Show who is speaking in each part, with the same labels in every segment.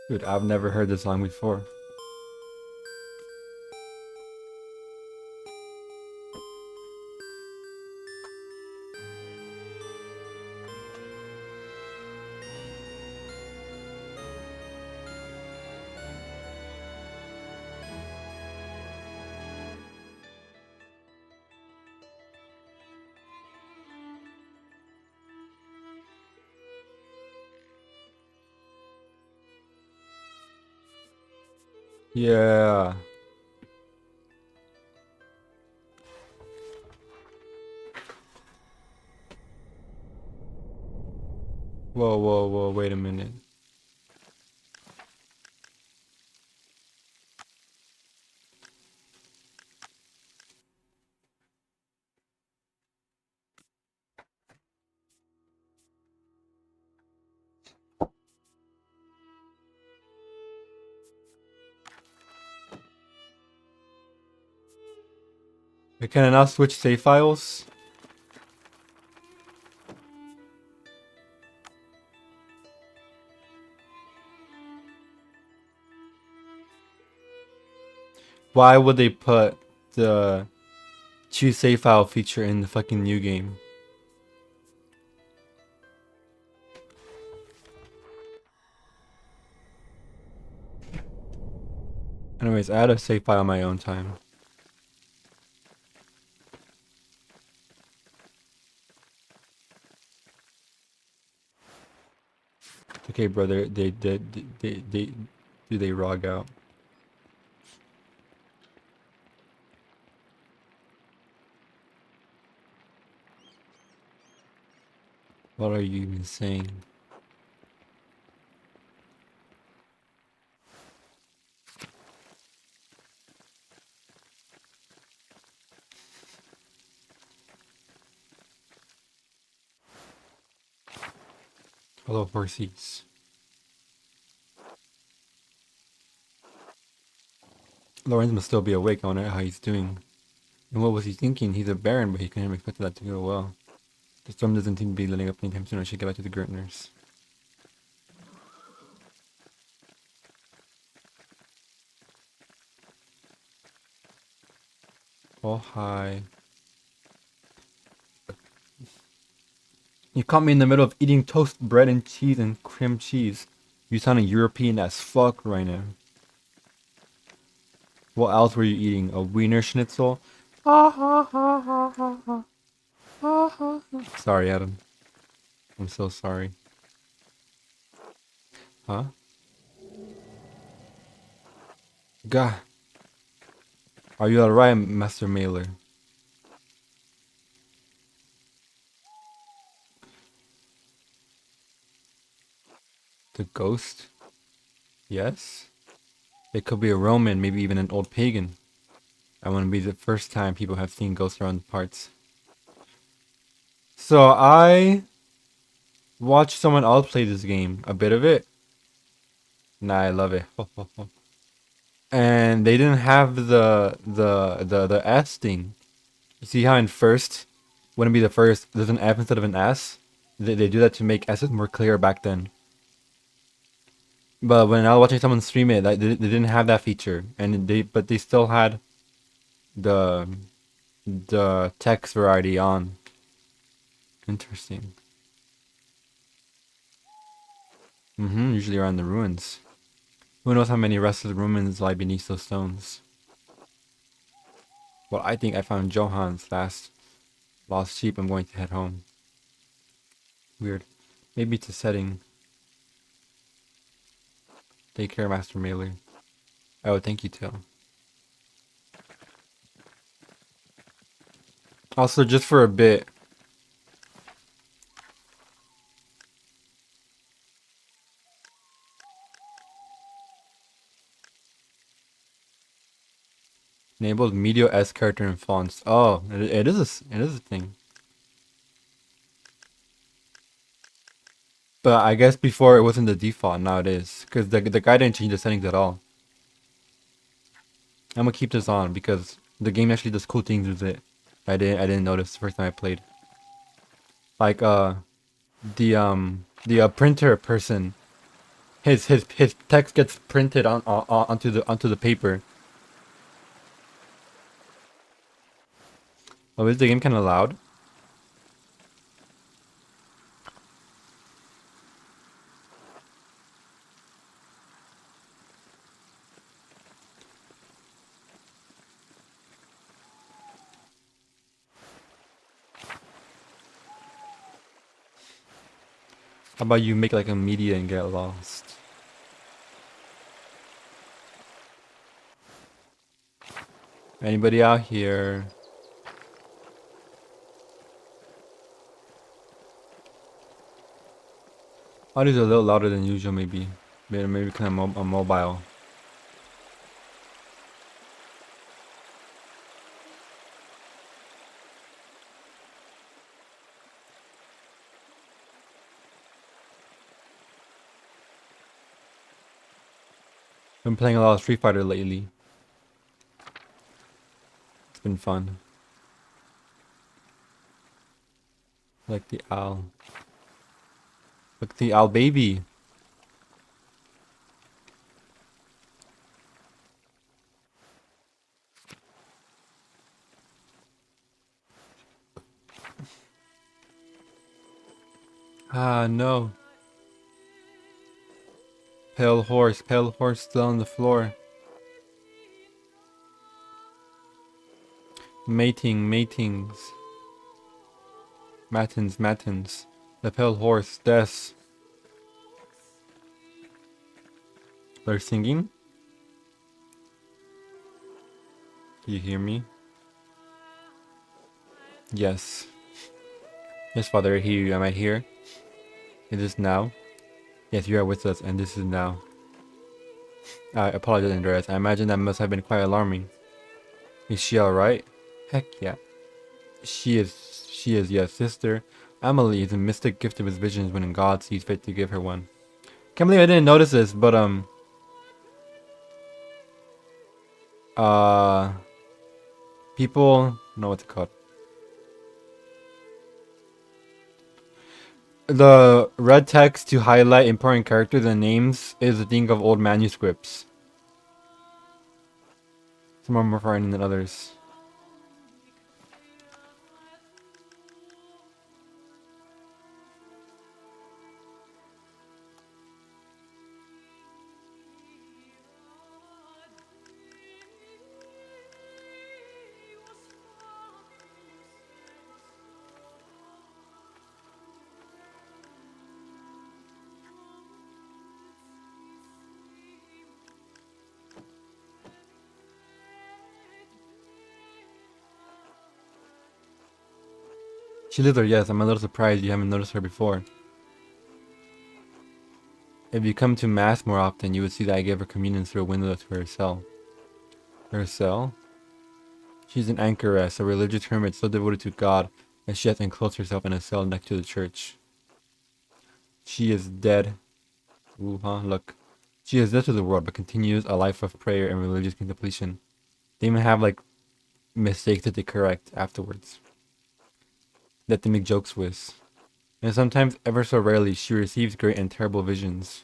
Speaker 1: Dude, I've never heard this song before. Yeah. Whoa, whoa, whoa, wait a minute. Can I now switch save files? Why would they put the choose save file feature in the fucking new game? Anyways, I had a save file on my own time. Okay, brother, they do they rog out? What are you even saying? Hello, horsies. Lawrence must still be awake. I wonder how he's doing. And what was he thinking? He's a baron, but he couldn't have expected that to go well. The storm doesn't seem to be letting up anytime soon. I should get back to the Gertners. Oh, hi. You caught me in the middle of eating toast, bread, and cheese and cream cheese. You sounding European as fuck right now. What else were you eating? A wiener schnitzel? Ha ha ha ha ha ha. Ha ha ha. Sorry, Adam. I'm so sorry. Huh? God. Are you alright, Master Mailer? The ghost? Yes? It could be a Roman, maybe even an old pagan. I want to be the first time people have seen ghosts around the parts. So I watched someone else play this game, a bit of it. Nah, I love it. And they didn't have the S thing. You see how in first wouldn't be the first, there's an F instead of an S? They do that to make S's more clear back then. But when I was watching someone stream it, they didn't have that feature, and they still had the the text variety on. Interesting. Usually around the ruins. Who knows how many restless Romans lie beneath those stones? Well, I think I found Johan's last lost sheep. I'm going to head home. Weird. Maybe it's a setting. Take care, Master Mailer. Oh, thank you, too. Also, just for a bit, enabled Medio S character and fonts. Oh, it is a thing. But I guess before it wasn't the default, now it is. Because the guy didn't change the settings at all. I'm gonna keep this on because the game actually does cool things with it. I didn't notice the first time I played. Like the printer person his text gets printed onto the paper. Oh, is the game kind of loud? How about you make like a media and get lost? Anybody out here? Audio's a little louder than usual, maybe. Maybe because I'm mobile. Been playing a lot of Street Fighter lately. It's been fun. Like the owl. Look, the owl baby. Ah, no. Pale horse still on the floor. Matings. Matins. The pale horse, death. They're singing? Do you hear me? Yes. Yes, Father, I hear you. Am I here? Is this now? Yes, you are with us, and this is now. I apologize, Andreas. I imagine that must have been quite alarming. Is she alright? Heck yeah. She is, yes, sister. Emily is a mystic gifted with visions when God sees fit to give her one. Can't believe I didn't notice this, but, people know what's it called. The red text to highlight important characters and names is a thing of old manuscripts. Some are more frightening than others. She lives there, yes. I'm a little surprised you haven't noticed her before. If you come to Mass more often, you would see that I gave her communion through a window to her cell. Her cell? She's an anchoress, a religious hermit so devoted to God that she has enclosed herself in a cell next to the church. She is dead. Ooh, huh? Look. She is dead to the world, but continues a life of prayer and religious contemplation. They even have, like, mistakes that they correct afterwards. That they make jokes with. And sometimes, ever so rarely, she receives great and terrible visions.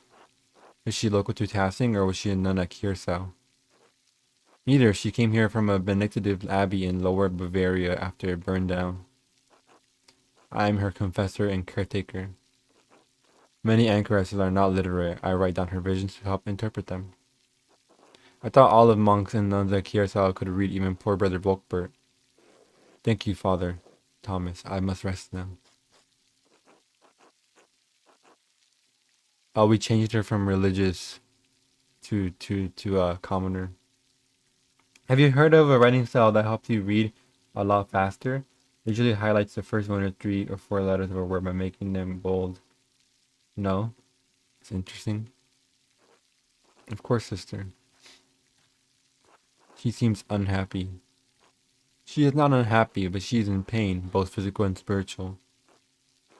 Speaker 1: Is she local to Tassing, or was she a nun at Kiersau? Neither. She came here from a Benedictine abbey in Lower Bavaria after it burned down. I am her confessor and caretaker. Many anchoresses are not literate. I write down her visions to help interpret them. I thought all of monks and nuns at Kiersau could read, even poor brother Volkbert. Thank you, Father Thomas. I must rest now. We changed her from religious to commoner. Have you heard of a writing style that helps you read a lot faster? It usually highlights the first 1 or 3 or 4 letters of a word by making them bold. No? It's interesting. Of course, sister. She seems unhappy. She is not unhappy, but she is in pain, both physical and spiritual.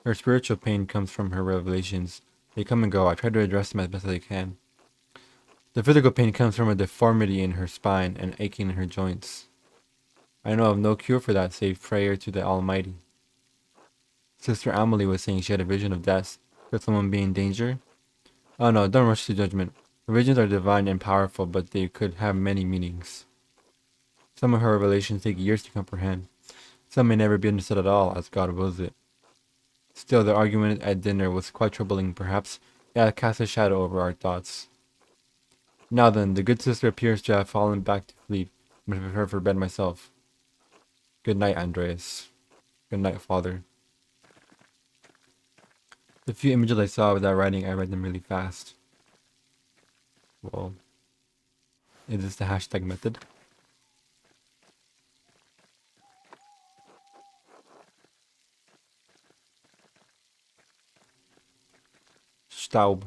Speaker 1: Her spiritual pain comes from her revelations. They come and go. I try to address them as best as I can. The physical pain comes from a deformity in her spine and aching in her joints. I know of no cure for that save prayer to the Almighty. Sister Amelie was saying she had a vision of death. Could someone be in danger? Oh no, don't rush to judgment. Visions are divine and powerful, but they could have many meanings. Some of her revelations take years to comprehend. Some may never be understood at all, as God wills it. Still, the argument at dinner was quite troubling. Perhaps it had cast a shadow over our thoughts. Now then, the good sister appears to have fallen back to sleep. I must prepare for bed myself. Good night, Andreas. Good night, Father. The few images I saw without writing, I read them really fast. Well, is this the hashtag method? Staub.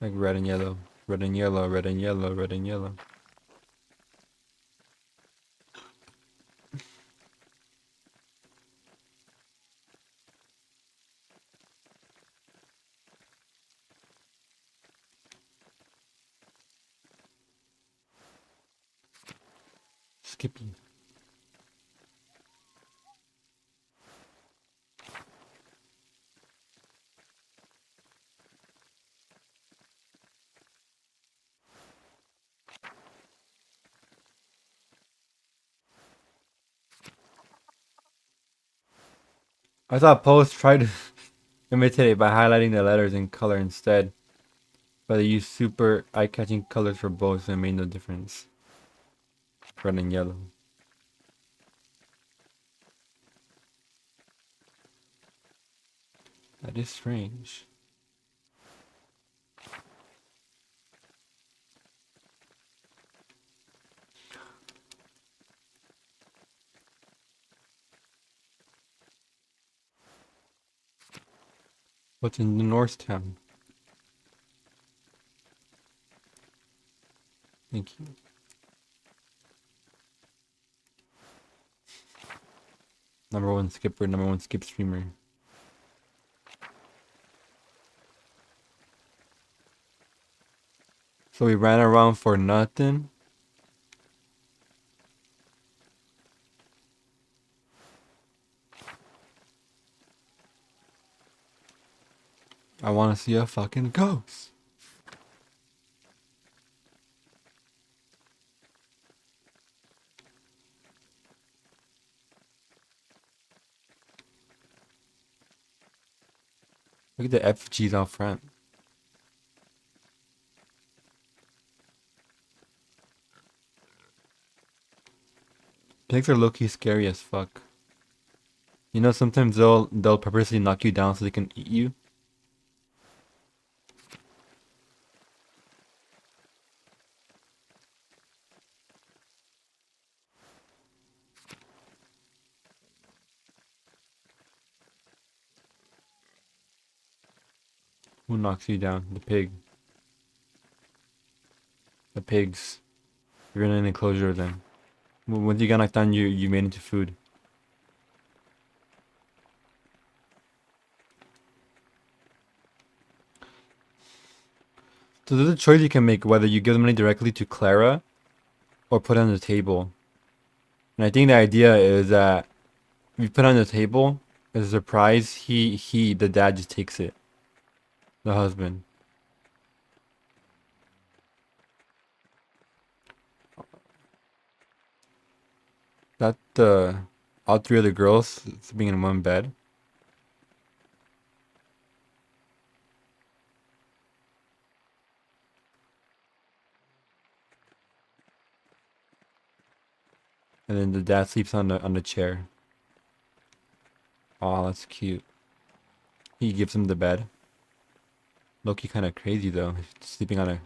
Speaker 1: Like red and yellow. Red and yellow, red and yellow, red and yellow. Skippy. I thought Post tried to imitate it by highlighting the letters in color instead. But they used super eye-catching colors for both, so it made no difference. Red and yellow. That is strange. What's in the North Town? Thank you. Number one skipper, number one skip streamer. So we ran around for nothing? I want to see a fucking ghost. Look at the effigies out front. Pigs are low-key scary as fuck. You know, sometimes they'll purposely knock you down so they can eat you. Who knocks you down? The pig. The pigs. You're in an enclosure then. Once you get knocked down, you made into food. So there's a choice you can make whether you give the money directly to Clara or put it on the table. And I think the idea is that if you put it on the table, as a surprise, the dad just takes it. The husband. That all three of the girls sleeping in one bed. And then the dad sleeps on the chair. Oh, that's cute. He gives him the bed. Loki kind of crazy though, sleeping on a.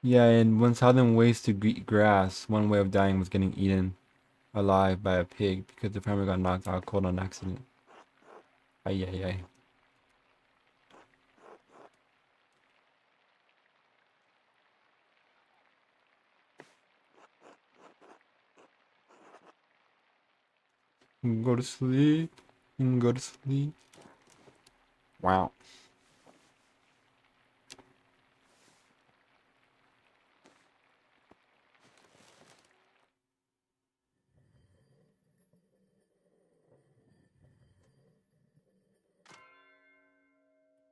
Speaker 1: Yeah, and when Southern ways to eat grass, one way of dying was getting eaten alive by a pig because the farmer got knocked out cold on accident. Ay ay ay. Go to sleep. Go to sleep. Wow.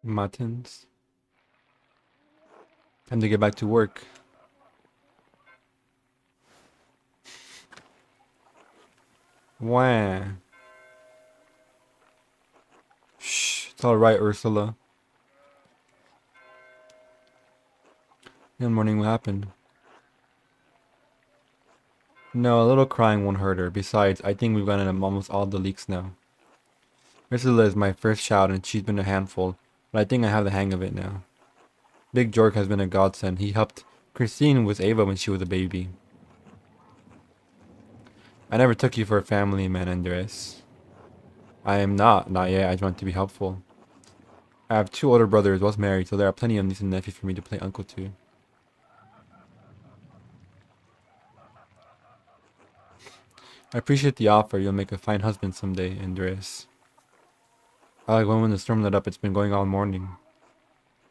Speaker 1: Matins. Time to get back to work. Wah. Shh, it's alright, Ursula. Good morning, what happened? No, a little crying won't hurt her. Besides, I think we've gotten almost all the leaks now. Ursula is my first child and she's been a handful, but I think I have the hang of it now. Big Jork has been a godsend. He helped Christine with Ava when she was a baby. I never took you for a family man, Andres. I am not yet. I just want to be helpful. I have 2 older brothers, both married, so there are plenty of nieces and nephews for me to play uncle to. I appreciate the offer. You'll make a fine husband someday, Andres. I like when the storm let up. It's been going all morning.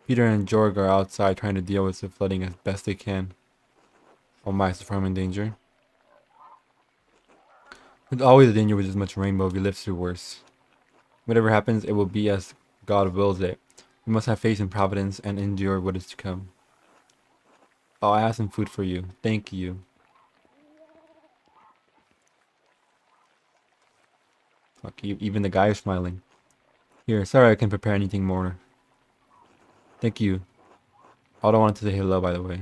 Speaker 1: Peter and Jorg are outside trying to deal with the flooding as best they can. Oh my, is the farm in danger? There's always a danger with this much rainbow. If we live through worse. Whatever happens, it will be as God wills it. We must have faith in Providence and endure what is to come. Oh, I have some food for you. Thank you. Fuck, even the guy is smiling. Here, sorry I can't prepare anything more. Thank you. I don't want to say hello, by the way.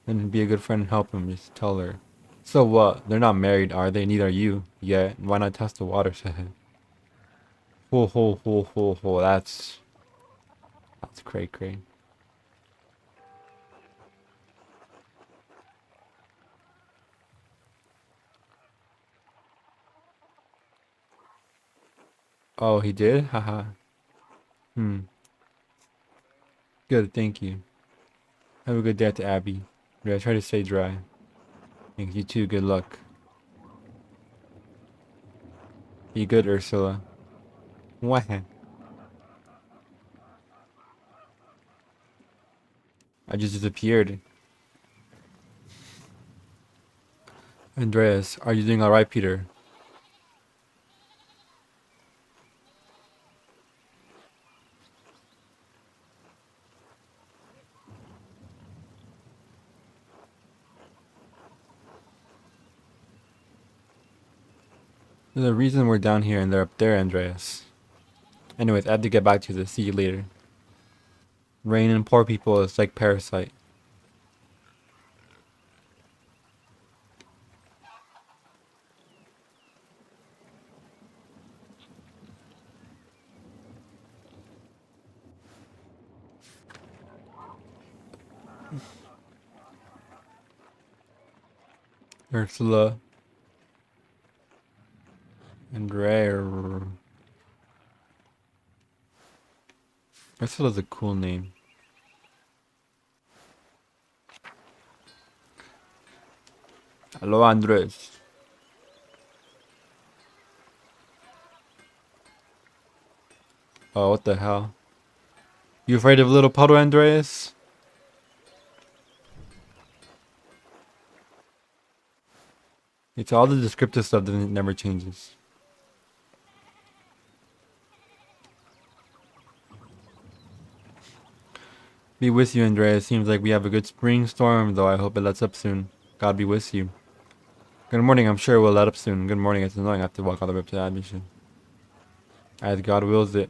Speaker 1: And be a good friend and help him. Just tell her. So what? They're not married, are they? Neither are you. Yeah, why not test the water? Ho ho ho ho ho. That's cray cray. Oh, he did? Haha. Good, thank you. Have a good day to Abby. Yeah, try to stay dry. Thank you too, good luck. Be good, Ursula. Wah. I just disappeared. Andreas, are you doing alright, Peter? There's a reason we're down here and they're up there, Andreas. Anyways, I have to get back to this. See you later. Rain and poor people is like parasite. Ursula. Andrea. Ursula's a cool name. Hello, Andres. Oh, what the hell? You afraid of a little puddle, Andreas? It's all the descriptive stuff that never changes. Be with you, Andreas. Seems like we have a good spring storm, though I hope it lets up soon. God be with you. Good morning, I'm sure it will let up soon. Good morning, it's annoying I have to walk all the way up to the admission. As God wills it.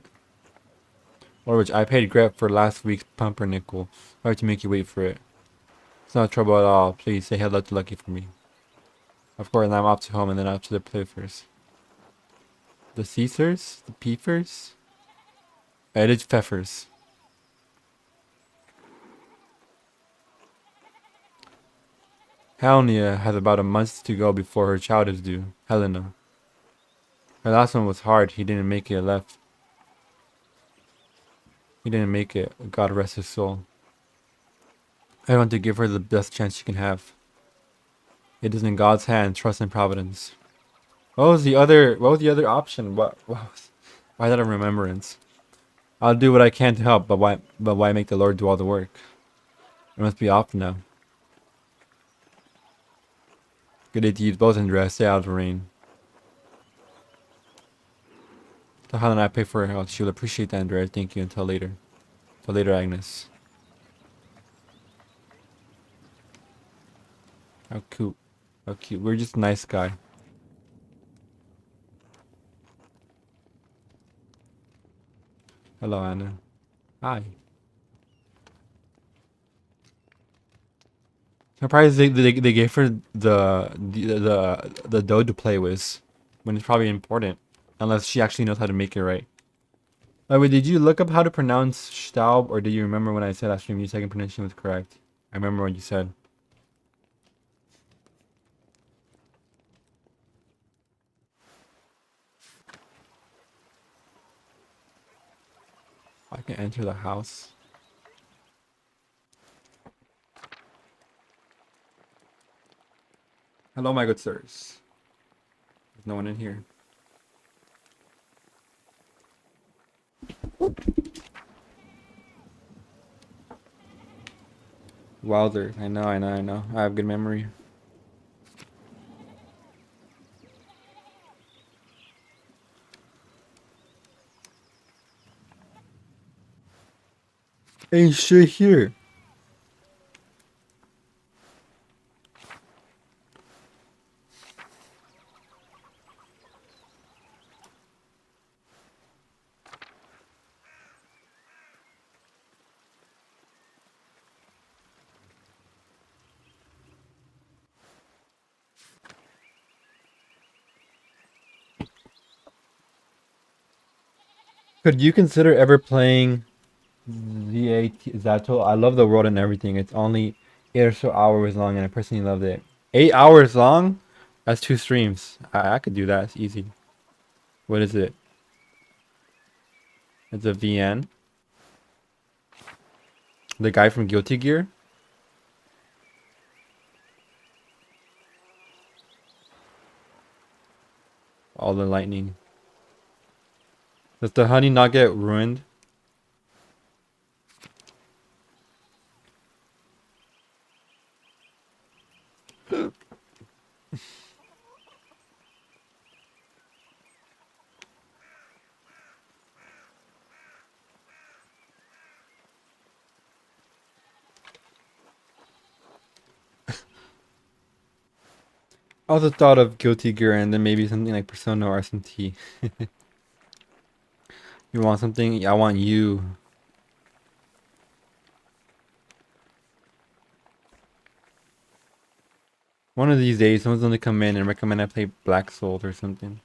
Speaker 1: Or which I paid Grep for last week's pumpernickel. I have to make you wait for it. It's not trouble at all. Please say hello to Lucky for me. Of course, and I'm off to home and then up to the Playfers. The Caesars? The Peefers? It is Pfeffers. Helena has about a month to go before her child is due. Helena. Her last one was hard. He didn't make it left. He didn't make it. God rest his soul. I want to give her the best chance she can have. It is in God's hand. Trust in Providence. What was the other option? Why is that a remembrance? I'll do what I can to help, but why make the Lord do all the work? It must be off now. Good day to use both, Andrea. Stay out of the rain. So how did I pay for her health? She'll appreciate that, Andrea. Thank you. Until later. Till later, Agnes. How cute. How cute. We're just a nice guy. Hello, Anna. Hi. Surprised they gave her the dough to play with, when it's probably important, unless she actually knows how to make it right. By the way, did you look up how to pronounce Staub, or do you remember when I said last stream your second pronunciation was correct? I remember what you said. I can enter the house. Hello, my good sirs. There's no one in here. Wilder. I know. I have good memory. Ain't shit here. Could you consider ever playing ZAT Zato? I love the world and everything. It's only 8 or so hours long, and I personally loved it. 8 hours long? That's 2 streams. I could do that. It's easy. What is it? It's a VN. The guy from Guilty Gear? All the lightning. Does the honey not get ruined? I also thought of Guilty Gear and then maybe something like Persona or SMT. You want something? I want you. One of these days, someone's gonna come in and recommend I play Black Soul or something.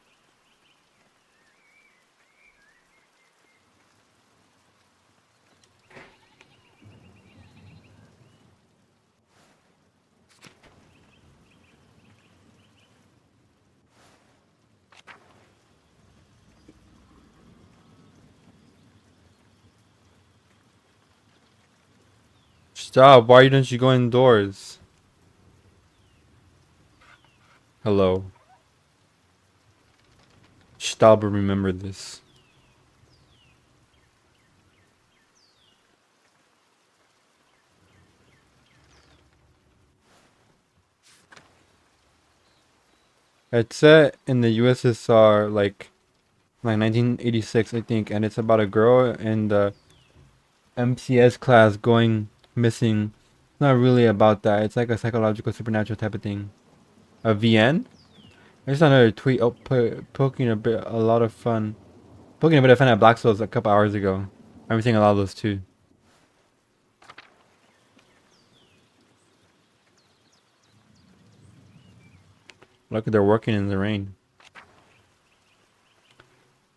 Speaker 1: Stop, why don't you go indoors? Hello. Stop, but remember this. It's set in the USSR, like 1986, I think, and it's about a girl in the MCS class going missing. It's not really about that. It's like a psychological, supernatural type of thing. A VN? I just saw another tweet poking a lot of fun. Poking a bit of fun at Black Souls a couple hours ago. I'm seeing a lot of those too. Look, they're working in the rain.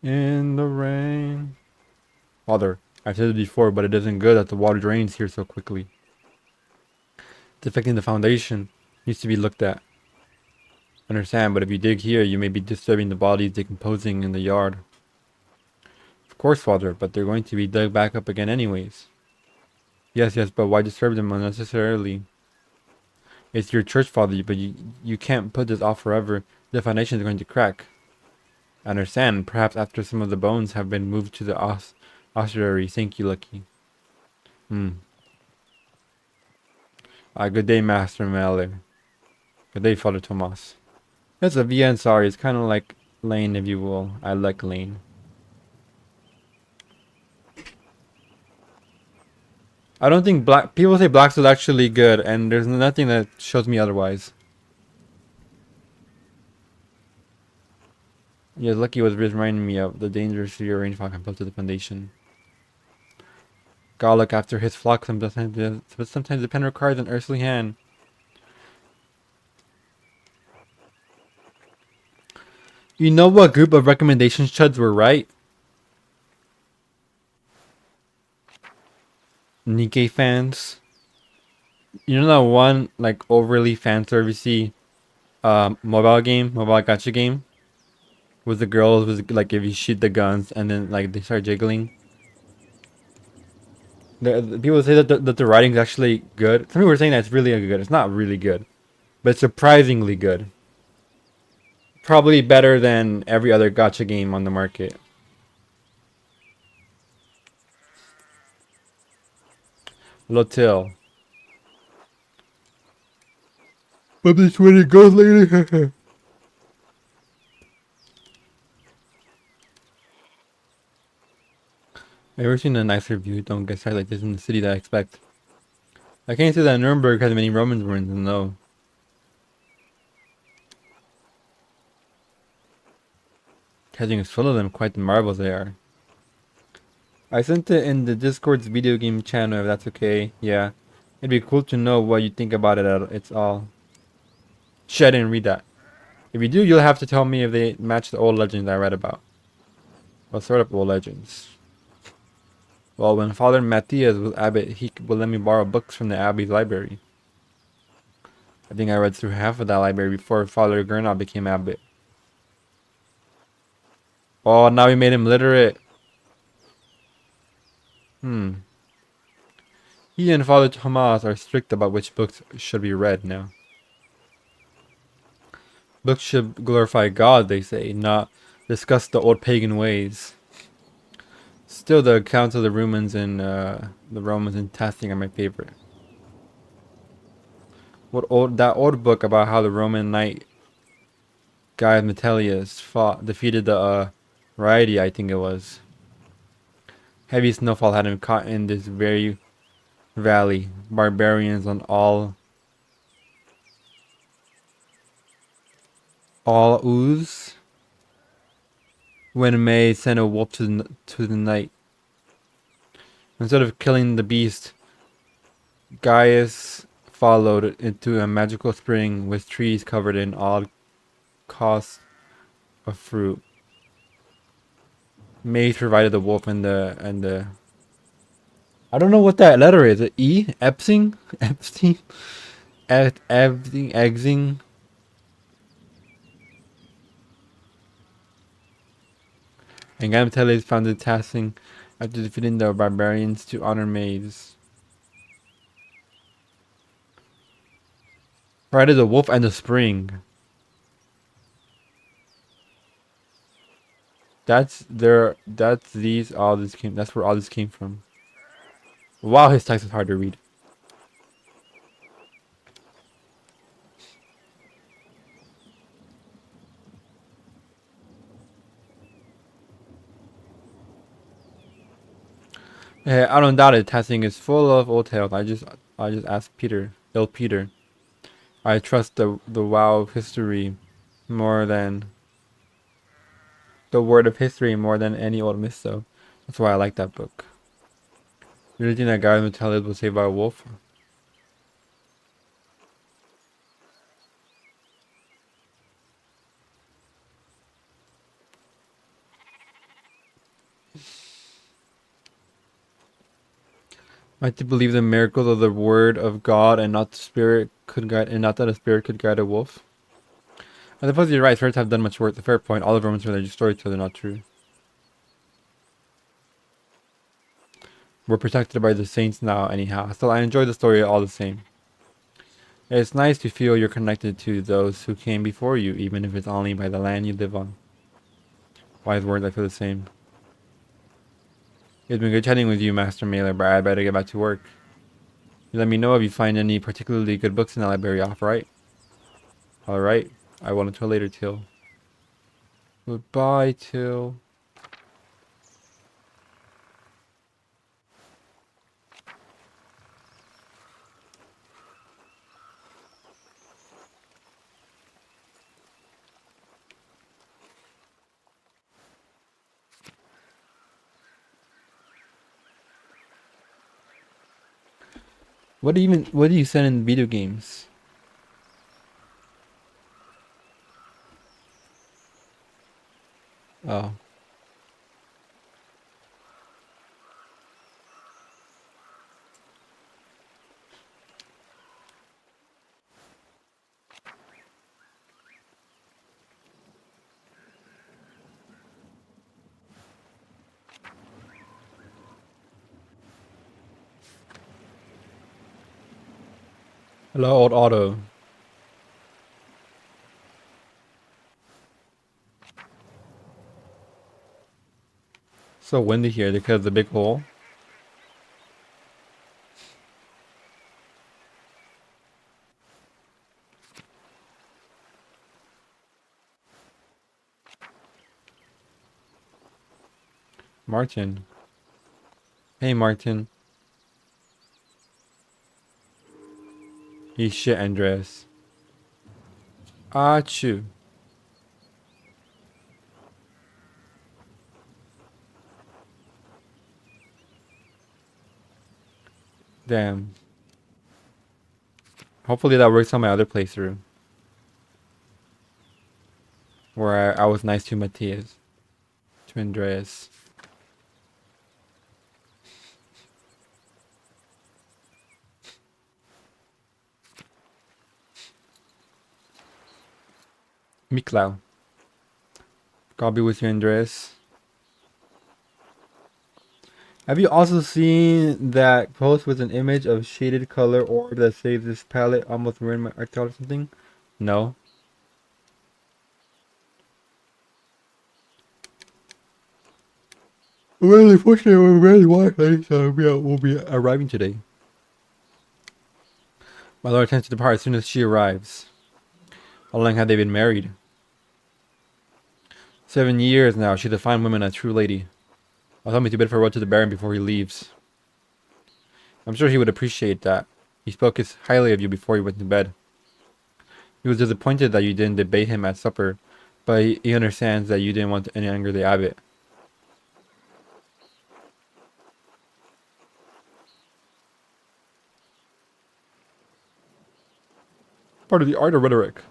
Speaker 1: In the rain. Father, I've said it before, but it isn't good that the water drains here so quickly. It's affecting the foundation. Needs to be looked at. Understand, but if you dig here, you may be disturbing the bodies decomposing in the yard. Of course, Father, but they're going to be dug back up again anyways. Yes, but why disturb them unnecessarily? It's your church, Father, but you can't put this off forever. The foundation is going to crack. I understand. Perhaps after some of the bones have been moved to the ossuary. Thank you, Lucky. Good day, Master Meller. Good day, Father Tomas. It's a VN, sorry. It's kind of like Lane, if you will. I like Lane. I don't think black people say Black's is actually good, and there's nothing that shows me otherwise. Yeah, Lucky was reminding me of the dangerous to your range flock and built to the foundation. God look after his flock sometimes, but sometimes the pen requires an earthly hand. You know what group of recommendations chuds were right? Nikkei fans. You know that one like overly fan servicey mobile gacha game? With the girls was like if you shoot the guns and then like they start jiggling. The people say that the writing's actually good. Some people were saying that it's really good. It's not really good, but it's surprisingly good. Probably better than every other gacha game on the market. Lotil. Publish when it goes later. Have you ever seen a nicer view? Don't get started like this in the city that I expect. I can't say that Nuremberg has many Roman ruins, no. Catching is full of them, quite the marvels they are. I sent it in the Discord's video game channel if that's okay. Yeah. It'd be cool to know what you think about it it's all. Shit, I didn't read that. If you do, you'll have to tell me if they match the old legends I read about. What sort of old legends? Well, when Father Matthias was abbot, he would let me borrow books from the abbey's library. I think I read through half of that library before Father Gernot became abbot. Oh, now we made him literate. He and Father Tomas are strict about which books should be read now. Books should glorify God, they say, not discuss the old pagan ways. Still, the accounts of the Romans and testing are my favorite. That old book about how the Roman knight Gaius Metellius defeated the Rieti, I think it was. Heavy snowfall had him caught in this very valley. Barbarians on all ooze. When May sent a wolf to the night. Instead of killing the beast, Gaius followed into a magical spring with trees covered in all costs of fruit. May provided the wolf and the. I don't know what that letter is. E? Epstein? Epstein? Everything? Eggsing? And Gamteles founded Tassing after defeating the barbarians to honor maids. Provided the wolf and the spring. That's where all this came from. Wow, his text is hard to read. I don't doubt it. Testing is full of old tales. I just asked Peter. I trust the wow of history more than the word of history more than any old myth. So that's why I like that book. You really think that guy in the was saved by a wolf? I to believe the miracles of the word of God and not the spirit could guide, and not that a spirit could guide a wolf. I suppose you're right. Spirits have done much work. The fair point. All of Romans religious stories are not true. We're protected by the saints now, anyhow. Still, I enjoy the story all the same. It's nice to feel you're connected to those who came before you, even if it's only by the land you live on. Wise words, I feel the same. It's been good chatting with you, Master Mailer, but I better get back to work. You let me know if you find any particularly good books in the library off, right? Alright. I will until later, Till. Goodbye, Till. What do you send in video games? Oh. Hello, old Otto. So windy here because of the big hole. Martin. Hey, Martin. He's shit, Andres. Achoo. Damn. Hopefully that works on my other playthrough. Where I was nice to Matthias. To Andreas. Miklau. God be with you, Andreas. Have you also seen that post with an image of shaded color orb that says this palette almost ruined my art or something? No. Well, unfortunately, we're very Wi-Fi, so we'll be arriving today. My lord intends to depart as soon as she arrives. How long have they been married? 7 years now. She's a fine woman, a true lady. I'll tell me to bid farewell to the Baron before he leaves. I'm sure he would appreciate that. He spoke highly of you before he went to bed. He was disappointed that you didn't debate him at supper, but he understands that you didn't want to anger the abbot. Part of the art of rhetoric.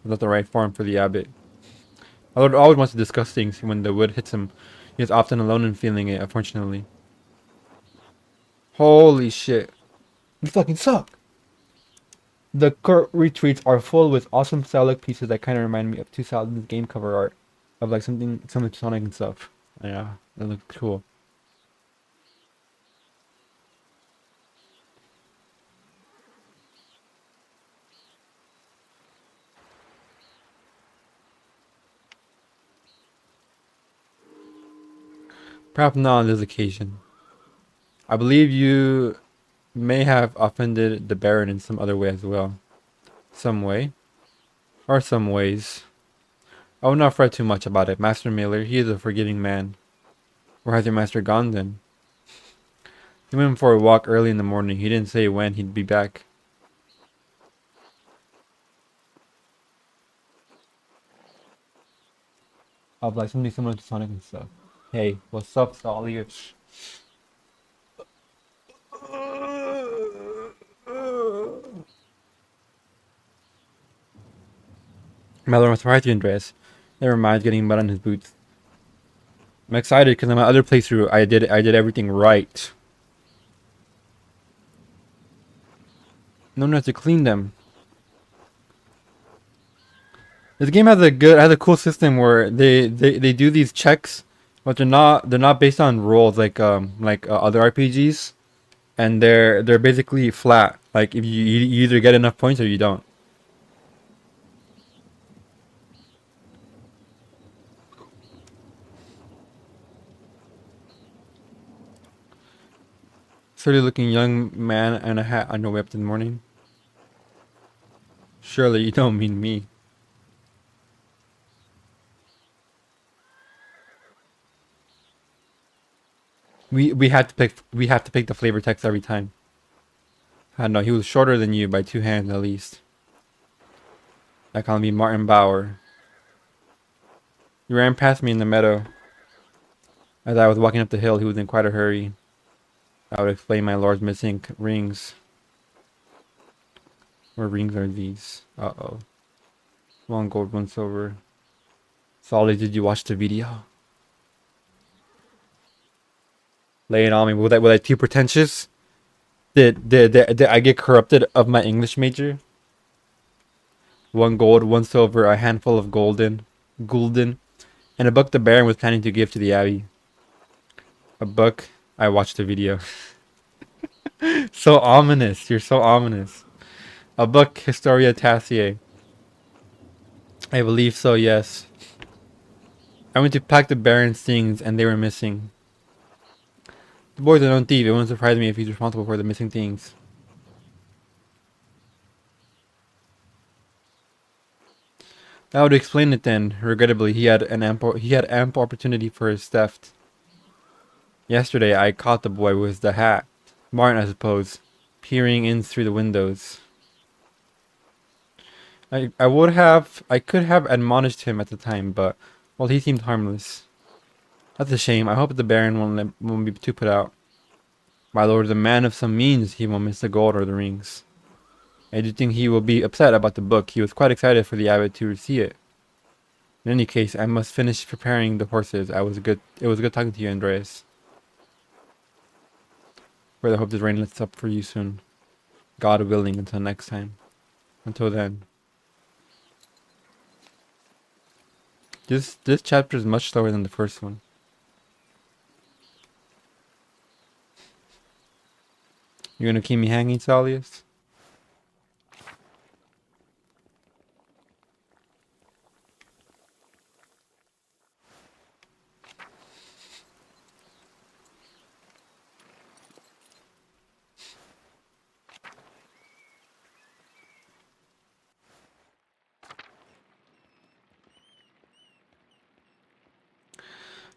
Speaker 1: Not the right form for the abbot. My lord always wants to discuss things when the wood hits him. He is often alone in feeling it, unfortunately. Holy shit. You fucking suck! The court retreats are full with awesome stylic pieces that kind of remind me of 2000's game cover art. Of like something Sonic and stuff. Yeah, that looks cool. Perhaps not on this occasion. I believe you may have offended the Baron in some other way as well. Some way. Or some ways. I would not fret too much about it. Master Miller, he is a forgiving man. Where has your master gone then? He went for a walk early in the morning. He didn't say when he'd be back. Of like something similar to Sonic and stuff. Hey, what's up, Solly? Mallory was surprised you, Andreas. Never mind getting mud on his boots. I'm excited because in my other playthrough, I did everything right. No one has to clean them. This game has a cool system where they do these checks, but they're not based on roles like other RPGs, and they're basically flat. Like if you either get enough points or you don't. Sturdy looking young man and a hat on your way up in the morning. Surely you don't mean me. We had to pick the flavor text every time. I don't know, he was shorter than you by 2 hands at least. That can't be Martin Bauer. You ran past me in the meadow. As I was walking up the hill, he was in quite a hurry. I would explain my lord's missing rings. What rings are these? Uh-oh. 1 gold, 1 silver. Solly, did you watch the video? Lay it on me. Was I too pretentious? Did I get corrupted of my English major? 1 gold, 1 silver, a handful of gulden, and a book the Baron was planning to give to the Abbey. A book. I watched the video. So ominous. You're so ominous. A book, Historia Taciae. I believe so, yes. I went to pack the Baron's things and they were missing. The boy's a known thief. It wouldn't surprise me if he's responsible for the missing things. That would explain it then. Regrettably, he had ample opportunity for his theft. Yesterday, I caught the boy with the hat. Martin, I suppose, peering in through the windows. I could have admonished him at the time, but, well, he seemed harmless. That's a shame. I hope the Baron won't be too put out. My lord is a man of some means. He won't miss the gold or the rings. I do think he will be upset about the book. He was quite excited for the abbot to see it. In any case, I must finish preparing the horses. It was good talking to you, Andreas. Brother, hope this rain lets up for you soon. God willing, until next time. Until then. This chapter is much slower than the first one. You're gonna keep me hanging, Salius?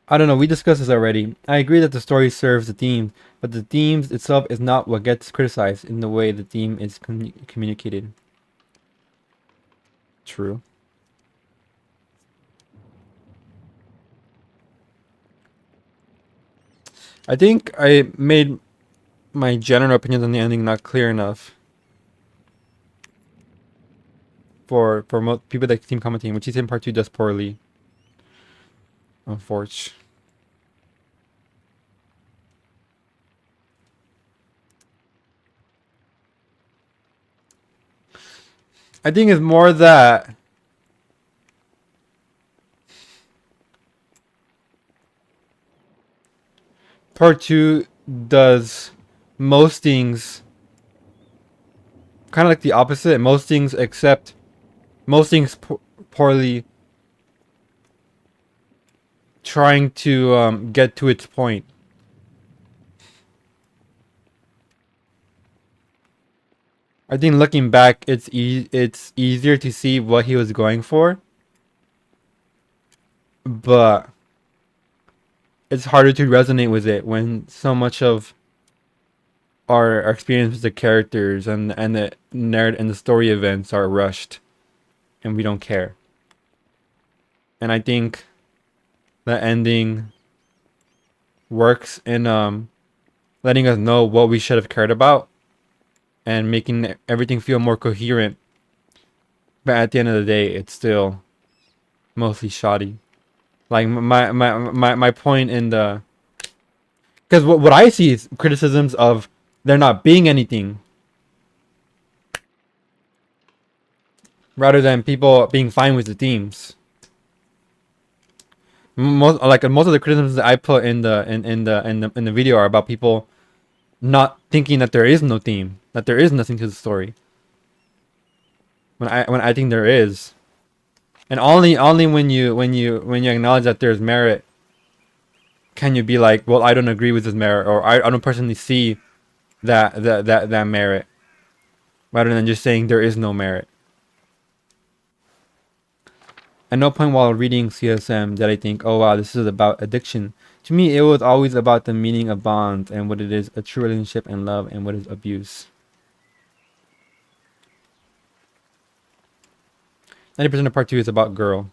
Speaker 1: I don't know, we discussed this already. I agree that the story serves the theme, but the theme itself is not what gets criticized in the way the theme is communicated. True. I think I made my general opinions on the ending not clear enough for most people that seem commenting, which is in part 2 does poorly. Unfortunately. I think it's more that part 2 does most things kind of like the opposite. Most things poorly, trying to get to its point. I think looking back, it's easier to see what he was going for, but it's harder to resonate with it when so much of our experience with the characters and the narrative and the story events are rushed, and we don't care. And I think the ending works in letting us know what we should have cared about and making everything feel more coherent. But at the end of the day, it's still mostly shoddy. Like my point in the, because what I see is criticisms of there not being anything, rather than people being fine with the themes. Most of the criticisms that I put in the video are about people not thinking that there is no theme, that there is nothing to the story. When I think there is, and only when you acknowledge that there's merit, can you be like, well, I don't agree with this merit, or I don't personally see that merit, rather than just saying there is no merit. At no point while reading CSM did I think, oh wow, this is about addiction. To me, it was always about the meaning of bonds and what it is a true relationship and love and what is abuse. 90% of part 2 is about girl.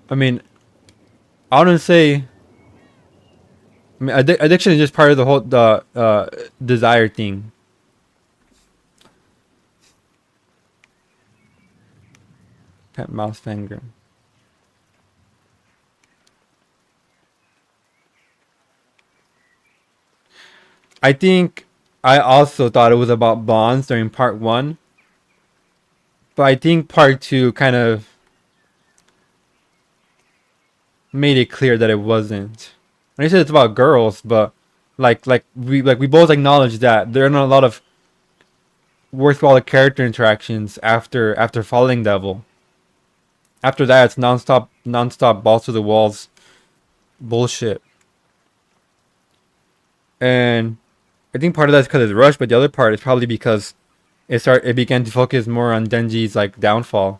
Speaker 1: I mean, I wouldn't say. I mean, addiction is just part of the whole desire thing. Pet mouse finger. I think I also thought it was about bonds during part 1, but I think part 2 kind of made it clear that it wasn't. And I said it's about girls, but we both acknowledge that there are not a lot of worthwhile character interactions after Falling Devil. After that, it's nonstop balls to the walls bullshit. And I think part of that's because it's rushed, but the other part is probably because it began to focus more on Denji's like downfall.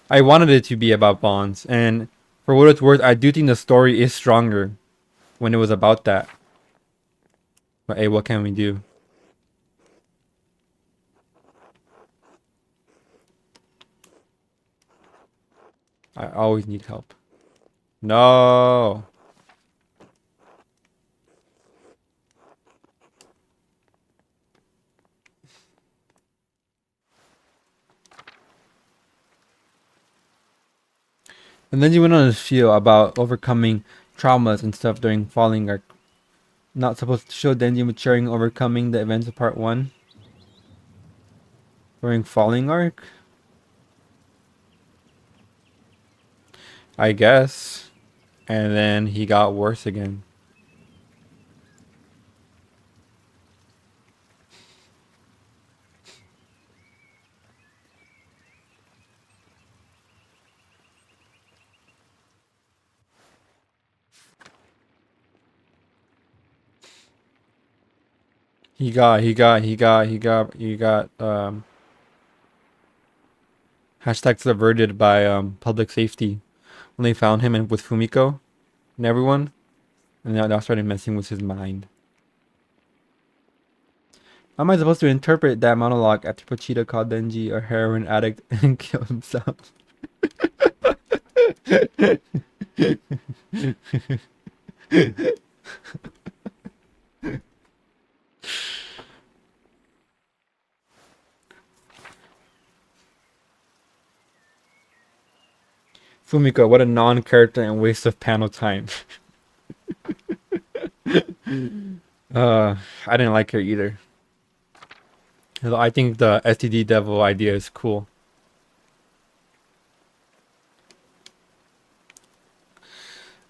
Speaker 1: I wanted it to be about bonds, and for what it's worth, I do think the story is stronger when it was about that. But hey, what can we do? I always need help. No. And then you went on a spiel about overcoming traumas and stuff during Falling Arc. Not supposed to show Denji maturing, overcoming the events of part 1 during Falling Arc? I guess. And then he got worse again. He got hashtag subverted by public safety when they found him with Fumiko and everyone, and now started messing with his mind. How am I supposed to interpret that monologue after Pochita called Denji a heroin addict and killed himself? Fumiko, what a non-character and waste of panel time. I didn't like her either. Although I think the STD devil idea is cool.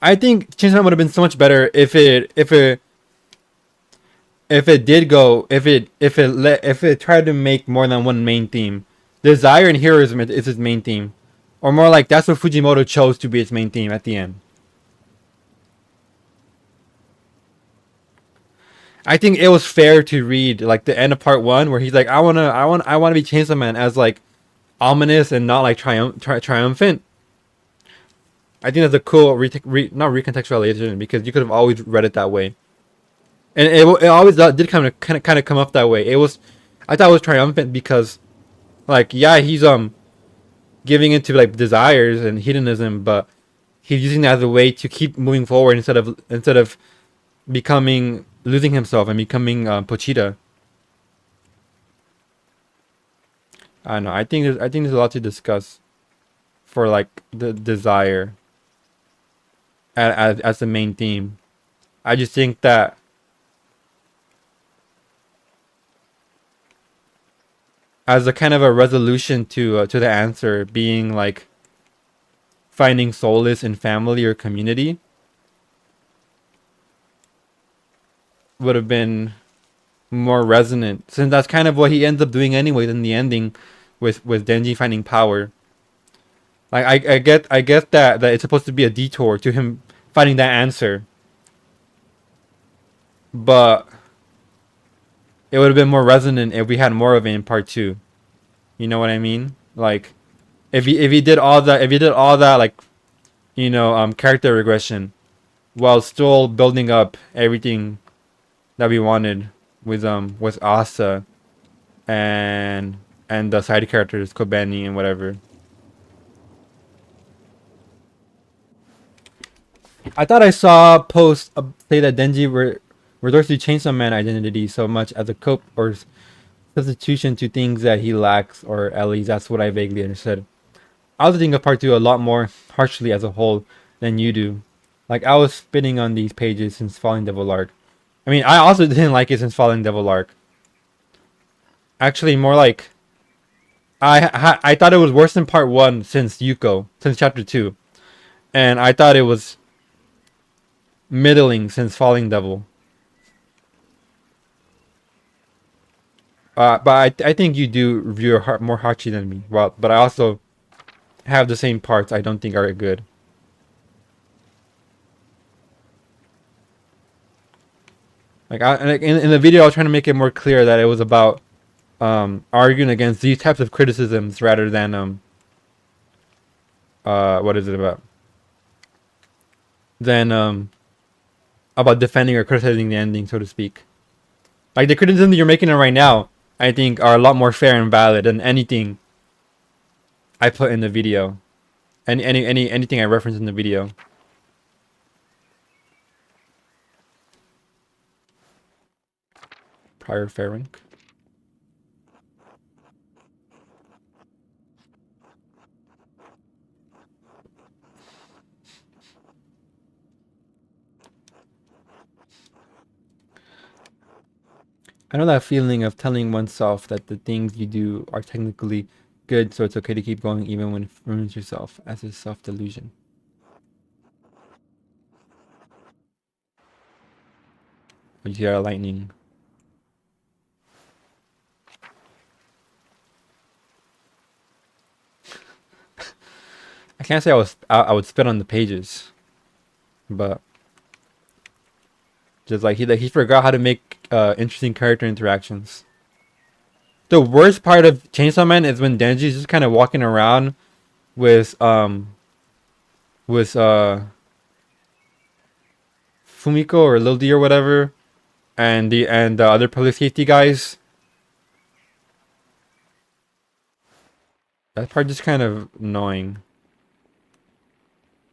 Speaker 1: I think Chainsaw would have been so much better if it tried to make more than one main theme. Desire and heroism is its main theme, or more like that's what Fujimoto chose to be its main theme at the end. I think it was fair to read like the end of part 1 where he's like, I wanna be Chainsaw Man as like ominous and not like triumphant. I think that's a cool not recontextualization, because you could have always read it that way, and it always did kind of come up that way. I thought it was triumphant because, like, yeah, he's giving into like desires and hedonism, but he's using that as a way to keep moving forward instead of losing himself and becoming Pochita. I don't know. I think there's a lot to discuss for like the desire as the main theme. I just think that as a kind of a resolution to the answer being like finding solace in family or community would have been more resonant, since that's kind of what he ends up doing anyways in the ending, with Denji finding power. Like I get that it's supposed to be a detour to him finding that answer, but it would have been more resonant if we had more of it in part two. You know what I mean? Like if he did all that, like, character regression while still building up everything that we wanted with Asa and the side characters, Kobeni and whatever. I thought I saw posts say that Denji resorts to Chainsaw Man identity so much as a cope or substitution to things that he lacks, or at least that's what I vaguely understood. I was thinking of part two a lot more harshly as a whole than you do. Like, I was spitting on these pages since Falling Devil Arc. I mean, I also didn't like it since Falling Devil Arc. Actually, more like I thought it was worse than part one since Yuko, since chapter two, and I thought it was middling since Falling Devil. But I think you do review more harshly than me. Well, but I also have the same parts I don't think are good. Like in the video, I was trying to make it more clear that it was about arguing against these types of criticisms rather than what is it about? Than about defending or criticizing the ending, so to speak. Like the criticism that you're making right now, I think are a lot more fair and valid than anything I put in the video. Anything I reference in the video. Prior fairing. I know that feeling of telling oneself that the things you do are technically good, so it's okay to keep going even when it ruins yourself, as a self-delusion. You hear lightning. I can't say I would spit on the pages, but just like he forgot how to make interesting character interactions. The worst part of Chainsaw Man is when Denji's just kind of walking around with with Fumiko or Lil D or whatever, and the other public safety guys. That part just kind of annoying.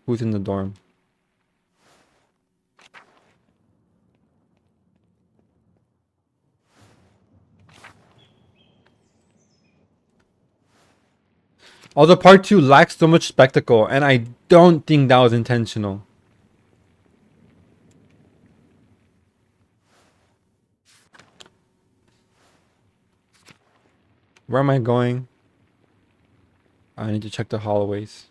Speaker 1: Who's in the dorm? Although part two lacks so much spectacle, and I don't think that was intentional. Where am I going? I need to check the hallways.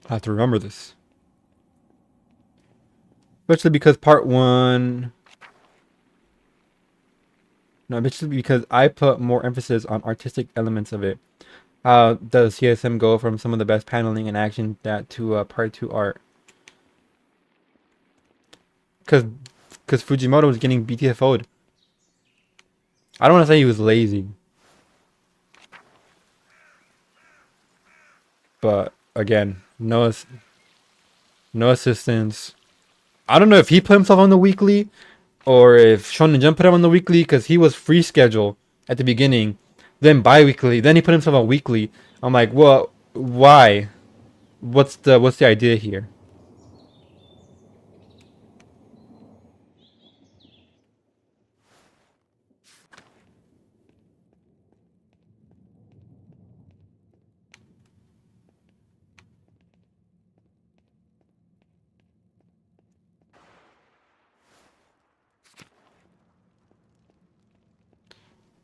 Speaker 1: I have to remember this. Especially because part one... No, especially because I put more emphasis on artistic elements of it. How does CSM go from some of the best paneling and action that to part two art? Because Fujimoto was getting BTFO'd. I don't want to say he was lazy. But again, no assistance. I don't know if he put himself on the weekly or if Shonen Jump put him on the weekly, because he was free schedule at the beginning, then bi-weekly, then he put himself on weekly. I'm like, well, why? What's the idea here?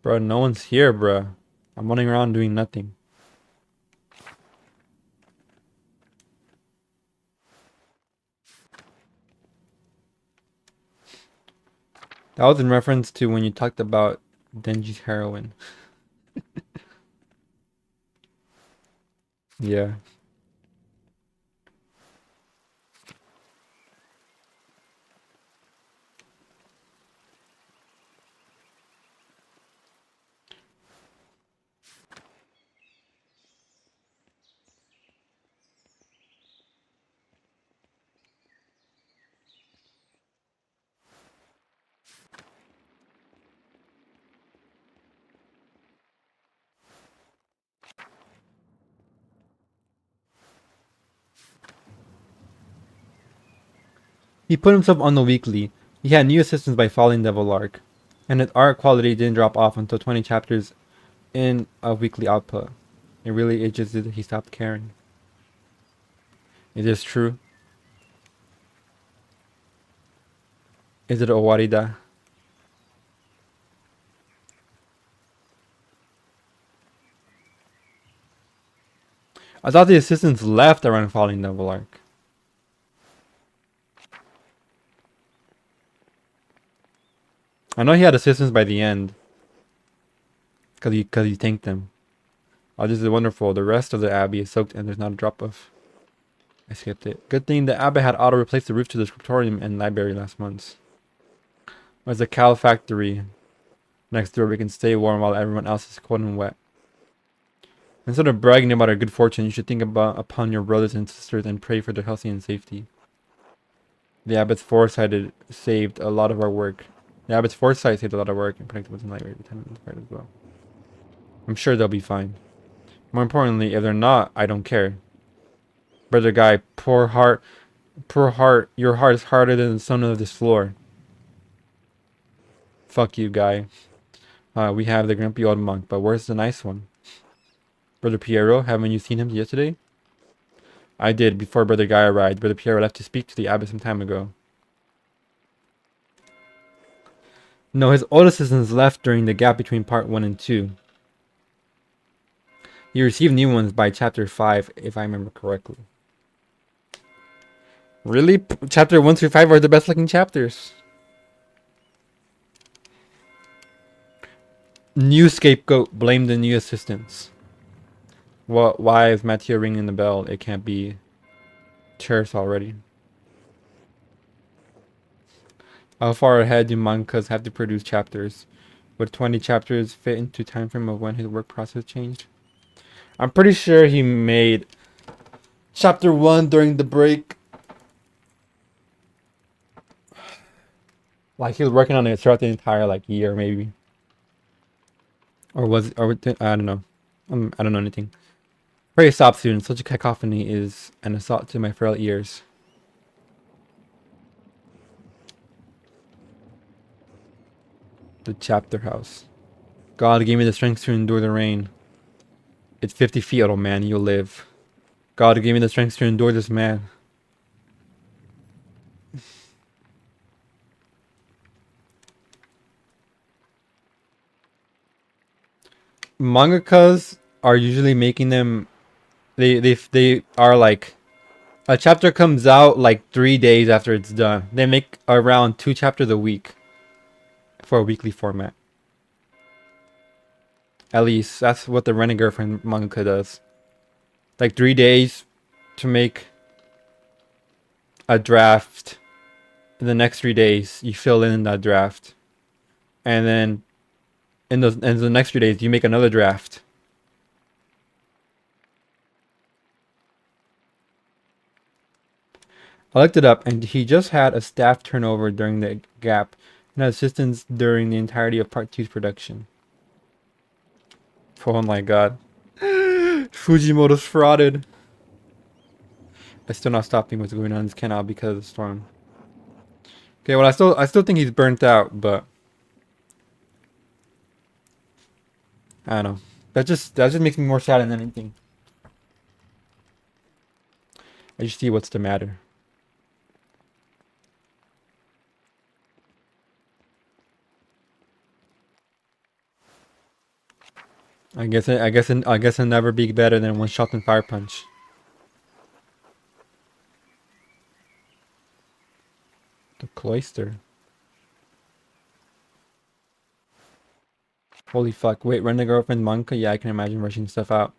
Speaker 1: Bro, no one's here, bro. I'm running around doing nothing. That was in reference to when you talked about Denji's heroin. Yeah. He put himself on the weekly. He had new assistants by following Devil Arc, and his art quality didn't drop off until 20 chapters in a weekly output. It just did. He stopped caring. Is this true? Is it Owarida? I thought the assistants left around following Devil Arc. I know he had assistants by the end, cause he thanked them. Oh, this is wonderful. The rest of the abbey is soaked and there's not a drop of... I skipped it. Good thing the abbey had auto-replaced the roof to the scriptorium and library last month. There's a cow factory next door. We can stay warm while everyone else is cold and wet. Instead of bragging about our good fortune, you should think upon your brothers and sisters and pray for their health and safety. The abbot's foresight saved a lot of our work. The abbot's foresight saved a lot of work and protected us in library attendance part as well. I'm sure they'll be fine. More importantly, if they're not, I don't care. Brother Guy, poor heart, your heart is harder than the stone of this floor. Fuck you, Guy. We have the grumpy old monk, but where's the nice one? Brother Piero, haven't you seen him yesterday? I did, before Brother Guy arrived. Brother Piero left to speak to the abbot some time ago. No, his old assistants left during the gap between part 1 and 2. He received new ones by chapter 5, if I remember correctly. Really? Chapter 1 through 5 are the best looking chapters. New scapegoat, blame the new assistants. Well, why is Mattia ringing the bell? It can't be Cheris already. How far ahead do mangas have to produce chapters? Would 20 chapters fit into time frame of when his work process changed? I'm pretty sure he made chapter 1 during the break. Like he was working on it throughout the entire year, maybe. Or I don't know. I don't know anything. Pray stop soon. Such a cacophony is an assault to my frail ears. The chapter house. God gave me the strength to endure the rain. It's 50 feet, old man. You'll live. God gave me the strength to endure this man. Mangakas are usually making them... They are like... A chapter comes out 3 days after it's done. They make around 2 chapters a week. For a weekly format. At least, that's what the Rent-A-Girlfriend manga does. 3 days to make a draft. In the next 3 days, you fill in that draft. And then, in the next 3 days, you make another draft. I looked it up, and he just had a staff turnover during the gap, and assistants during the entirety of Part 2's production. Oh my god. Fujimoto's frauded. I still not stopping what's going on in this canal because of the storm. Okay, well I still think he's burnt out, but I don't know. That just makes me more sad than anything. I just see what's the matter. I guess it'll never be better than One Shot and Fire Punch. The cloister. Holy fuck. Wait, rent a girlfriend manga? Yeah, I can imagine rushing stuff out.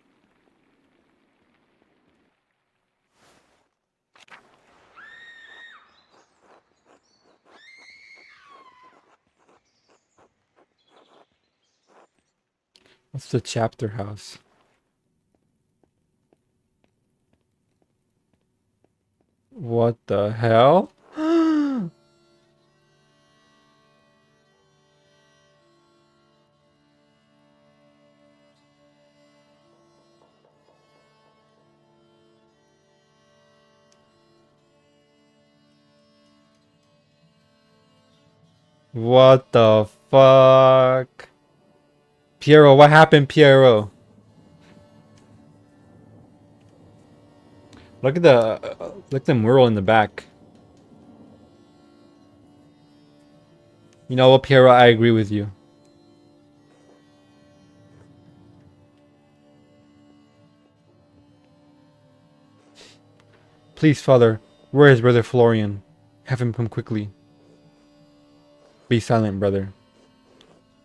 Speaker 1: What's the chapter house? What the hell? What the fuck? Piero, what happened, Piero? Look at the mural in the back. You know what, Piero? I agree with you. Please, Father, where is Brother Florian? Have him come quickly. Be silent, brother.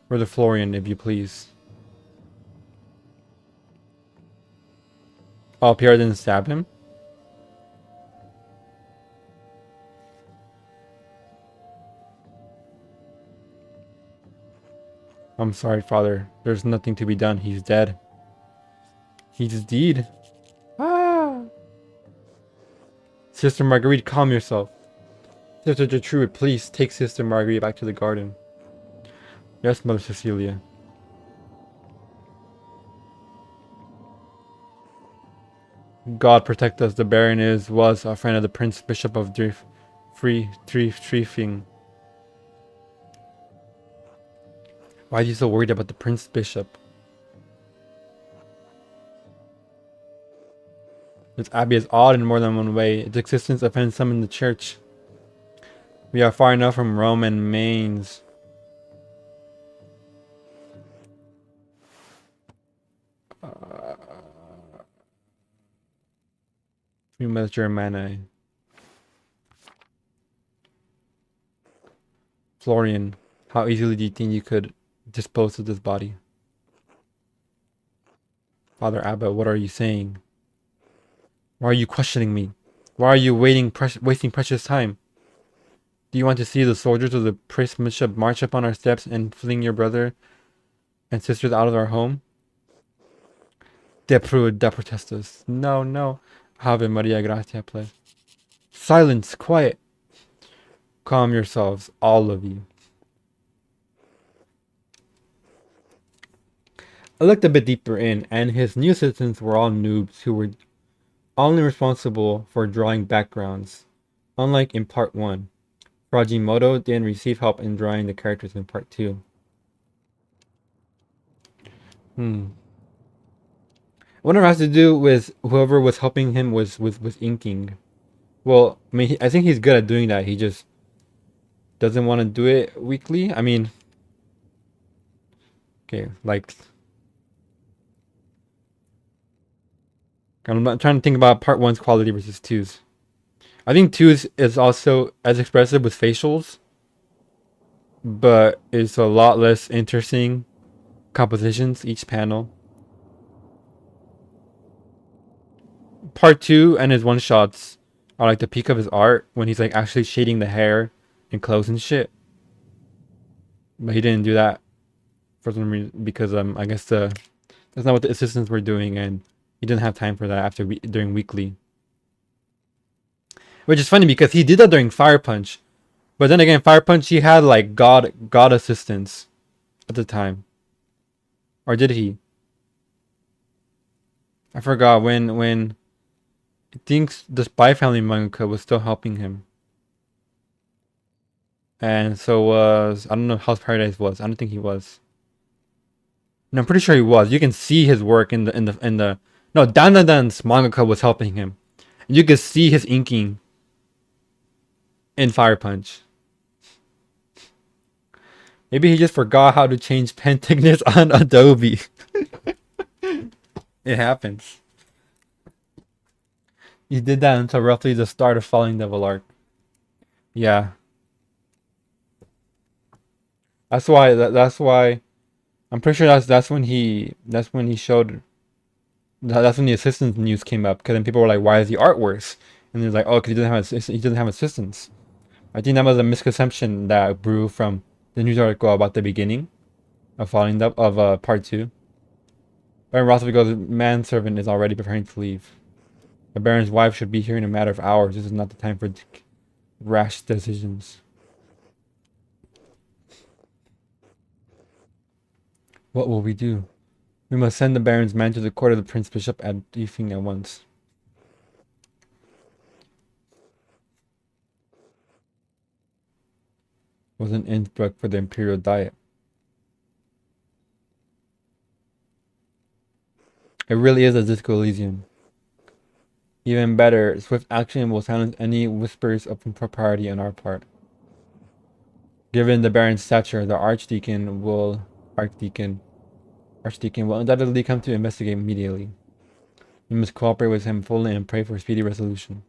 Speaker 1: Brother Florian, if you please. Oh, Piero didn't stab him? I'm sorry, Father. There's nothing to be done. He's dead. He's dead. Ah! Sister Marguerite, calm yourself. Sister Gertrude, please take Sister Marguerite back to the garden. Yes, Mother Cecilia. God protect us. The Baron was a friend of the Prince Bishop of Triefing. Why are you so worried about the Prince Bishop? This abbey is odd in more than one way. Its existence offends some in the church. We are far enough from Rome and Mainz. Germani. Florian, how easily do you think you could dispose of this body? Father Abbot, what are you saying? Why are you questioning me? Why are you wasting precious time? Do you want to see the soldiers of the Prince Bishop march up on our steps and fling your brother and sisters out of our home? De protestus. No, no. Ave Maria Gratia, play. Silence, quiet. Calm yourselves, all of you. I looked a bit deeper in, and his new citizens were all noobs who were only responsible for drawing backgrounds. Unlike in part 1, Fragimoto didn't receive help in drawing the characters in part 2. Whatever has to do with whoever was helping him was with inking. Well, I mean, I think he's good at doing that. He just doesn't want to do it weekly. I mean, okay, like I'm not trying to think about part 1's quality versus 2's. I think 2's is also as expressive with facials, but it's a lot less interesting compositions each panel. Part 2 and his one shots are like the peak of his art when he's like actually shading the hair and clothes and shit. But he didn't do that for some reason because I guess that's not what the assistants were doing, and he didn't have time for that after during weekly. Which is funny because he did that during Fire Punch, but then again, Fire Punch he had like god assistants at the time, or did he? I forgot when. I think the Spy Family manga was still helping him. And so was, I don't know, House Paradise was. I don't think he was. No, I'm pretty sure he was. You can see his work in the no, Dan's mangaka was helping him. You could see his inking in Fire Punch. Maybe he just forgot how to change pen thickness on Adobe. It happens. He did that until roughly the start of Falling Devil arc. Yeah. That's why I'm pretty sure that's when he showed that's when the assistance news came up because then people were like, why is the art worse? And they're like, oh, because he doesn't have assistants. I think that was a misconception that grew from the news article about the beginning of following up of part two. Baron Rothwell's manservant is already preparing to leave. The Baron's wife should be here in a matter of hours. This is not the time for rash decisions. What will we do? We must send the Baron's man to the court of the Prince Bishop at briefing at once. Was in Innsbruck for the Imperial Diet. It really is a Disco Elysium. Even better, swift action will silence any whispers of impropriety on our part. Given the Baron's stature, the Archdeacon will undoubtedly come to investigate immediately. We must cooperate with him fully and pray for speedy resolution.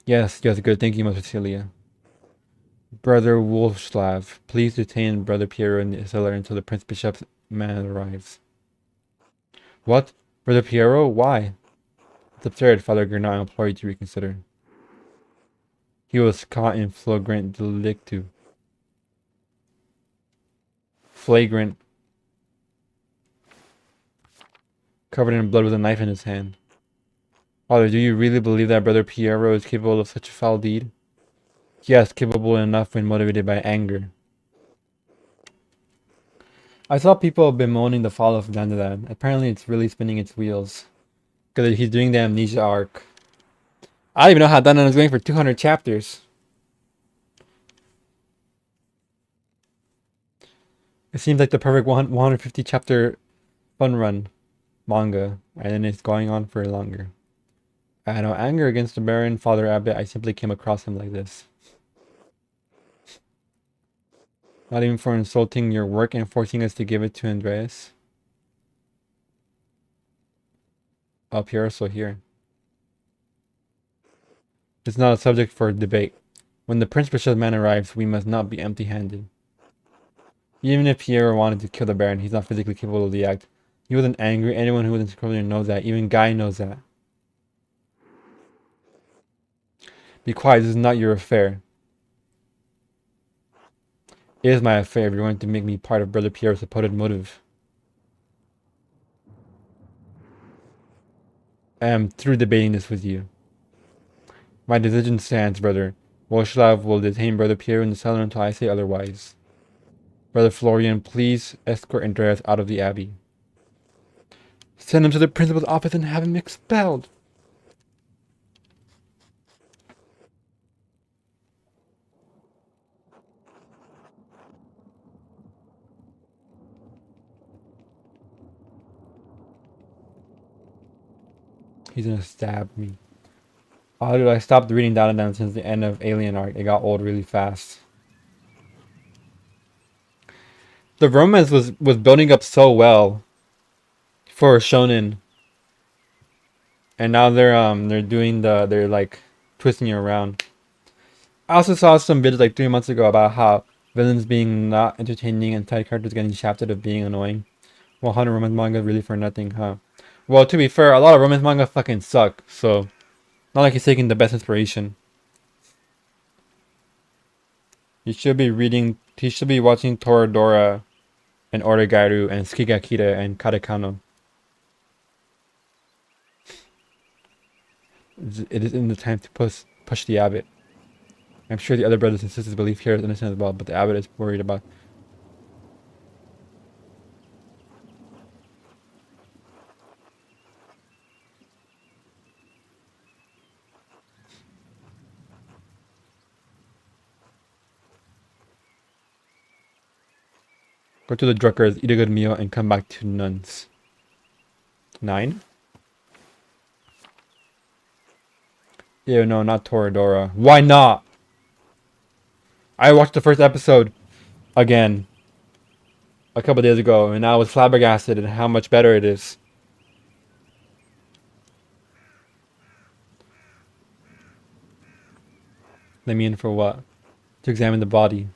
Speaker 1: Yes, good. Thank you, Mother Cecilia. Brother Wolfslav, please detain Brother Piero in the cellar until the Prince Bishop's man arrives. What? Brother Piero? Why? It's absurd, Father Gernot. I implore you to reconsider. He was caught in flagrant delictu. Flagrant. Covered in blood with a knife in his hand. Father, do you really believe that Brother Piero is capable of such a foul deed? Yes, capable enough when motivated by anger. I saw people bemoaning the fall of Dandadan. Apparently it's really spinning its wheels. Because he's doing the amnesia arc. I don't even know how Dandadan is going for 200 chapters. It seems like the perfect 150 chapter fun run manga. And then it's going on for longer. I had no anger against the Baron, Father Abbot. I simply came across him like this. Not even for insulting your work and forcing us to give it to Andreas. Up here, so here. It's not a subject for debate. When the Prince Bishop's man arrives, we must not be empty-handed. Even if Piero wanted to kill the Baron, he's not physically capable of the act. He wasn't angry. Anyone who was in Scorpion knows that. Even Guy knows that. Be quiet. This is not your affair. It is my affair if you're going to make me part of Brother Piero's supposed motive. I am through debating this with you. My decision stands, brother. Wolfslav will detain Brother Piero in the cellar until I say otherwise. Brother Florian, please escort Andreas out of the abbey. Send him to the principal's office and have him expelled. He's gonna stab me. Oh, dude, I stopped reading Down since the end of Alien Arc. It got old really fast. The romance was building up so well for shonen, and now they're doing they're like twisting you around. I also saw some videos like 3 months ago about how villains being not entertaining and side characters getting shafted of being annoying. 100 romance manga really for nothing, huh? Well, to be fair, a lot of romance manga fucking suck, so not like he's taking the best inspiration. He should be watching Toradora and Oregairu and Skigakira and Katakano. It is in the time to push the abbot. I'm sure the other brothers and sisters believe here is innocent as well, but the abbot is worried about. Go to the Druckers, eat a good meal, and come back to nuns. 9? Ew, no, not Toradora. Why not? I watched the first episode again a couple days ago, and I was flabbergasted at how much better it is. Let me in for what? To examine the body.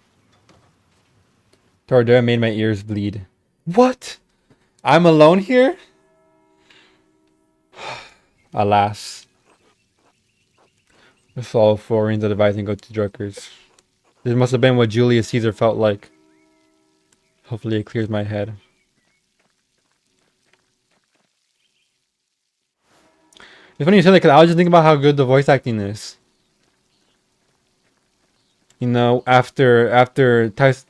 Speaker 1: Toradora made my ears bleed. What? I'm alone here? Alas. Let's follow Florian's advice and go to Druckers. This must have been what Julius Caesar felt like. Hopefully it clears my head. It's funny you said that because I was just thinking about how good the voice acting is. You know, after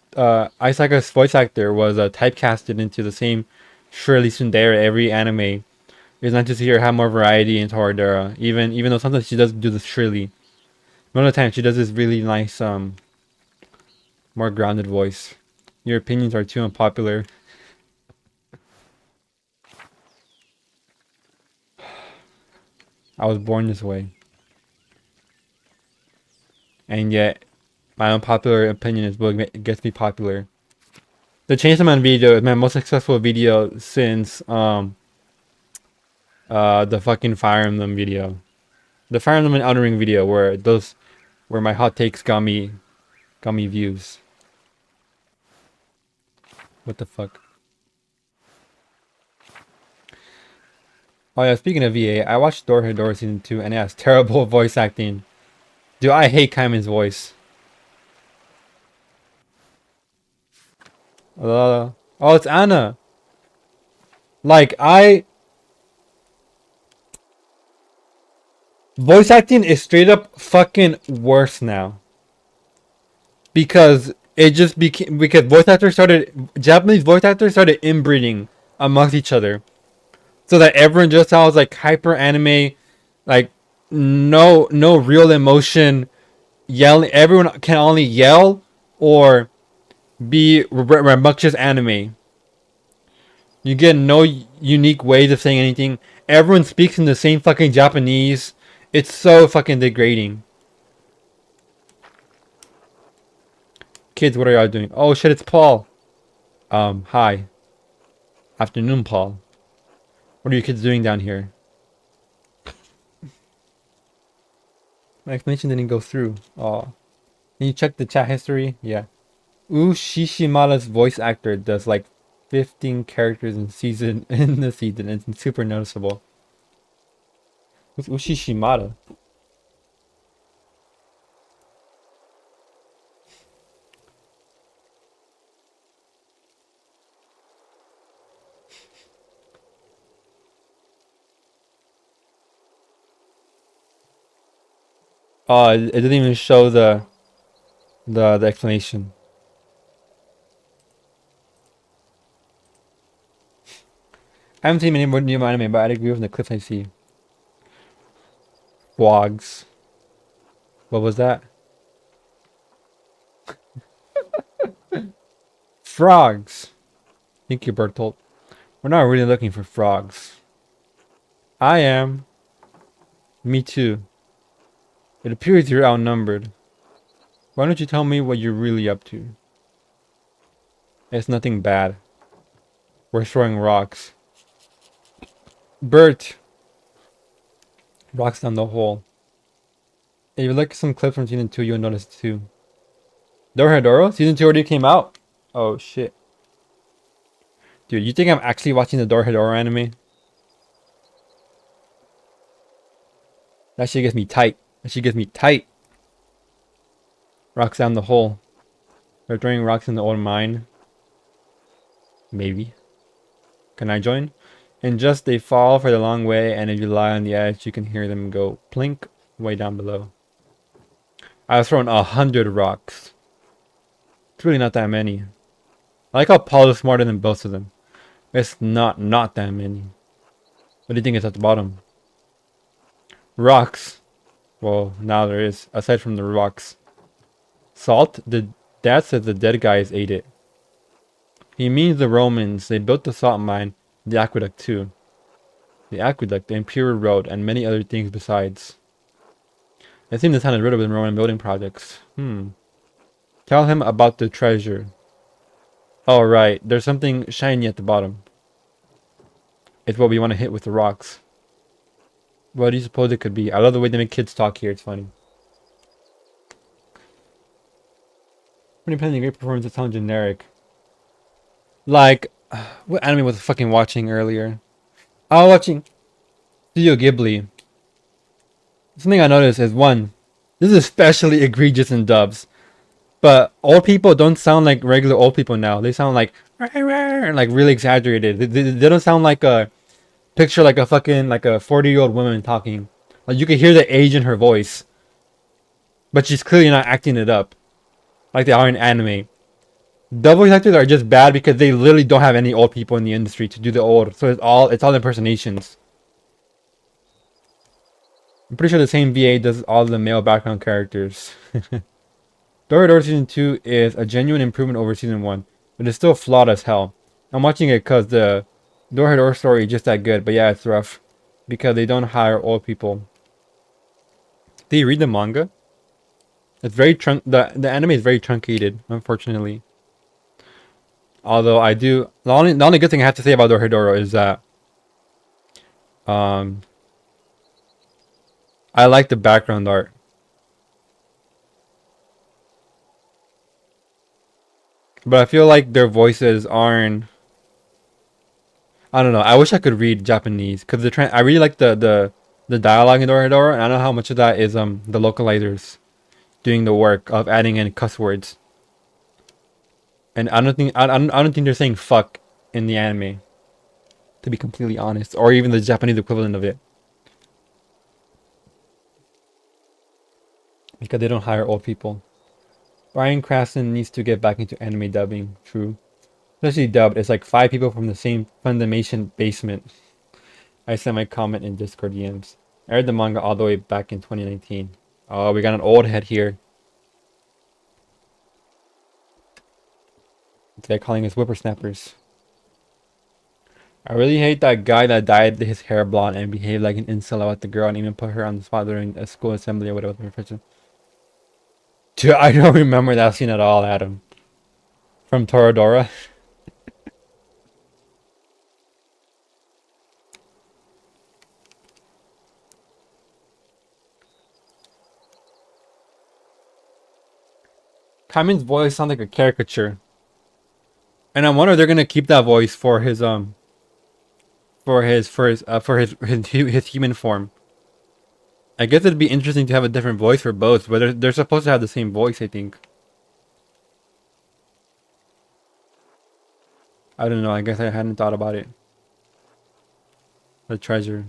Speaker 1: Isaka's voice actor was typecasted into the same Shirley Sundara every anime. It's nice to see her have more variety in Toradora. Even though sometimes she does do the Shirley. One of the times she does this really nice more grounded voice. Your opinions are too unpopular. I was born this way. And yet my unpopular opinion is what gets me popular. The Chainsaw Man video is my most successful video since the fucking Fire Emblem video. The Fire Emblem and Elden Ring video where my hot takes got me views. What the fuck? Oh yeah, speaking of VA, I watched Dorohedoro season 2 and it has terrible voice acting. Dude, I hate Kaiman's voice. Oh, it's Anna. Like, voice acting is straight up fucking worse now. Because it just became, because Japanese voice actors started inbreeding amongst each other. So that everyone just sounds like hyper anime, like no real emotion, yelling. Everyone can only yell or be rambunctious anime. You get no unique ways of saying anything. Everyone speaks in the same fucking Japanese. It's so fucking degrading. Kids, what are y'all doing? Oh shit, it's Paul. Hi. Afternoon, Paul. What are you kids doing down here? My explanation didn't go through. Oh. Can you check the chat history? Yeah. Ushishimada's voice actor does like 15 characters in the season. It's super noticeable. Who's Ushishimada? Oh, it didn't even show the explanation. I haven't seen many more new anime, but I'd agree with the clips I see. Vlogs. What was that? Frogs. Thank you, Bertolt. We're not really looking for frogs. I am. Me too. It appears you're outnumbered. Why don't you tell me what you're really up to? It's nothing bad. We're throwing rocks. Bert! Rocks down the hole. If you look at some clips from season 2, you'll notice too. Dorohedoro? Season 2 already came out? Oh shit. Dude, you think I'm actually watching the Dorohedoro anime? That shit gets me tight. That shit gets me tight. Rocks down the hole. They're throwing rocks in the old mine. Maybe. Can I join? And just they fall for the long way, and if you lie on the edge, you can hear them go plink way down below. I was throwing 100 rocks. It's really not that many. I like how Paul is smarter than both of them. It's not that many. What do you think is at the bottom? Rocks. Well, now there is. Aside from the rocks. Salt? The dad says the dead guys ate it. He means the Romans. They built the salt mine, the aqueduct too. The aqueduct, the imperial road, and many other things besides. It seems to sound riddled with Roman building projects. Tell him about the treasure. Oh right, there's something shiny at the bottom. It's what we want to hit with the rocks. What do you suppose it could be? I love the way they make kids talk here, it's funny. When you're playing a great performance, it sounds generic. Like, What anime was I fucking watching earlier? I was watching Studio Ghibli. Something I noticed is one, this is especially egregious in dubs. But old people don't sound like regular old people now. They sound like like really exaggerated. They don't sound like a picture like a fucking like a 40-year-old woman talking. Like you can hear the age in her voice, but she's clearly not acting it up like they are in anime. Dub voice actors are just bad because they literally don't have any old people in the industry to do the old. So it's all impersonations. I'm pretty sure the same VA does all the male background characters. Door Season 2 is a genuine improvement over Season 1, but it's still flawed as hell. I'm watching it because the Door story is just that good, but yeah, it's rough. Because they don't hire old people. Do you read the manga? It's very the anime is very truncated, unfortunately. Although I do the only good thing I have to say about Door is that um I like the background art. But I feel like their voices aren't. I don't know. I wish I could read Japanese because I really like the dialogue in Dora, and I know how much of that is the localizers doing the work of adding in cuss words. And I don't think they're saying fuck in the anime, to be completely honest, or even the Japanese equivalent of it, because they don't hire old people. Bryan Cranston needs to get back into anime dubbing. True, especially dubbed. It's like 5 people from the same Funimation basement. I sent my comment in Discord DMs. I read the manga all the way back in 2019. Oh, we got an old head here. They're calling us whippersnappers. I really hate that guy that dyed his hair blonde and behaved like an incel with the girl and even put her on the spot during a school assembly or whatever the professor. Dude, I don't remember that scene at all, Adam. From Toradora. Kaiman's voice sounds like a caricature. And I wonder if they're gonna keep that voice for his his human form. I guess it'd be interesting to have a different voice for both, but they're supposed to have the same voice, I think. I don't know, I guess I hadn't thought about it. The treasure.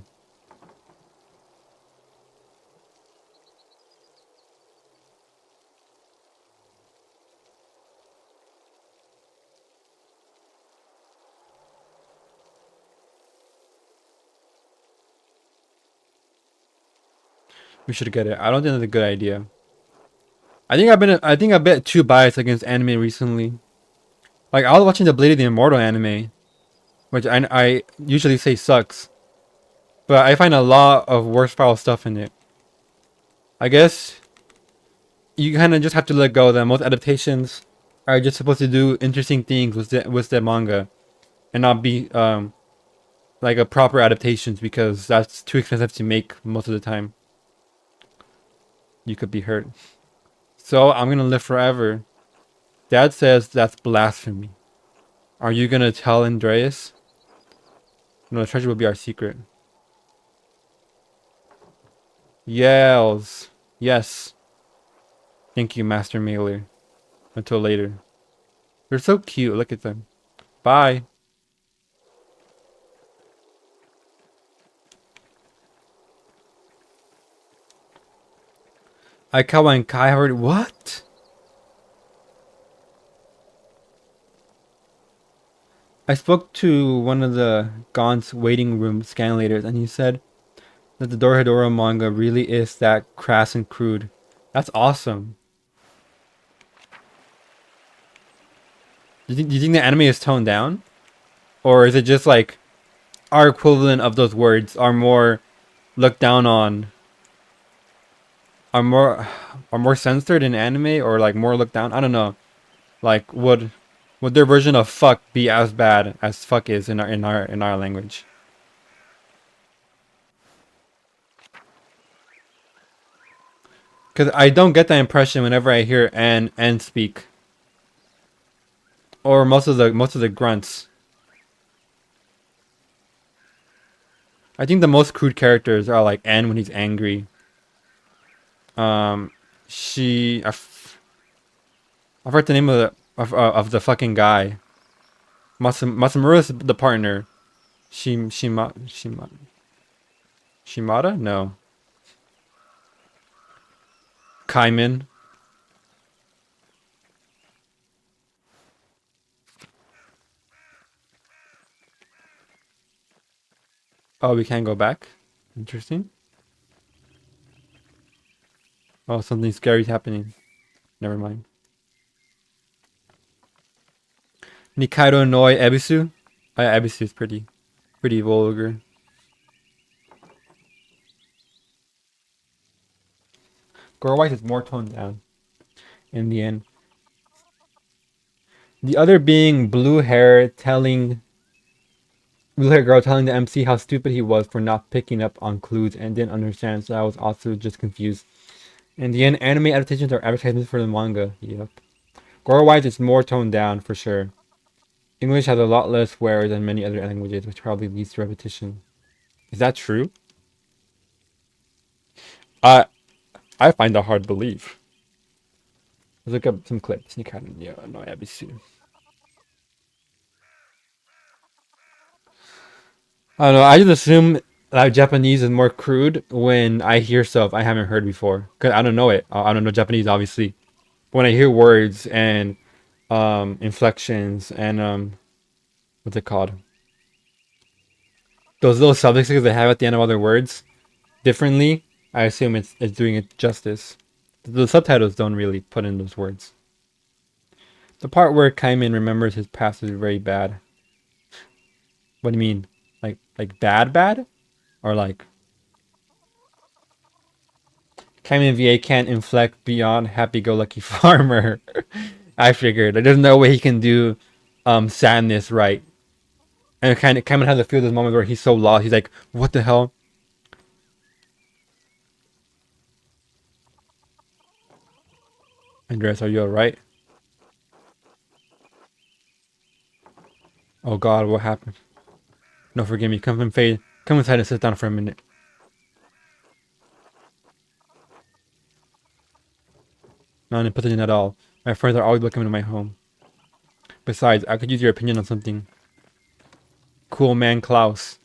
Speaker 1: We should get it. I don't think that's a good idea. I think I've been too biased against anime recently. Like I was watching the Blade of the Immortal anime, which I usually say sucks, but I find a lot of worthwhile stuff in it. I guess you kind of just have to let go that most adaptations are just supposed to do interesting things with the manga, and not be like a proper adaptations because that's too expensive to make most of the time. You could be hurt. So I'm gonna live forever. Dad says that's blasphemy. Are you gonna tell Andreas? No, the treasure will be our secret. Yells. Yes. Thank you, Master Mailer. Until later. They're so cute. Look at them. Bye. Aikawa and Kai heard what? I spoke to one of the Gaunt's waiting room scanlators and he said that the Dorohedoro manga really is that crass and crude. That's awesome. Do you think the anime is toned down? Or is it just like our equivalent of those words are more looked down on, are more censored in anime, or like more looked down? I don't know. Like would their version of fuck be as bad as fuck is in our language? Because I don't get that impression whenever I hear and speak, or most of the grunts. I think the most crude characters are like N when he's angry. Um, she I forgot the name of the fucking guy. Masamura's the partner. Shimada? No. Kaiman. Oh, we can't go back. Interesting. Oh, something scary's happening. Never mind. Nikaido Noi Ebisu. Ebisu is pretty vulgar. Girl White is more toned down in the end. The other being blue hair girl telling the MC how stupid he was for not picking up on clues and didn't understand, so I was also just confused. In the end, anime adaptations are advertisements for the manga. Yep. Girl White is more toned down for sure. English has a lot less swears than many other languages, which probably leads to repetition. Is that true? I I find that hard to believe. Let's look up some clips. Yeah, no, ABC. I don't know. I just assume that Japanese is more crude when I hear stuff I haven't heard before. Cause I don't know it. I don't know Japanese, obviously. When I hear words and inflections and what's it called? Those little suffixes they have at the end of other words differently. I assume it's doing it justice. The subtitles don't really put in those words. The part where Kaiman remembers his past is very bad. What do you mean? Like bad? Or like Kaiman VA can't inflect beyond happy-go-lucky farmer. I figured. Like, there's no way he can do sadness right. And Kaiman has a few of those moments where he's so lost. He's like, what the hell? Andreas, are you alright? Oh god, what happened? No, forgive me. Come and fade. Come inside and sit down for a minute. Not in position at all. My friends are always welcome to my home. Besides, I could use your opinion on something. Cool man Klaus.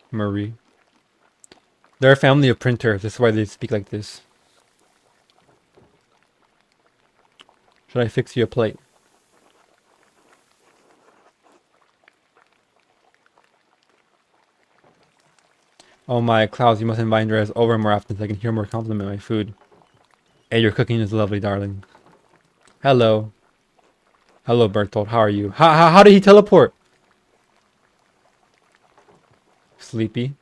Speaker 1: Marie. They're a family of printers. That's why they speak like this. Should I fix you a plate? Oh my, Klaus, you must invite Andreas over more often so I can hear more compliment my food. Hey, your cooking is lovely, darling. Hello. Hello, Bertolt. How are you? How did he teleport? Sleepy.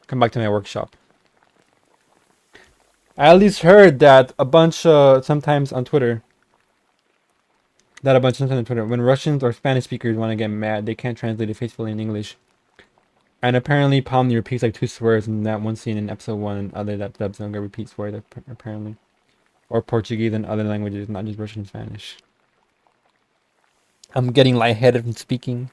Speaker 1: Come back to my workshop. I at least heard that a bunch sometimes on Twitter. When Russians or Spanish speakers want to get mad, they can't translate it faithfully in English. And apparently Pomni repeats like two swears in that one scene in episode 1 and other that dubs younger repeat swears apparently. Or Portuguese and other languages, not just Russian and Spanish. I'm getting lightheaded from speaking.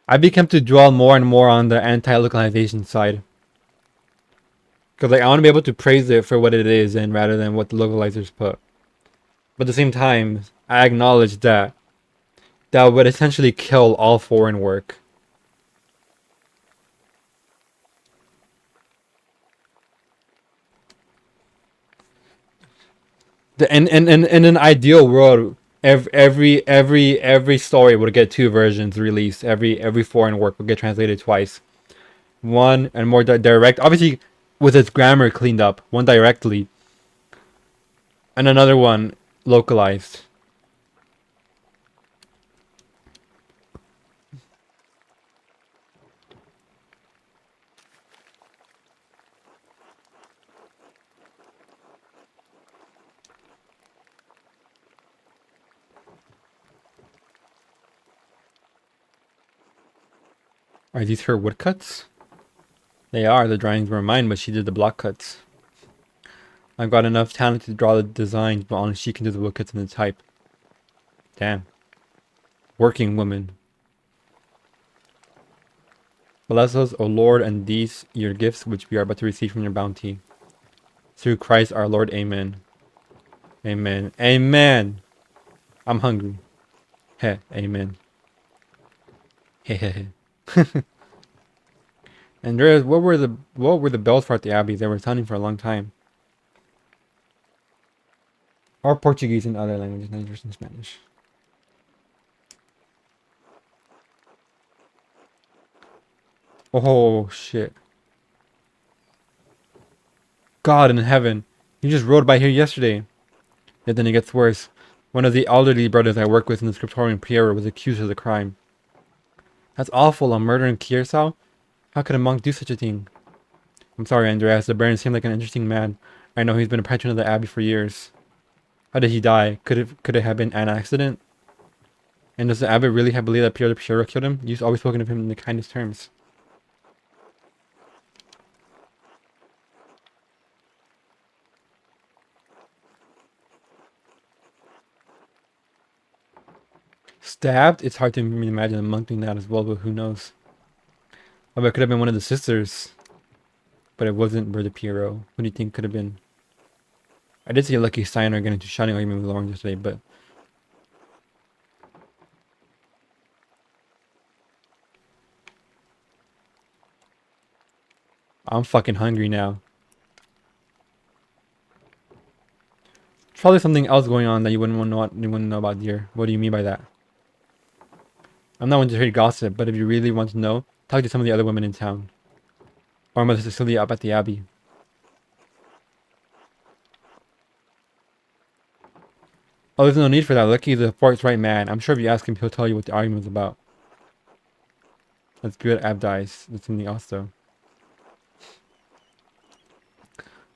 Speaker 1: I become to dwell more and more on the anti-localization side. Because like I want to be able to praise it for what it is and rather than what the localizers put. But at the same time, I acknowledge that that would essentially kill all foreign work. In an ideal world, every story would get two versions released. Every foreign work would get translated twice. One and more direct, obviously with its grammar cleaned up. One directly, and another one localized. Are these her woodcuts? They are. The drawings were mine, but she did the block cuts. I've got enough talent to draw the designs, but only she can do the block cuts and the type. Damn. Working woman. Bless us, O Lord, and these your gifts which we are about to receive from your bounty. Through Christ our Lord. Amen. Amen. Amen. I'm hungry. Heh. Amen. Hehehe. Andreas, what were the bells for at the Abbey? They were sounding for a long time. Or Portuguese and other languages, not just in Spanish. Oh shit. God in heaven. He just rode by here yesterday. Yet then it gets worse. One of the elderly brothers I work with in the scriptorium, Piero, was accused of the crime. That's awful, a murder in Kiersau? How could a monk do such a thing? I'm sorry, Andreas. The Baron seemed like an interesting man. I know he's been a patron of the Abbey for years. How did he die? Could it have been an accident? And does the abbot really have believed that Piero killed him? You've always spoken of him in the kindest terms. Stabbed? It's hard to imagine a monk doing that as well, but who knows? Oh, but it could have been one of the sisters. But it wasn't Brother Piero. Who do you think could have been? I did see a Lucky Steiner get into a shouting argument with Lauren yesterday, but I'm fucking hungry now. There's probably something else going on that you wouldn't know about, dear. What do you mean by that? I'm not one to hear gossip, but if you really want to know, talk to some of the other women in town. Or Mother Cecilia up at the Abbey. Oh, there's no need for that. Lucky the fort's right man. I'm sure if you ask him, he'll tell you what the argument was about. That's good, Abdice. That's something else, though.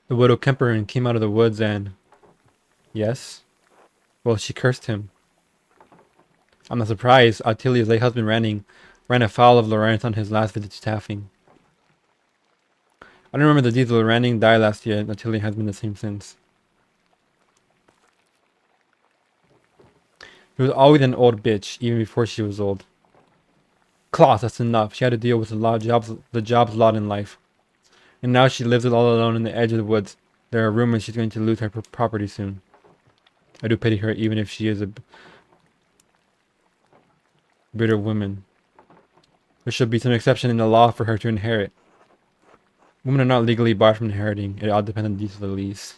Speaker 1: The widow Kemperin came out of the woods and... Yes? Well, she cursed him. I'm not surprised. Attilia's late husband ran afoul of Lawrence on his last visit to Taffing. I don't remember the deeds of Ranning died last year. Attilia has been the same since. She was always an old bitch, even before she was old. Klaus, that's enough. She had to deal with the jobs lot in life. And now she lives all alone in the edge of the woods. There are rumors she's going to lose her property soon. I do pity her, even if she is a bitter woman. There should be some exception in the law for her to inherit. Women are not legally barred from inheriting. It all depends on the details of the lease.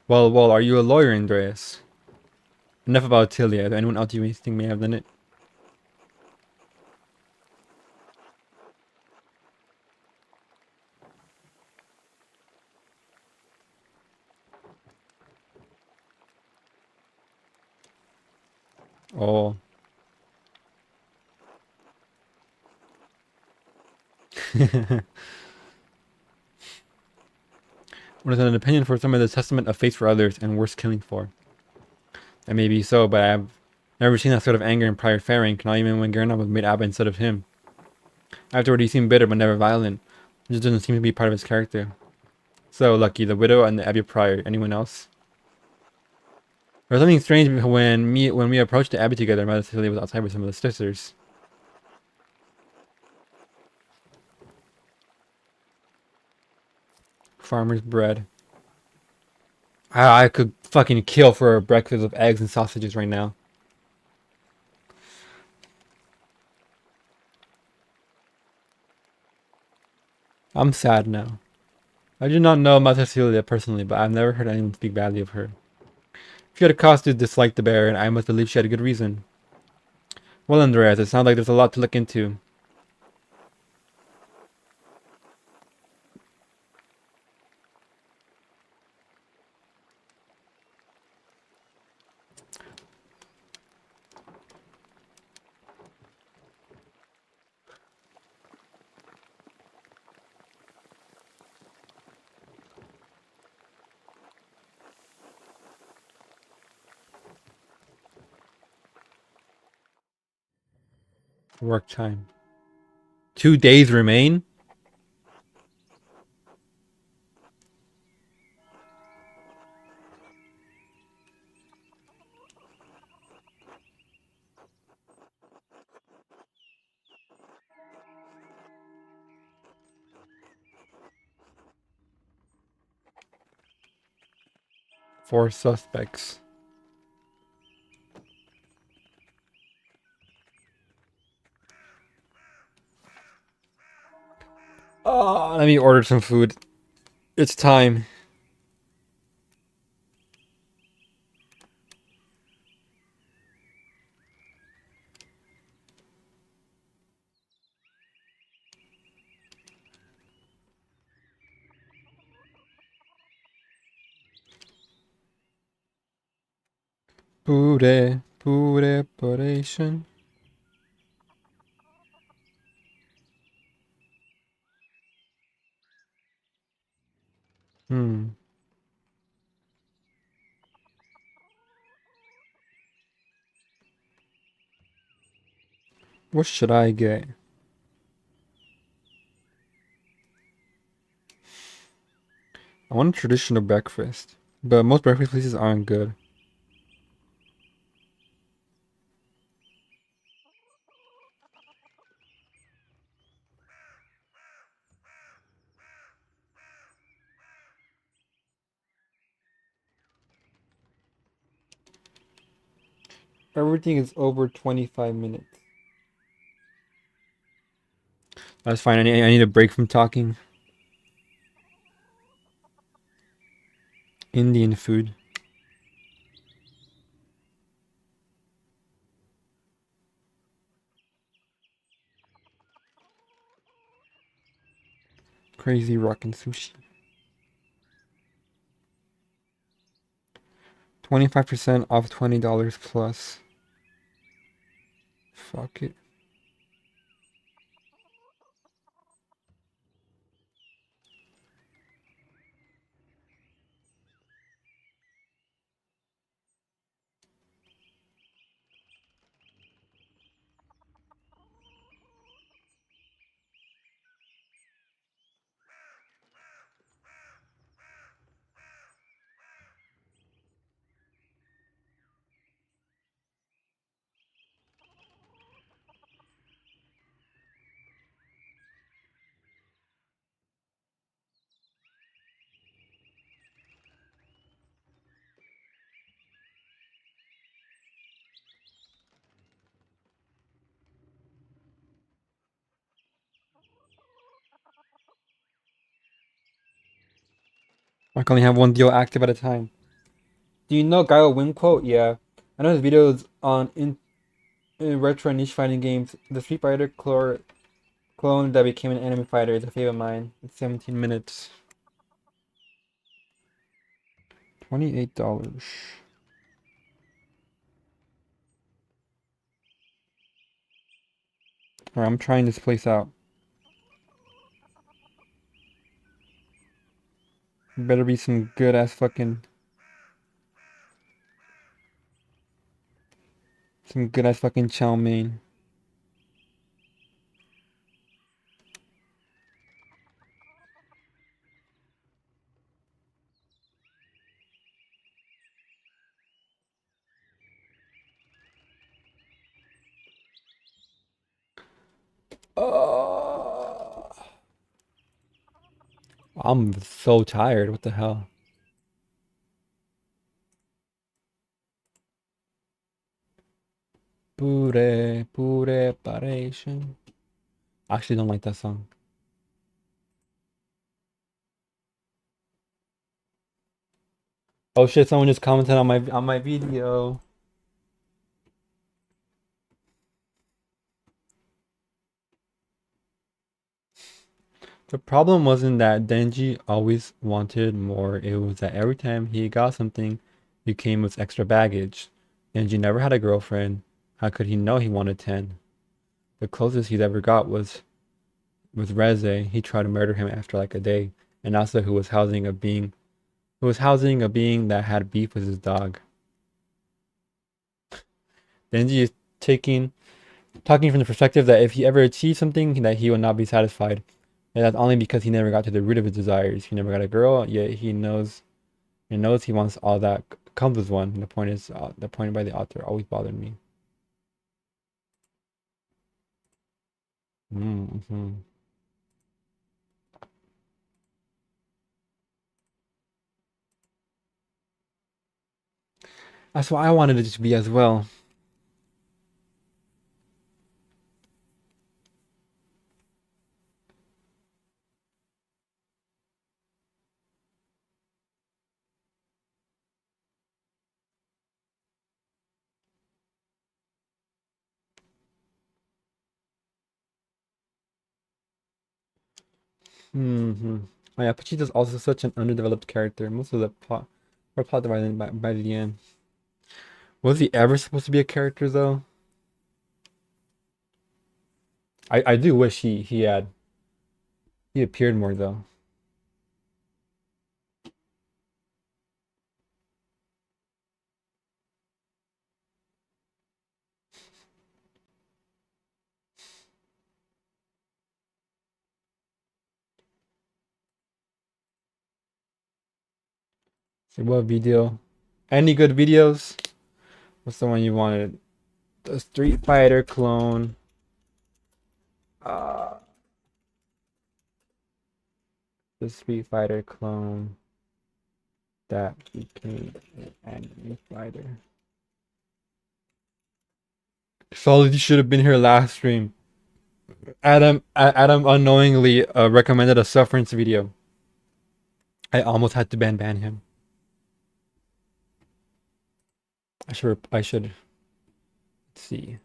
Speaker 1: Well, are you a lawyer, Andreas? Enough about Tilia. Is there anyone else you think may have done it? Oh. What is an opinion for some of the testament of faith for others and worse killing for? That may be so, but I have never seen that sort of anger in prior Ferenc, not even when Gernot was made abbot instead of him. Afterward he seemed bitter but never violent. It just doesn't seem to be part of his character. So, Lucky, the widow and the abbey prior. Anyone else? There was something strange when we approached the abbey together. Mother Cecilia was outside with some of the sisters. Farmer's bread. I could fucking kill for a breakfast of eggs and sausages right now. I'm sad now. I do not know Mother Cecilia personally, but I've never heard anyone speak badly of her. If she had a cause to dislike the Baron, I must believe she had a good reason. Well, Andreas, it sounds like there's a lot to look into. Work time. 2 days remain? Four suspects. Oh, let me order some food. It's time. Pure preparation. Hmm. What should I get? I want a traditional breakfast, but most breakfast places aren't good. Everything is over 25 minutes. That's fine. I need a break from talking. Indian food. Crazy rockin' sushi. 25% off $20 plus. Fuck it. I can only have one deal active at a time. Do you know Guile Win quote? Yeah. I know his videos on in retro and niche fighting games. The Street Fighter clone that became an anime fighter is a favorite of mine. It's 17 minutes. $28. Alright, I'm trying this place out. Better be some good ass fucking. Some good ass fucking chow mein. Oh, I'm so tired. What the hell? Pure preparation. I actually don't like that song. Oh shit, someone just commented on my video. The problem wasn't that Denji always wanted more, it was that every time he got something, it came with extra baggage. Denji never had a girlfriend. How could he know he wanted 10? The closest he's ever got was with Reze. He tried to murder him after like a day. And also who was housing a being that had beef with his dog. Denji is taking Talking from the perspective that if he ever achieved something, that he will not be satisfied. And that's only because he never got to the root of his desires. He never got a girl, yet he knows he wants all that comes with one. The point is, the point by the author always bothered me. Mm-hmm. That's what I wanted it to be as well. Mm-hmm. Oh yeah, Pachito's also such an underdeveloped character. Most of the plot development by the end. Was he ever supposed to be a character though? I do wish he appeared more though. So what video? Any good videos? What's the one you wanted? The Street Fighter clone. Uh, the Street Fighter clone that became an anime fighter. Solid, you should have been here last stream. Adam unknowingly recommended a sufferance video. I almost had to ban him. I should see.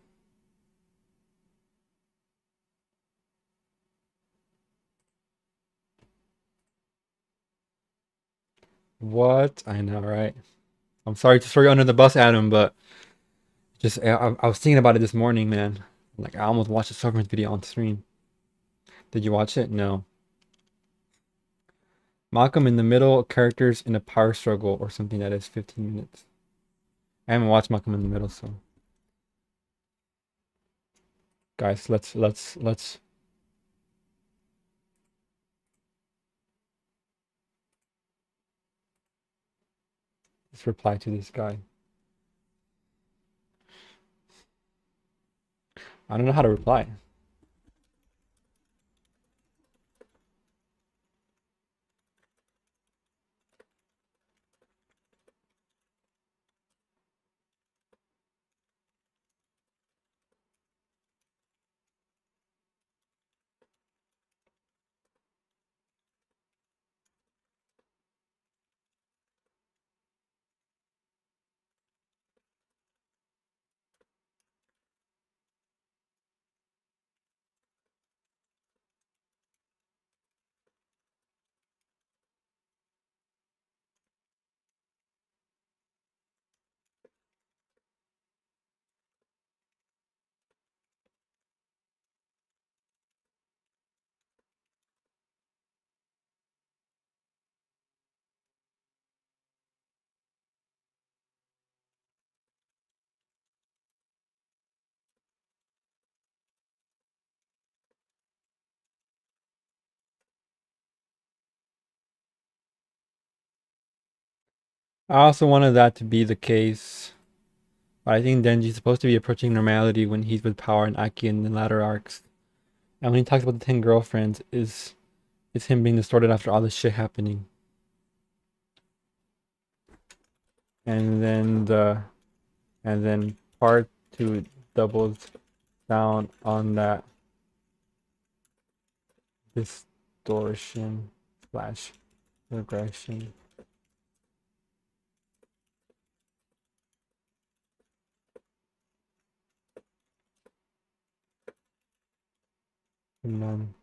Speaker 1: What? I know, right? I'm sorry to throw you under the bus, Adam, but just I was thinking about it this morning, man. Like I almost watched a sufferance video on stream. Did you watch it? No. Malcolm in the Middle, characters in a power struggle or something that is 15 minutes. I haven't watched Malcolm in the Middle, so guys, let's reply to this guy. I don't know how to reply. I also wanted that to be the case. But I think Denji's supposed to be approaching normality when he's with Power and Aki in the latter arcs. And when he talks about the 10 girlfriends, is him being distorted after all this shit happening. And then part two doubles down on that distortion slash regression. None.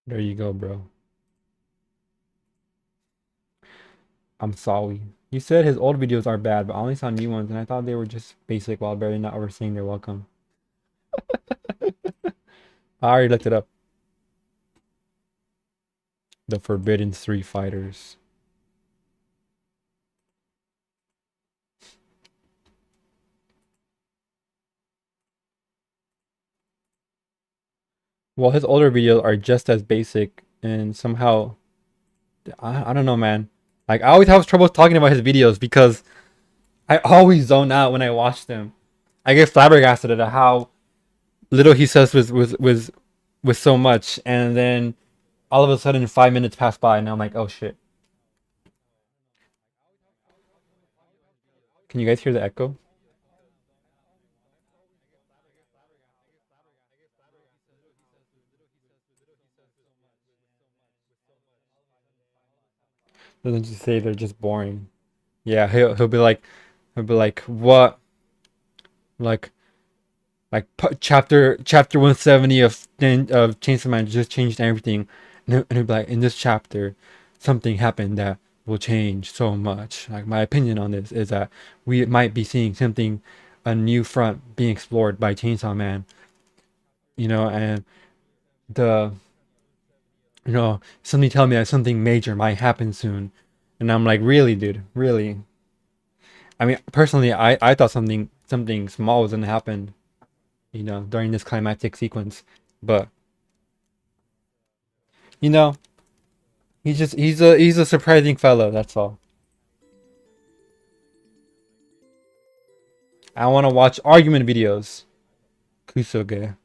Speaker 1: There you go, bro. I'm sorry. You said his old videos are bad, but I only saw new ones, and I thought they were just basic while barely not overstaying their welcome. I already looked it up. The Forbidden Street Fighters. Well, his older videos are just as basic, and somehow, I don't know, man. Like, I always have trouble talking about his videos because I always zone out when I watch them. I get flabbergasted at how little he says with so much, and then all of a sudden 5 minutes pass by, and I'm like, oh shit. Can you guys hear the echo? Doesn't just say they're just boring. Yeah, he'll be like what like chapter 170 of Chainsaw Man just changed everything, and he'll be like, in this chapter, something happened that will change so much. Like, my opinion on this is that we might be seeing something, a new front being explored by Chainsaw Man. And the something tell me that something major might happen soon, and I'm like, really, dude, really? I mean, personally, I thought something small was gonna happen, during this climactic sequence, but you know, he's a surprising fellow. That's all. I want to watch argument videos. Kusoge.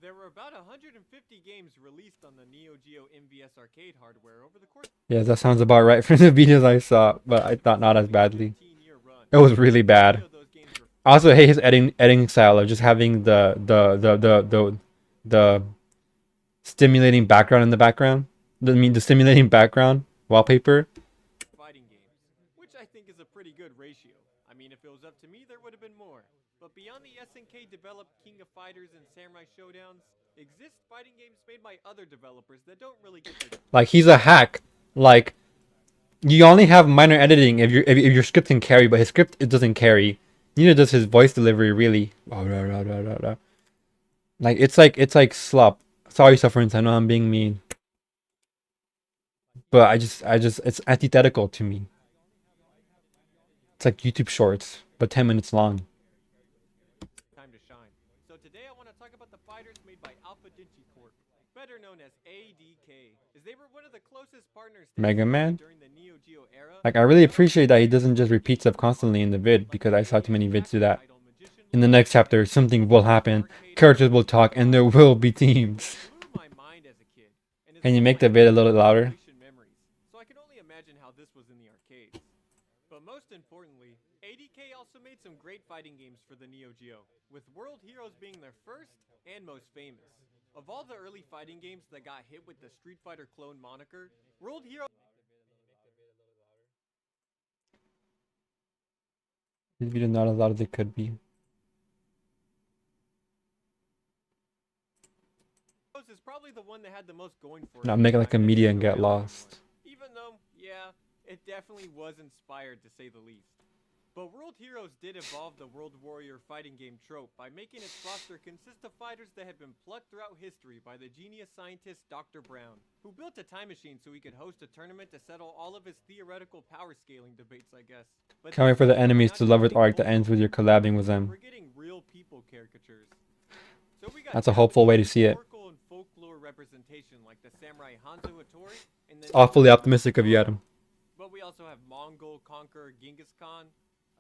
Speaker 2: There were about 150 games released on the Neo Geo MVS arcade hardware over the course
Speaker 1: Yeah, that sounds about right from the videos I saw, but I thought not as
Speaker 2: of a
Speaker 1: badly.
Speaker 2: 15-year run.
Speaker 1: It was really bad.
Speaker 2: Many of those games were
Speaker 1: I also hate his editing style of just having the stimulating background in the background. I mean, the stimulating background wallpaper.
Speaker 2: fighting games, which I think is a pretty good ratio. I mean, if it was up to me, there would have been more. But beyond the SNK developed King of Fighters and Samurai Showdowns, exist fighting games made by other developers that don't really get their
Speaker 1: Like, he's a hack. Like, you only have minor editing if your script can carry, but his script, it doesn't carry. Neither does his voice delivery really. Like, it's like slop. Sorry, sufferance. I know I'm being mean, but I just it's antithetical to me. It's like YouTube Shorts, but 10 minutes long.
Speaker 2: time to shine. So today I want to talk about the fighters made by Alpha Denti Corp, better known as ADK, as they were one of the closest partners to
Speaker 1: Mega
Speaker 2: SNK
Speaker 1: Man.
Speaker 2: during the Neo Geo era.
Speaker 1: Like, I really appreciate that he doesn't just repeat stuff constantly in the vid, because I saw too many vids do that. In the next chapter, something will happen. Characters will talk, and there will be teams.
Speaker 2: Blew my mind as a kid, and is
Speaker 1: Can you
Speaker 2: one of
Speaker 1: make
Speaker 2: my
Speaker 1: the vid a
Speaker 2: earliest
Speaker 1: little louder?
Speaker 2: PlayStation memories. So I can only imagine how this was in the arcades. But most importantly, ADK also made some great fighting games for the Neo Geo, with World Heroes being their first and most famous. Of all the early fighting games that got hit with the Street Fighter clone moniker, World Heroes
Speaker 1: This video not as loud as it could be.
Speaker 2: is probably the one that had the most going for it.
Speaker 1: Not make it like a media and get lost.
Speaker 2: Even though, yeah, it definitely was inspired to say the least. But World Heroes did evolve the World Warrior fighting game trope by making its roster consist of fighters that had been plucked throughout history by the genius scientist Dr. Brown, who built a time machine so he could host a tournament to settle all of his theoretical power scaling debates, I guess. But
Speaker 1: Can't wait for the enemies
Speaker 2: not
Speaker 1: to love
Speaker 2: just
Speaker 1: with arc that
Speaker 2: being
Speaker 1: ends with your collabing with them.
Speaker 2: we're getting real people caricatures. So we got
Speaker 1: That's a hopeful way to see it.
Speaker 2: historical and folklore representation like the samurai Hanzo Hattori and the
Speaker 1: Awfully optimistic of you, Adam.
Speaker 2: but we also have Mongol conqueror Genghis Khan,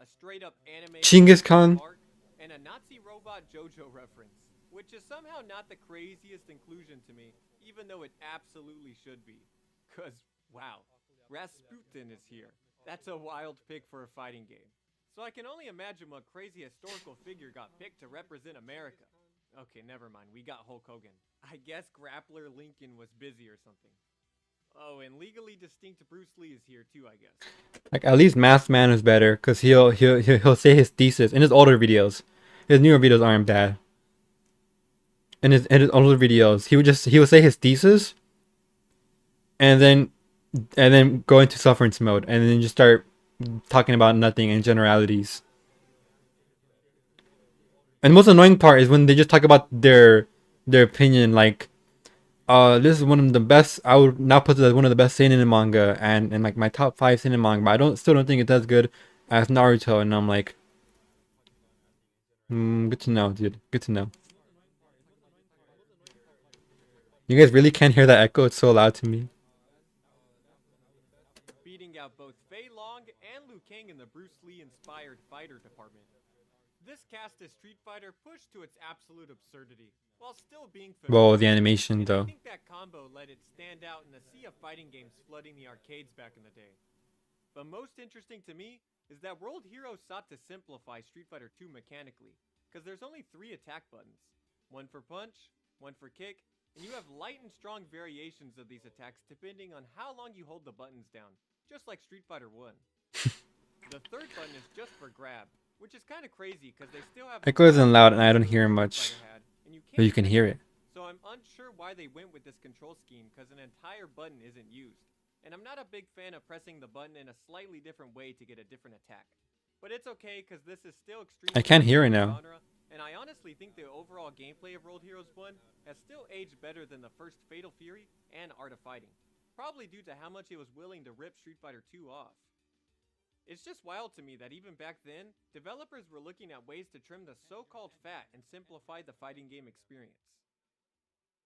Speaker 2: a straight up anime
Speaker 1: Chinggis Khan.
Speaker 2: Mark, and a Nazi robot JoJo reference, which is somehow not the craziest inclusion to me, even though it absolutely should be. Cause wow, Rasputin is here. That's a wild pick for a fighting game. So I can only imagine what crazy historical figure got picked to represent America. Okay, never mind. We got Hulk Hogan. I guess Grappler Lincoln was busy or something. Oh, and legally distinct Bruce Lee is here too, I guess.
Speaker 1: Like, at least Masked Man is better, cause he'll say his thesis in his older videos. His newer videos aren't bad. In his older videos, he would say his thesis, and then go into sufferance mode, and then just start talking about nothing and generalities. And the most annoying part is when they just talk about their opinion, like, this is one of the best. I would now put it as one of the best seinen manga, and like my top 5 seinen manga. But I still don't think it's as good as Naruto. And I'm like, good to know, dude. Good to know. You guys really can't hear that echo. It's so loud to me.
Speaker 2: beating out both Fei Long and Liu Kang in the Bruce Lee inspired fighter department. This cast is Street Fighter pushed to its absolute absurdity, while still being
Speaker 1: Well,
Speaker 2: familiar.
Speaker 1: the animation
Speaker 2: And I
Speaker 1: though.
Speaker 2: think that combo let it stand out in the sea of fighting games flooding the arcades back in the day. But most interesting to me is that World Heroes sought to simplify Street Fighter 2 mechanically, because there's only 3 attack buttons. One for punch, one for kick, and you have light and strong variations of these attacks depending on how long you hold the buttons down, just like Street Fighter 1. The third button is just for grab, which is kind of crazy because they still have the
Speaker 1: Echo isn't loud, and I don't
Speaker 2: Street
Speaker 1: hear much,
Speaker 2: Fighter had, and you
Speaker 1: but
Speaker 2: can't
Speaker 1: you can hear it.
Speaker 2: so I'm unsure why they went with this control scheme because an entire button isn't used. And I'm not a big fan of pressing the button in a slightly different way to get a different attack. But it's okay because this is still extremely
Speaker 1: I can't hear it
Speaker 2: popular
Speaker 1: now.
Speaker 2: genre, and I honestly think the overall gameplay of World Heroes 1 has still aged better than the first Fatal Fury and Art of Fighting. Probably due to how much it was willing to rip Street Fighter 2 off. It's just wild to me that even back then, developers were looking at ways to trim the so-called fat and simplify the fighting game experience.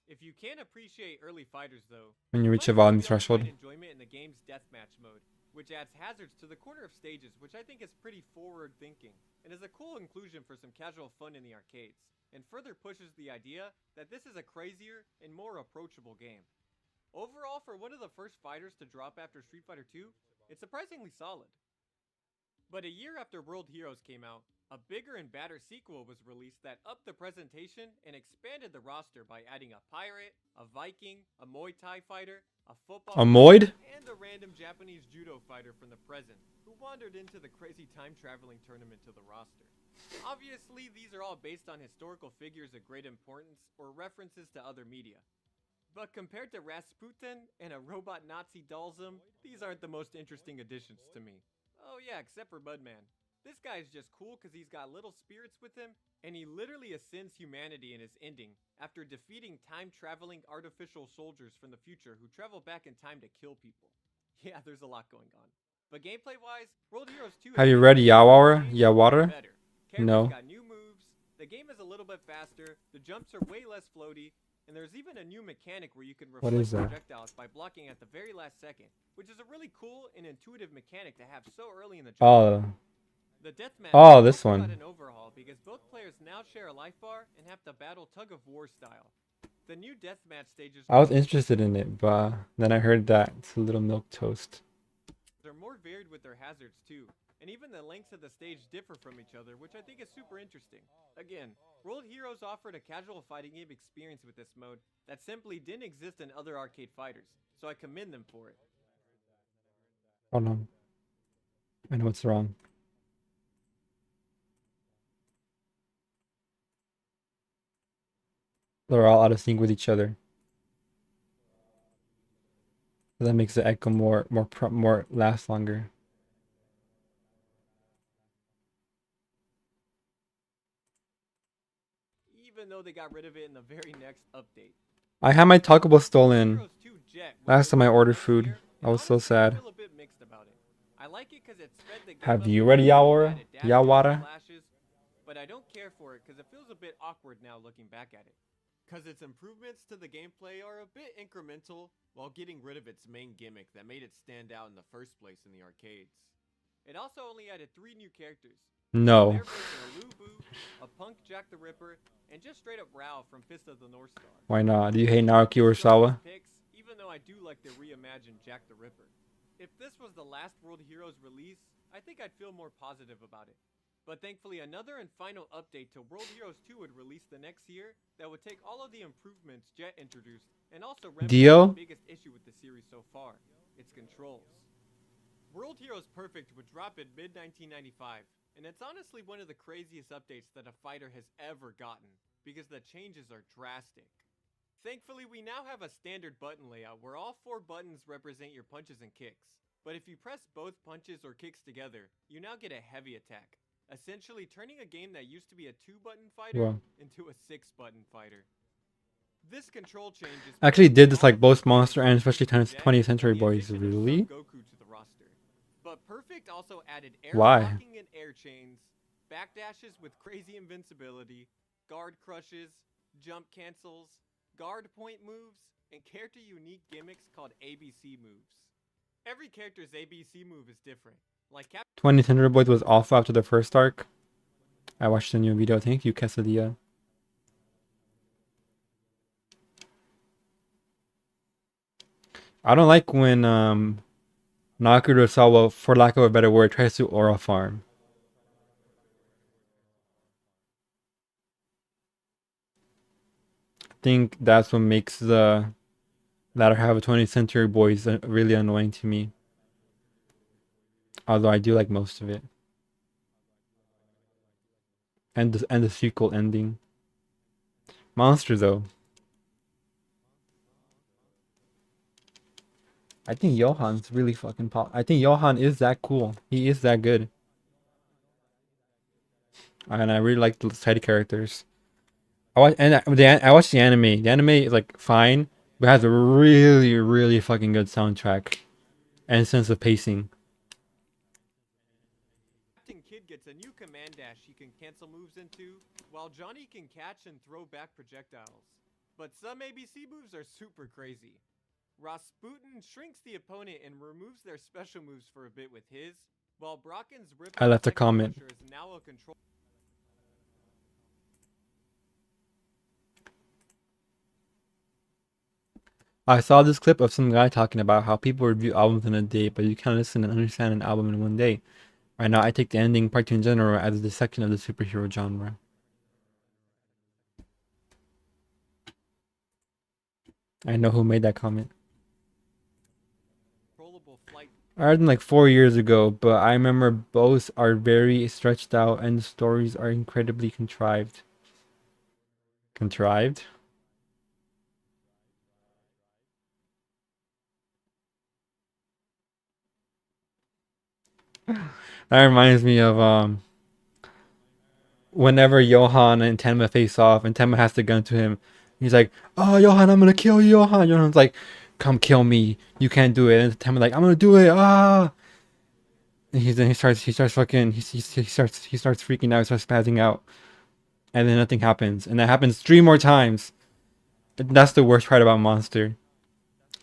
Speaker 2: If you can't appreciate early fighters though,
Speaker 1: When you
Speaker 2: you
Speaker 1: reach a
Speaker 2: might
Speaker 1: volume
Speaker 2: be able to
Speaker 1: threshold.
Speaker 2: find enjoyment in the game's deathmatch mode, which adds hazards to the corner of stages, which I think is pretty forward thinking, and is a cool inclusion for some casual fun in the arcades, and further pushes the idea that this is a crazier and more approachable game. Overall, for one of the first fighters to drop after Street Fighter 2, it's surprisingly solid. But a year after World Heroes came out, a bigger and badder sequel was released that upped the presentation and expanded the roster by adding a pirate, a Viking, a Muay Thai fighter, a football
Speaker 1: A
Speaker 2: player,
Speaker 1: Moid?
Speaker 2: and a random Japanese judo fighter from the present who wandered into the crazy time traveling tournament to the roster. Obviously, these are all based on historical figures of great importance or references to other media. But compared to Rasputin and a robot Nazi Dalsum, these aren't the most interesting additions to me. Oh yeah, except for Mudman. This guy's just cool because he's got little spirits with him, and he literally ascends humanity in his ending after defeating time-traveling artificial soldiers from the future who travel back in time to kill people. Yeah, there's a lot going on. But gameplay-wise, World Heroes 2
Speaker 1: Have
Speaker 2: has
Speaker 1: you
Speaker 2: made
Speaker 1: read
Speaker 2: the
Speaker 1: Yawara?
Speaker 2: games
Speaker 1: Yawara?
Speaker 2: better. Characters
Speaker 1: No.
Speaker 2: got new moves, the game is a little bit faster, the jumps are way less floaty, and there's even a new mechanic where you can
Speaker 1: What
Speaker 2: reflect
Speaker 1: is that?
Speaker 2: projectiles by blocking at the very last second, which is a really cool and intuitive mechanic to have so early in the genre.
Speaker 1: Oh,
Speaker 2: The deathmatch
Speaker 1: oh, this
Speaker 2: also got
Speaker 1: one.
Speaker 2: an overhaul because both players now share a life bar and have to battle tug of war style. The new deathmatch stages
Speaker 1: I was interested in it, but then I heard that it's a little milk toast.
Speaker 2: are more varied with their hazards too, and even the lengths of the stage differ from each other, which I think is super interesting. Again, World Heroes offered a casual fighting game experience with this mode that simply didn't exist in other arcade fighters, so I commend them for it.
Speaker 1: Hold on. I know what's wrong. They're all out of sync with each other. So that makes the echo more last longer.
Speaker 2: Even though they got rid of it in the very next update.
Speaker 1: I had my Taco Bell stolen
Speaker 2: Heroes 2 Jet was
Speaker 1: last time I
Speaker 2: released
Speaker 1: ordered
Speaker 2: last
Speaker 1: food.
Speaker 2: year,
Speaker 1: I
Speaker 2: and
Speaker 1: was so
Speaker 2: honestly, I
Speaker 1: sad.
Speaker 2: feel a bit mixed about it. I like it because it sped the game
Speaker 1: Have
Speaker 2: up
Speaker 1: you
Speaker 2: a
Speaker 1: read
Speaker 2: bit,
Speaker 1: Yawara?
Speaker 2: added dashes and
Speaker 1: Yawara?
Speaker 2: flashes, but I don't care for it because it feels a bit awkward now looking back at it. Because its improvements to the gameplay are a bit incremental while getting rid of its main gimmick that made it stand out in the first place in the arcades. It also only added 3 new characters.
Speaker 1: No.
Speaker 2: Their version of Lu Bu, a punk Jack the Ripper, and just straight up Rao from Fist of the North Star.
Speaker 1: Why not? Do you
Speaker 2: I
Speaker 1: hate
Speaker 2: think
Speaker 1: Naoki
Speaker 2: these are all
Speaker 1: Urasawa?
Speaker 2: good picks, even though I do like the reimagined Jack the Ripper. If this was the last World Heroes release, I think I'd feel more positive about it. But thankfully, another and final update to World Heroes 2 would release the next year that would take all of the improvements Jet introduced and also remedy the
Speaker 1: Dio?
Speaker 2: biggest issue with the series so far, its controls. World Heroes Perfect would drop in mid-1995, and it's honestly one of the craziest updates that a fighter has ever gotten, because the changes are drastic. Thankfully, we now have a standard button layout where all 4 buttons represent your punches and kicks. But if you press both punches or kicks together, you now get a heavy attack, essentially turning a game that used to be a 2-button fighter
Speaker 1: Wow.
Speaker 2: into a 6-button fighter. This control change is
Speaker 1: I actually did
Speaker 2: perfect
Speaker 1: this
Speaker 2: for all
Speaker 1: like both
Speaker 2: of the
Speaker 1: Monster and
Speaker 2: players
Speaker 1: especially
Speaker 2: with deck
Speaker 1: 20th Century
Speaker 2: and the
Speaker 1: Boys.
Speaker 2: addition of
Speaker 1: Really?
Speaker 2: Son Goku to the roster. But Perfect also added air
Speaker 1: Why?
Speaker 2: blocking and air chains, backdashes with crazy invincibility, guard crushes, jump cancels, guard point moves, and character unique gimmicks called ABC moves. Every character's ABC move is different. Like
Speaker 1: 20th Century Boys was awful after the first arc. I watched the new video. Thank you, Quesadilla. I don't like when Nakurosawa, for lack of a better word, tries to aura farm. I think that's what makes the latter half of 20th Century Boys really annoying to me. Although I do like most of it. And the sequel ending. Monster though. I think Johan's really fucking pop. I think Johan is that cool. He is that good. And I really like the side characters. I watched the anime. The anime is like fine, but has a really, really fucking good soundtrack and sense of pacing.
Speaker 2: Captain Kid gets a new command dash he can cancel moves into, while Johnny can catch and throw back projectiles. But some ABC moves are super crazy. Rasputin shrinks the opponent and removes their special moves for a bit with his, while Brocken's Rip
Speaker 1: I left a
Speaker 2: Second
Speaker 1: comment.
Speaker 2: Crusher is now a control.
Speaker 1: I saw this clip of some guy talking about how people review albums in a day, but you can't listen and understand an album in one day. Right now, I take the ending part 2 in general as a dissection of the superhero genre. I know who made that comment. I read them like 4 years ago, but I remember both are very stretched out and the stories are incredibly contrived. Contrived? That reminds me of whenever Johan and Tenma face off and Tenma has the gun to him, he's like, "Oh, Johan, I'm gonna kill you, Johan." Johan's like, "Come kill me. You can't do it." And Tenma's like, "I'm gonna do it." Ah. And he starts fucking he starts freaking out, he starts spazzing out, and then nothing happens, and that happens 3 more times. That's the worst part about Monster.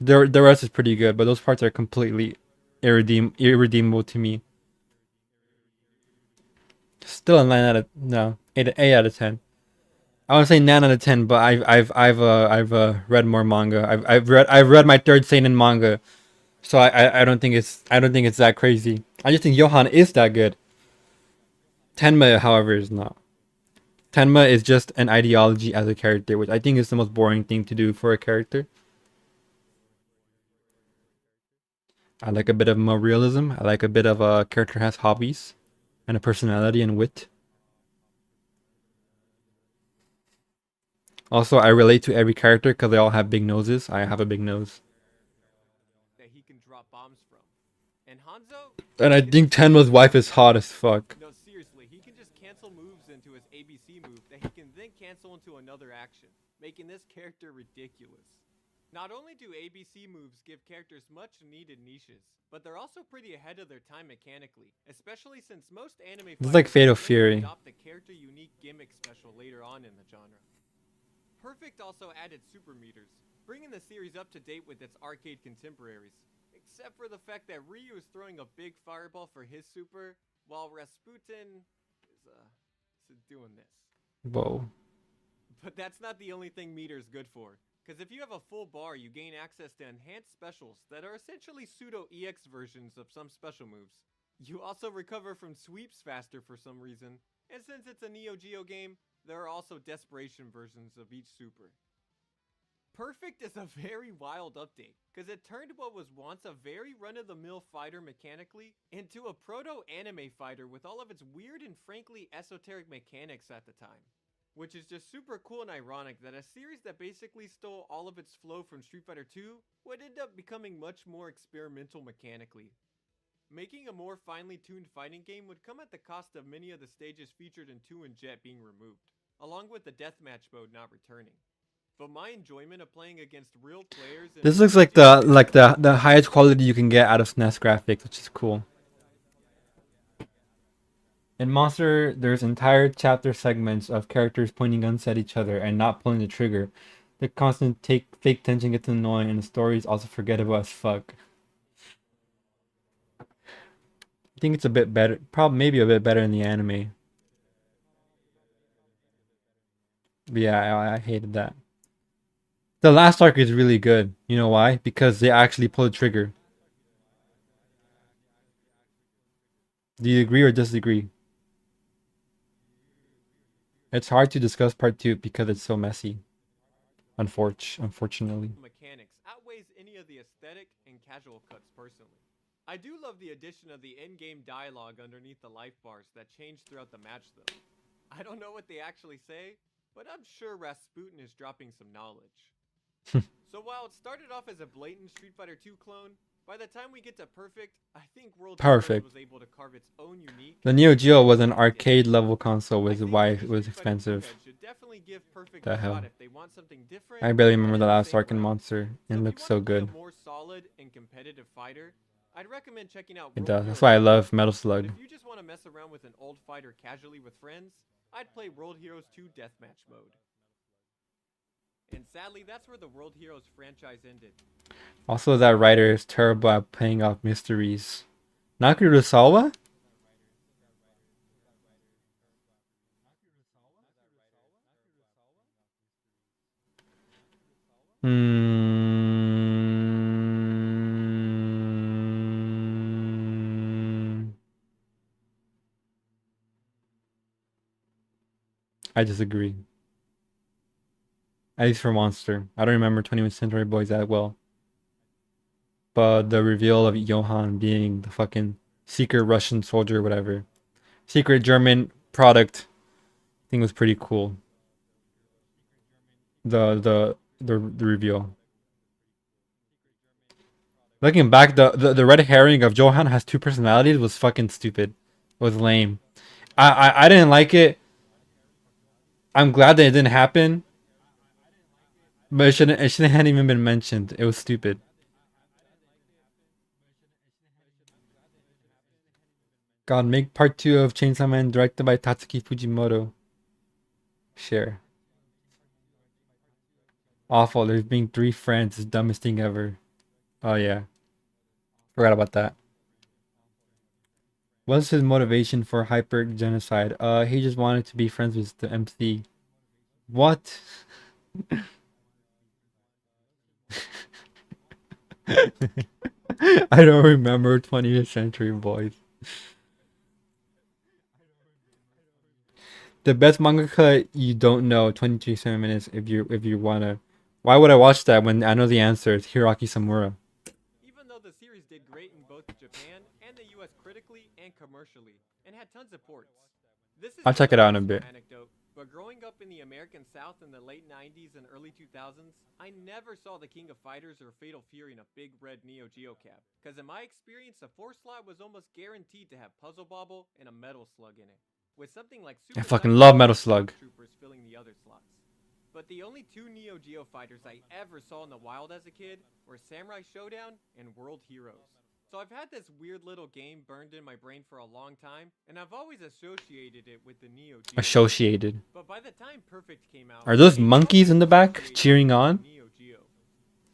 Speaker 1: The rest is pretty good, but those parts are completely irredeemable to me. Still a 9 out of no 8 out of 10. I want to say 9 out of 10, but I've read more manga. I've read my third seinen manga, so I don't think it's that crazy. I just think Johan is that good. Tenma, however, is not. Tenma is just an ideology as a character, which I think is the most boring thing to do for a character. I like a bit of more realism. I like a bit of a character has hobbies and a personality and wit. Also, I relate to every character because they all have big noses. I have a big nose.
Speaker 2: That he can drop bombs from. And Hanzo?
Speaker 1: And I think Tenma's wife is hot as fuck.
Speaker 2: No, seriously, he can just cancel moves into his ABC move that he can then cancel into another action, making this character ridiculous. Not only do ABC moves give characters much needed niches, but they're also pretty ahead of their time mechanically, especially since most anime
Speaker 1: It's like Fatal Fury.
Speaker 2: adopt the character unique gimmick special later on in the genre. Perfect also added super meters, bringing the series up to date with its arcade contemporaries, except for the fact that Ryu is throwing a big fireball for his super, while Rasputin is doing this.
Speaker 1: Whoa.
Speaker 2: But that's not the only thing meter is good for. Because if you have a full bar, you gain access to enhanced specials that are essentially pseudo-EX versions of some special moves. You also recover from sweeps faster for some reason, and since it's a Neo Geo game, there are also desperation versions of each super. Perfect is a very wild update, because it turned what was once a very run-of-the-mill fighter mechanically into a proto-anime fighter with all of its weird and frankly esoteric mechanics at the time. Which is just super cool and ironic that a series that basically stole all of its flow from Street Fighter 2 would end up becoming much more experimental mechanically. Making a more finely tuned fighting game would come at the cost of many of the stages featured in 2 and Jet being removed, along with the deathmatch mode not returning. But my enjoyment of playing against real players and
Speaker 1: This looks like the highest quality you can get out of SNES graphics, which is cool. In Monster, there's entire chapter segments of characters pointing guns at each other and not pulling the trigger. The constant fake tension gets annoying, and the story is also forgettable as fuck. I think it's a bit better, probably maybe a bit better in the anime. But yeah, I hated that. The last arc is really good. You know why? Because they actually pull the trigger. Do you agree or disagree? It's hard to discuss part 2 because it's so messy. Unfortunately.
Speaker 2: mechanics outweighs any of the aesthetic and casual cuts personally. I do love the addition of the in-game dialogue underneath the life bars that change throughout the match though. I don't know what they actually say, but I'm sure Rasputin is dropping some knowledge. So while it started off as a blatant Street Fighter 2 clone, by the time we get to Perfect, I think World
Speaker 1: Perfect.
Speaker 2: Heroes was able to carve its own unique.
Speaker 1: The Neo Geo was an arcade level console, which is why it was expensive.
Speaker 2: Should definitely give Perfect
Speaker 1: The
Speaker 2: a
Speaker 1: hell.
Speaker 2: shot if they want something different.
Speaker 1: I barely remember
Speaker 2: and
Speaker 1: the
Speaker 2: in
Speaker 1: last
Speaker 2: same
Speaker 1: arc in
Speaker 2: breath.
Speaker 1: Monster.
Speaker 2: So
Speaker 1: It
Speaker 2: if
Speaker 1: looks
Speaker 2: you
Speaker 1: so
Speaker 2: wanna play
Speaker 1: good.
Speaker 2: a more solid and competitive fighter, I'd recommend checking out
Speaker 1: It
Speaker 2: World
Speaker 1: does. That's
Speaker 2: Heroes
Speaker 1: why I
Speaker 2: 2.
Speaker 1: love Metal
Speaker 2: But
Speaker 1: Slug.
Speaker 2: if you just want to mess around with an old fighter casually with friends, I'd play World Heroes 2 Deathmatch mode. And sadly, that's where the World Heroes franchise ended.
Speaker 1: Also, that writer is terrible at playing off mysteries. Nakurusawa? I disagree. At least for Monster. I don't remember 21st Century Boys that well. But the reveal of Johann being the fucking secret Russian soldier, whatever. Secret German product thing was pretty cool. The reveal. Looking back, the red herring of Johann has two personalities was fucking stupid. It was lame. I didn't like it. I'm glad that it didn't happen. But it shouldn't have even been mentioned. It was stupid. God, make part 2 of Chainsaw Man directed by Tatsuki Fujimoto. Share. Awful. There's being 3 friends. It's the dumbest thing ever. Oh yeah. Forgot about that. What's his motivation for hyper genocide? He just wanted to be friends with the MC. What? I don't remember 20th Century Boys. The best mangaka you don't know, 27 minutes if you wanna. Why would I watch that when I know the answer? It's Hiroaki Samura.
Speaker 2: Even though the series did great in both Japan and the US critically and commercially, and had tons of ports. This is
Speaker 1: I'll
Speaker 2: just
Speaker 1: check it out in a
Speaker 2: personal
Speaker 1: bit.
Speaker 2: anecdote, but growing up in the American South in the late 90s and early 2000s, I never saw the King of Fighters or Fatal Fury in a big red Neo Geo cap. Because in my experience, a 4 slot was almost guaranteed to have Puzzle Bobble and a Metal Slug in it, with something like
Speaker 1: I
Speaker 2: Super
Speaker 1: fucking
Speaker 2: Psycho
Speaker 1: love
Speaker 2: and
Speaker 1: Metal Slug.
Speaker 2: Troopers filling the other slots. But the only 2 Neo Geo fighters I ever saw in the wild as a kid were Samurai Showdown and World Heroes. So I've had this weird little game burned in my brain for a long time, and I've always associated it with the Neo Geo.
Speaker 1: Associated.
Speaker 2: But by the time Perfect came out,
Speaker 1: Are those
Speaker 2: AD
Speaker 1: monkeys in the back
Speaker 2: associated
Speaker 1: cheering
Speaker 2: it with
Speaker 1: on?
Speaker 2: Neo Geo.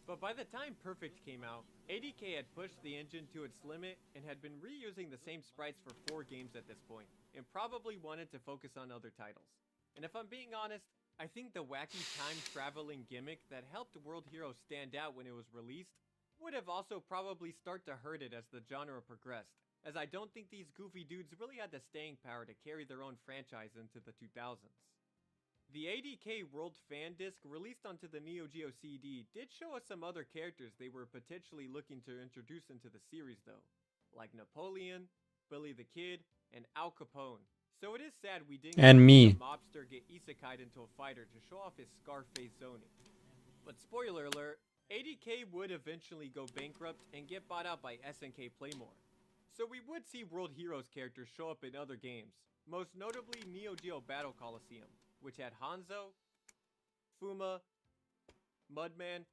Speaker 2: But by the time Perfect came out, ADK had pushed the engine to its limit and had been reusing the same sprites for 4 games at this point, and probably wanted to focus on other titles. And if I'm being honest, I think the wacky time-traveling gimmick that helped World Heroes stand out when it was released would have also probably start to hurt it as the genre progressed, as I don't think these goofy dudes really had the staying power to carry their own franchise into the 2000s. The ADK World Fan Disc released onto the Neo Geo CD did show us some other characters they were potentially looking to introduce into the series though, like Napoleon, Billy the Kid, and Al Capone, So it is sad we didn't
Speaker 1: And
Speaker 2: get to see
Speaker 1: me.
Speaker 2: a mobster get isekai'd into a fighter to show off his Scarface zoning. But spoiler alert, 80K would eventually go bankrupt and get bought out by SNK Playmore. So we would see World Heroes characters show up in other games, most notably Neo Geo Battle Coliseum, which had Hanzo, Fuma, Mudman,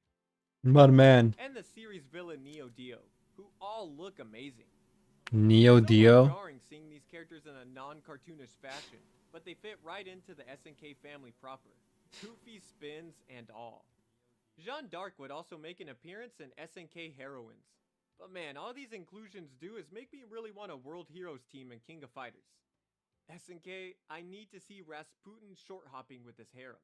Speaker 1: Mudman.
Speaker 2: and the series villain Neo Dio, who all look amazing.
Speaker 1: Neo
Speaker 2: It's somewhat
Speaker 1: Dio.
Speaker 2: jarring seeing these characters in a non-cartoonish fashion, but they fit right into the SNK family proper, goofy spins and all. Jeanne d'Arc would also make an appearance in SNK Heroines. But man, all these inclusions do is make me really want a World Heroes team in King of Fighters. SNK, I need to see Rasputin short hopping with his harem.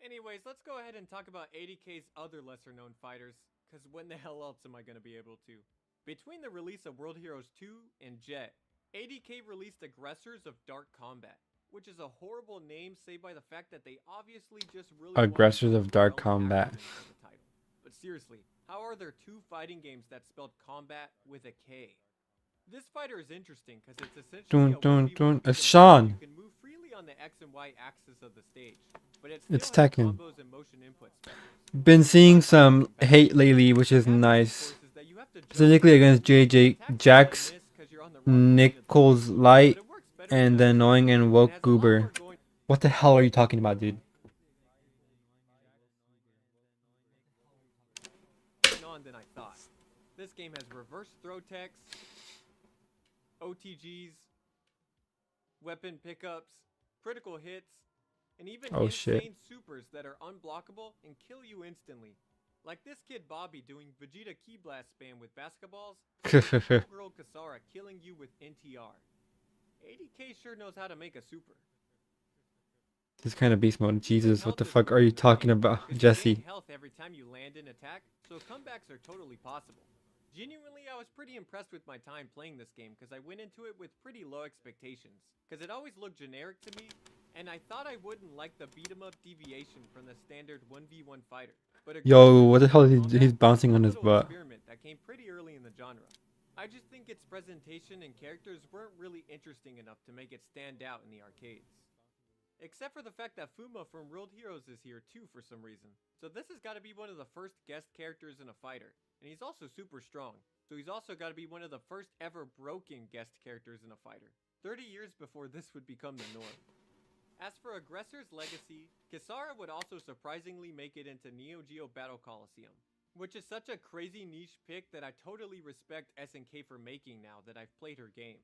Speaker 2: Anyways, let's go ahead and talk about 80K's other lesser known fighters, cause when the hell else am I gonna be able to? Between the release of World Heroes 2 and Jet, 80K released Aggressors of Dark Combat, which is a horrible name saved by the fact that they obviously just really
Speaker 1: Aggressors
Speaker 2: wanted
Speaker 1: of Dark
Speaker 2: to
Speaker 1: Combat.
Speaker 2: acronym for the title. But seriously, how are there two fighting games that spelled combat with a K? This fighter is interesting because it's essentially a 1v1
Speaker 1: It's
Speaker 2: beat 'em up.
Speaker 1: Sean.
Speaker 2: You can move freely on the X and Y axis of the stage, but it
Speaker 1: It's
Speaker 2: still has
Speaker 1: Tekken.
Speaker 2: combos and motion input specials.
Speaker 1: Been seeing some hate lately, which is nice. Specifically against JJ Jax, Nichols Light, and the annoying and woke goober. What the hell are you talking about, dude?
Speaker 2: On than I thought. This game has reverse throw techs, OTGs, weapon pickups, critical hits, and even
Speaker 1: Oh,
Speaker 2: insane
Speaker 1: shit.
Speaker 2: supers that are unblockable and kill you instantly. Like this kid Bobby doing Vegeta Key Blast spam with basketballs, and girl Kasara killing you with NTR. 80K sure knows how to make a super.
Speaker 1: This kind of beast mode. Jesus, what the fuck are you talking about, Jesse?
Speaker 2: Health every time you land an attack, so comebacks are totally possible. Genuinely, I was pretty impressed with my time playing this game because I went into it with pretty low expectations, because it always looked generic to me, and I thought I wouldn't like the beat 'em up deviation from the standard 1v1 fighter. But
Speaker 1: Yo, what the hell is he's bouncing on his butt?
Speaker 2: Experiment that came pretty early in the genre. I just think its presentation and characters weren't really interesting enough to make it stand out in the arcades. Except for the fact that Fuma from World Heroes is here too for some reason. So this has got to be one of the first guest characters in a fighter. And he's also super strong. So he's also got to be one of the first ever broken guest characters in a fighter. 30 years before this would become the norm. As for Aggressor's Legacy, Kisara would also surprisingly make it into Neo Geo Battle Coliseum. Which is such a crazy niche pick that I totally respect SNK for making now that I've played her game.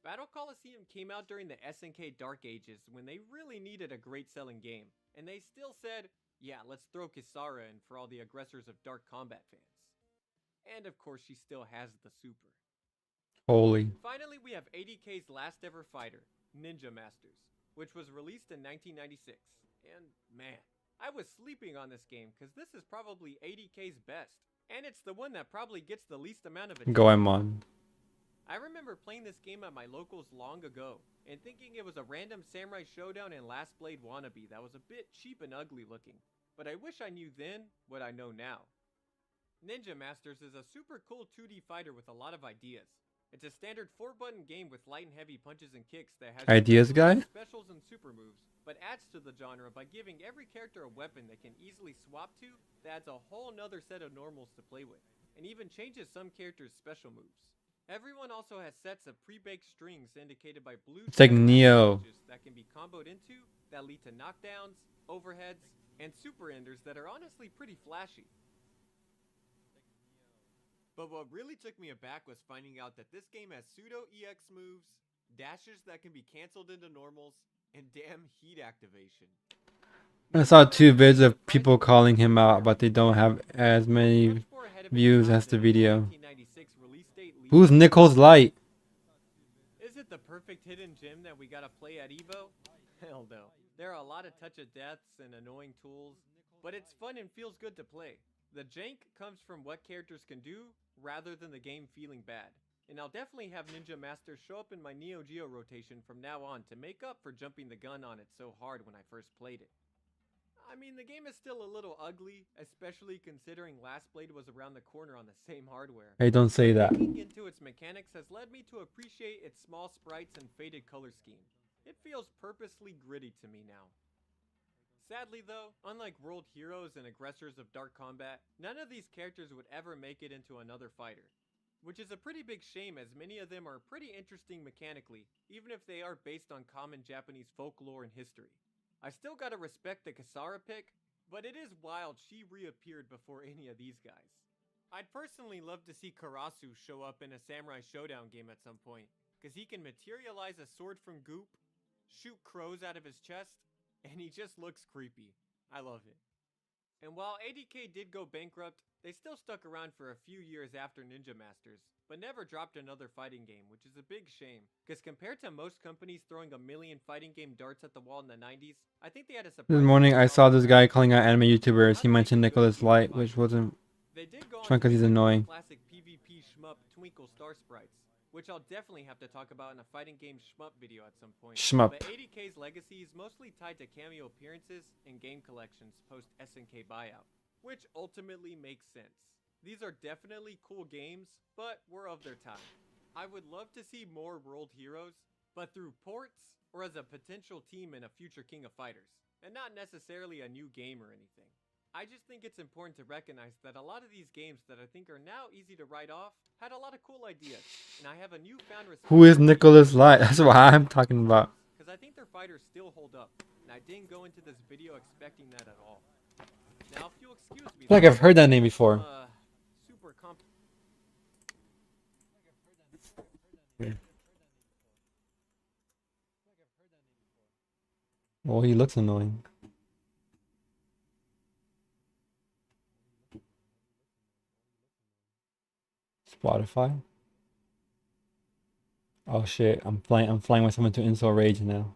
Speaker 2: Battle Coliseum came out during the SNK Dark Ages when they really needed a great selling game, and they still said, yeah, let's throw Kisara in for all the Aggressors of Dark Combat fans. And of course she still has the super.
Speaker 1: Holy.
Speaker 2: Finally we have 80K's last ever fighter, Ninja Masters, which was released in 1996. And man, I was sleeping on this game because this is probably 80K's best, and it's the one that probably gets the least amount of attention.
Speaker 1: Goemon.
Speaker 2: I remember playing this game at my locals long ago, and thinking it was a random Samurai Showdown and Last Blade wannabe that was a bit cheap and ugly looking, but I wish I knew then what I know now. Ninja Masters is a super cool 2D fighter with a lot of ideas. It's a standard 4-button game with light and heavy punches and kicks that has
Speaker 1: Ideas guy?
Speaker 2: specials and super moves, but adds to the genre by giving every character a weapon they can easily swap to that adds a whole nother set of normals to play with, and even changes some characters' special moves. Everyone also has sets of pre-baked strings indicated by blue
Speaker 1: It's like Neo.
Speaker 2: that can be comboed into that lead to knockdowns, overheads, and super enders that are honestly pretty flashy. But what really took me aback was finding out that this game has pseudo EX moves, dashes that can be cancelled into normals, and damn heat activation.
Speaker 1: I saw 2 vids of people calling him out, but they don't have as many views as the video. Who's Nichols Light?
Speaker 2: Is it the perfect hidden gem that we gotta play at EVO? Hell no. There are a lot of touch of deaths and annoying tools, but it's fun and feels good to play. The jank comes from what characters can do, rather than the game feeling bad. And I'll definitely have Ninja Master show up in my Neo Geo rotation from now on to make up for jumping the gun on it so hard when I first played it. I mean, the game is still a little ugly, especially considering Last Blade was around the corner on the same hardware.
Speaker 1: Hey, don't say that.
Speaker 2: Looking into its mechanics has led me to appreciate its small sprites and faded color scheme. It feels purposely gritty to me now. Sadly though, unlike World Heroes and Aggressors of Dark Combat, none of these characters would ever make it into another fighter. Which is a pretty big shame, as many of them are pretty interesting mechanically, even if they are based on common Japanese folklore and history. I still gotta respect the Kasara pick, but it is wild she reappeared before any of these guys. I'd personally love to see Karasu show up in a Samurai Showdown game at some point, cause he can materialize a sword from goop, shoot crows out of his chest, and he just looks creepy. I love it. And while ADK did go bankrupt, they still stuck around for a few years after Ninja Masters, but never dropped another fighting game, which is a big shame. Because compared to most companies throwing a million fighting game darts at the wall in the 90s, I think they had a surprise.
Speaker 1: This morning I saw this guy calling out anime YouTubers. He mentioned Nicholas Light, which wasn't fun because he's annoying.
Speaker 2: Classic PvP shmup Twinkle Star Sprites, which I'll definitely have to talk about in a fighting game shmup video at some point.
Speaker 1: Shmup.
Speaker 2: But ADK's legacy is mostly tied to cameo appearances and game collections post SNK buyout, which ultimately makes sense. These are definitely cool games, but were of their time. I would love to see more World Heroes, but through ports or as a potential team in a future King of Fighters, and not necessarily a new game or anything. I just think it's important to recognize that a lot of these games that I think are now easy to write off had a lot of cool ideas, and I have a newfound respect.
Speaker 1: Who is Nicholas Light? That's what I'm talking about.
Speaker 2: Because I think their fighters still hold up, and I didn't go into this video expecting that at all. Now, if you'll excuse me,
Speaker 1: I feel like I've heard that name before.
Speaker 2: Super comp.
Speaker 1: Well, he looks annoying. Spotify. Oh shit! I'm flying with someone to Insult Rage now.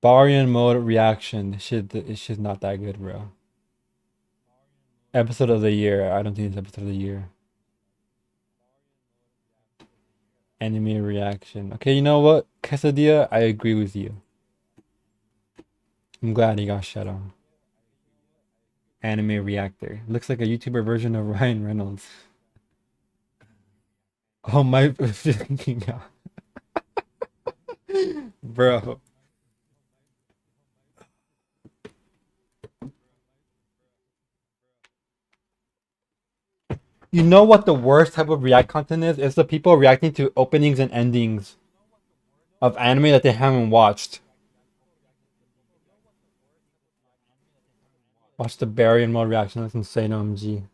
Speaker 1: Barian mode reaction. It's just not that good, bro. Episode of the year. I don't think it's episode of the year. Anime reaction. Okay, you know what? Quesadilla, I agree with you. I'm glad he got shut on. Anime reactor. Looks like a YouTuber version of Ryan Reynolds. Oh my freaking god. Bro. You know what the worst type of react content is? It's the people reacting to openings and endings of anime that they haven't watched. Watch the Barry and mode reaction. That's insane, OMG.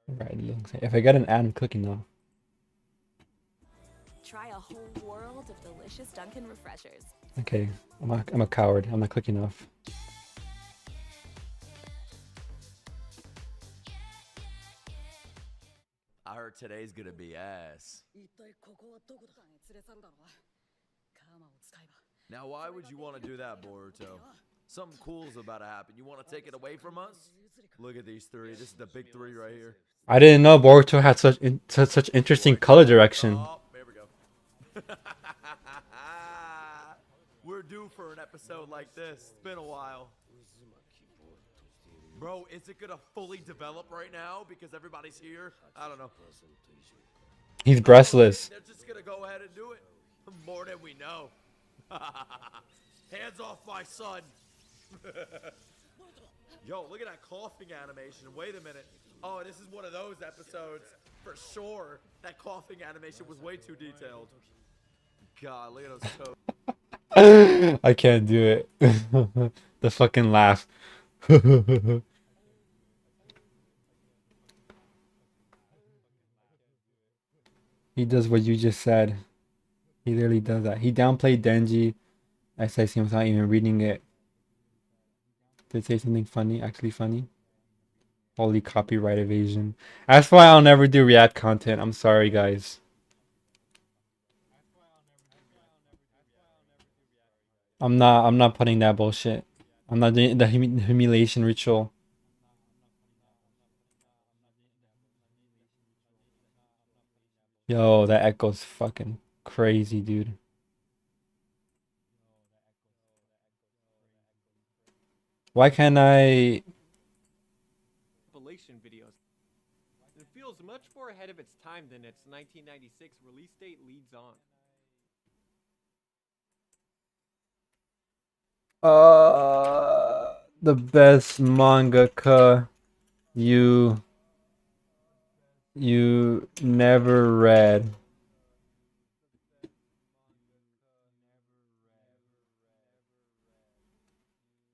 Speaker 1: Right, if I get an ad, I'm clicking though.
Speaker 3: Try a whole world of delicious Dunkin' refreshers.
Speaker 1: Okay, I'm a coward. I'm not clicking off.
Speaker 4: I heard today's gonna be ass. Now why would you want to do that, Boruto? Something cool's about to happen. You want to take it away from us? Look at these three. This is the big three right here.
Speaker 1: I didn't know Boruto had such interesting color direction.
Speaker 4: Oh, there we go. We're due for an episode like this. It's been a while. Bro, is it gonna fully develop right now because everybody's here? I don't know.
Speaker 1: He's breastless.
Speaker 4: They're just gonna go ahead and do it. More than we know. Hands off my son. Yo, look at that coughing animation. Wait a minute. Oh, this is one of those episodes. For sure. That coughing animation was way too detailed. God, look at those toes.
Speaker 1: I can't do it. The fucking laugh. He does what you just said. He literally does that. He downplayed Denji SIC without even reading it. Did say something funny, actually funny. Holy copyright evasion. That's why I'll never do React content. I'm sorry, guys. I'm not putting that bullshit. I'm not doing the humiliation ritual. Yo, that echo's fucking crazy, dude. Why can't I?
Speaker 2: compilation videos. It feels much more ahead of its time than its 1996 release date leads on.
Speaker 1: The best mangaka you never read.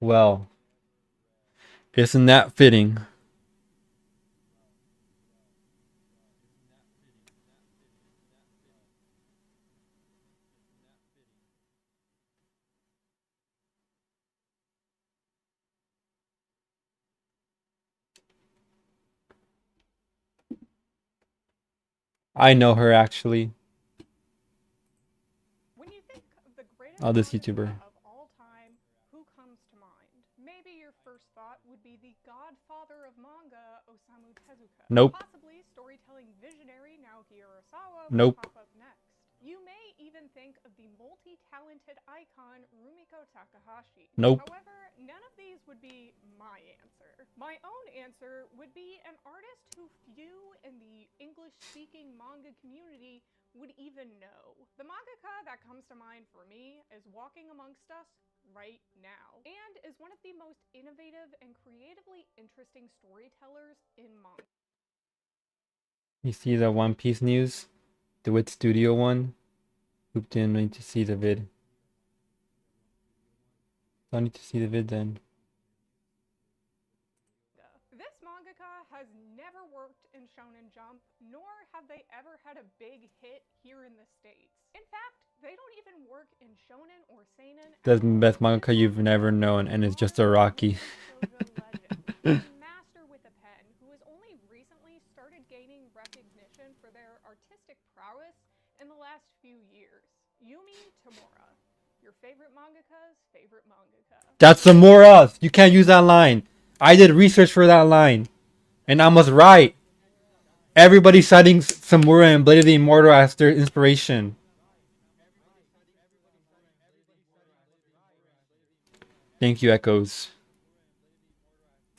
Speaker 1: Well, isn't that fitting? I know her actually.
Speaker 5: When you think of the greatest
Speaker 1: Oh, this
Speaker 5: mangaka
Speaker 1: YouTuber.
Speaker 5: of all time, who comes to mind? Maybe your first thought would be the godfather of manga, Osamu Tezuka.
Speaker 1: Nope.
Speaker 5: Possibly storytelling visionary Naoki Urasawa would
Speaker 1: Nope.
Speaker 5: pop up next. You may even think of the multi-talented icon Rumiko Takahashi.
Speaker 1: Nope.
Speaker 5: However, none of these would be my answer. My own answer would be an artist who few in the English-speaking manga community would even know. The mangaka that comes to mind for me is walking amongst us right now, and is one of the most innovative and creatively interesting storytellers in manga.
Speaker 1: You see the One Piece news? The Wit Studio one? Hope didn't need to see the vid. Don't need to see the vid then.
Speaker 5: This mangaka has never worked in Shonen Jump, nor have they ever had a big hit here in the States. In fact, they don't even work in Shonen or Seinen.
Speaker 1: The best mangaka you've never known, and it's just a Rocky.
Speaker 5: A master with a pen who has only recently started gaining recognition for their artistic prowess in the last few years. Yumi Tamura, your favorite mangaka's favorite mangaka.
Speaker 1: That's Samura's. You can't use that line. I did research for that line, and I was right. Everybody's citing Samura and Blade of the Immortal as their inspiration. Thank you, Echoes.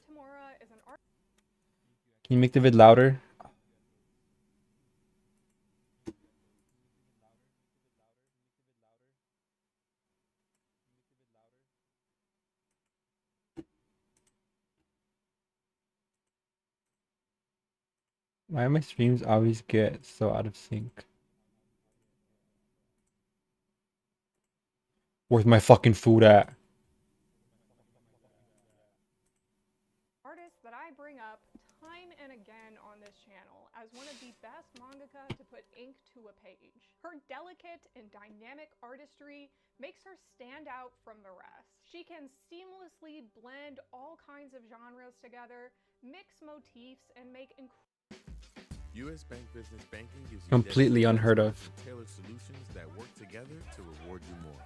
Speaker 5: Tamura is an artist.
Speaker 1: Can you make the vid louder? Why do my streams always get so out of sync? Where's my fucking food at?
Speaker 5: Artist that I bring up time and again on this channel as one of the best mangaka to put ink to a page. Her delicate and dynamic artistry makes her stand out from the rest. She can seamlessly blend all kinds of genres together, mix motifs, and make
Speaker 6: U.S. Bank Business Banking gives you
Speaker 1: Completely unheard of.
Speaker 6: tailored solutions that work together to reward you more.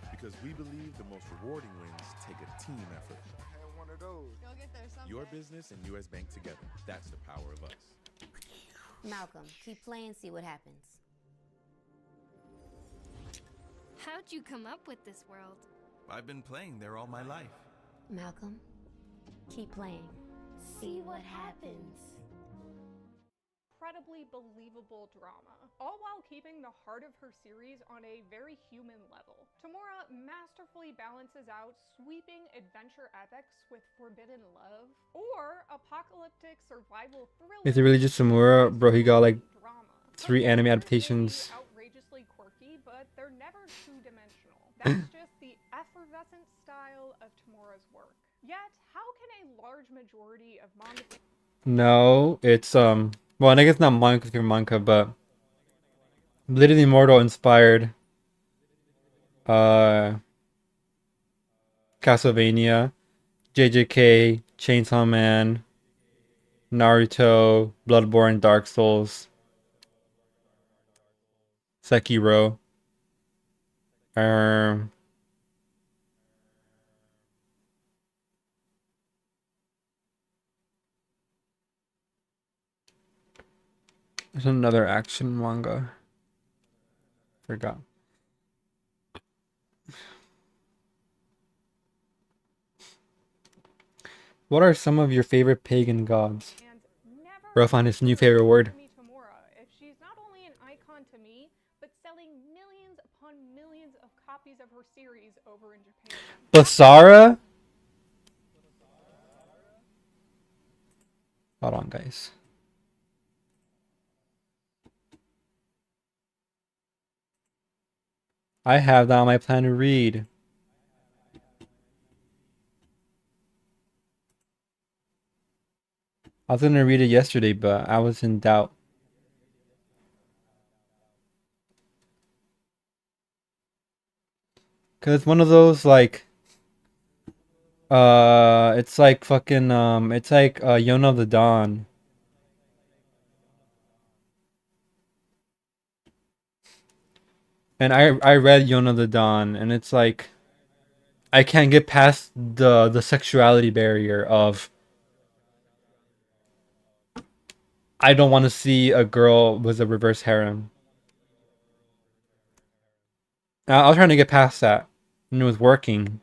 Speaker 6: Because we believe the most rewarding wins take a team effort.
Speaker 7: One of those.
Speaker 8: You'll get there someday.
Speaker 6: Your business and U.S. Bank together. That's the power of us.
Speaker 8: Malcolm, keep playing, see what happens.
Speaker 9: How'd you come up with this world?
Speaker 7: I've been playing there all my life.
Speaker 8: Malcolm, keep playing. See what happens.
Speaker 5: incredibly believable drama, all while keeping the heart of her series on a very human level. Tamura masterfully balances out sweeping adventure epics with forbidden love, or apocalyptic survival thrillers.
Speaker 1: Is it really just Samura? Bro, he got like
Speaker 5: drama.
Speaker 1: 3 anime adaptations.
Speaker 5: Outrageously quirky, but they're never two-dimensional. That's just the effervescent style of Tamura's work. Yet, how can a large majority of manga...
Speaker 1: No, it's well, I guess not manga for manga, but Blade of the Immortal inspired Castlevania, JJK, Chainsaw Man, Naruto, Bloodborne, Dark Souls, Sekiro. There's another action manga. Forgot. What are some of your favorite pagan gods?
Speaker 5: And never
Speaker 1: Bro, find his new
Speaker 5: understood
Speaker 1: favorite word.
Speaker 5: Yumi Tamura, if she's not only an icon to me, but selling millions upon millions of copies of her series over in Japan.
Speaker 1: Basara? Hold on, guys. I have that on my plan to read. I was gonna read it yesterday, but I was in doubt. Cause it's one of those like it's like fucking it's like Yona of the Dawn. And I read Yona of the Dawn, and it's like I can't get past the sexuality barrier of I don't want to see a girl with a reverse harem. I was trying to get past that, and it was working.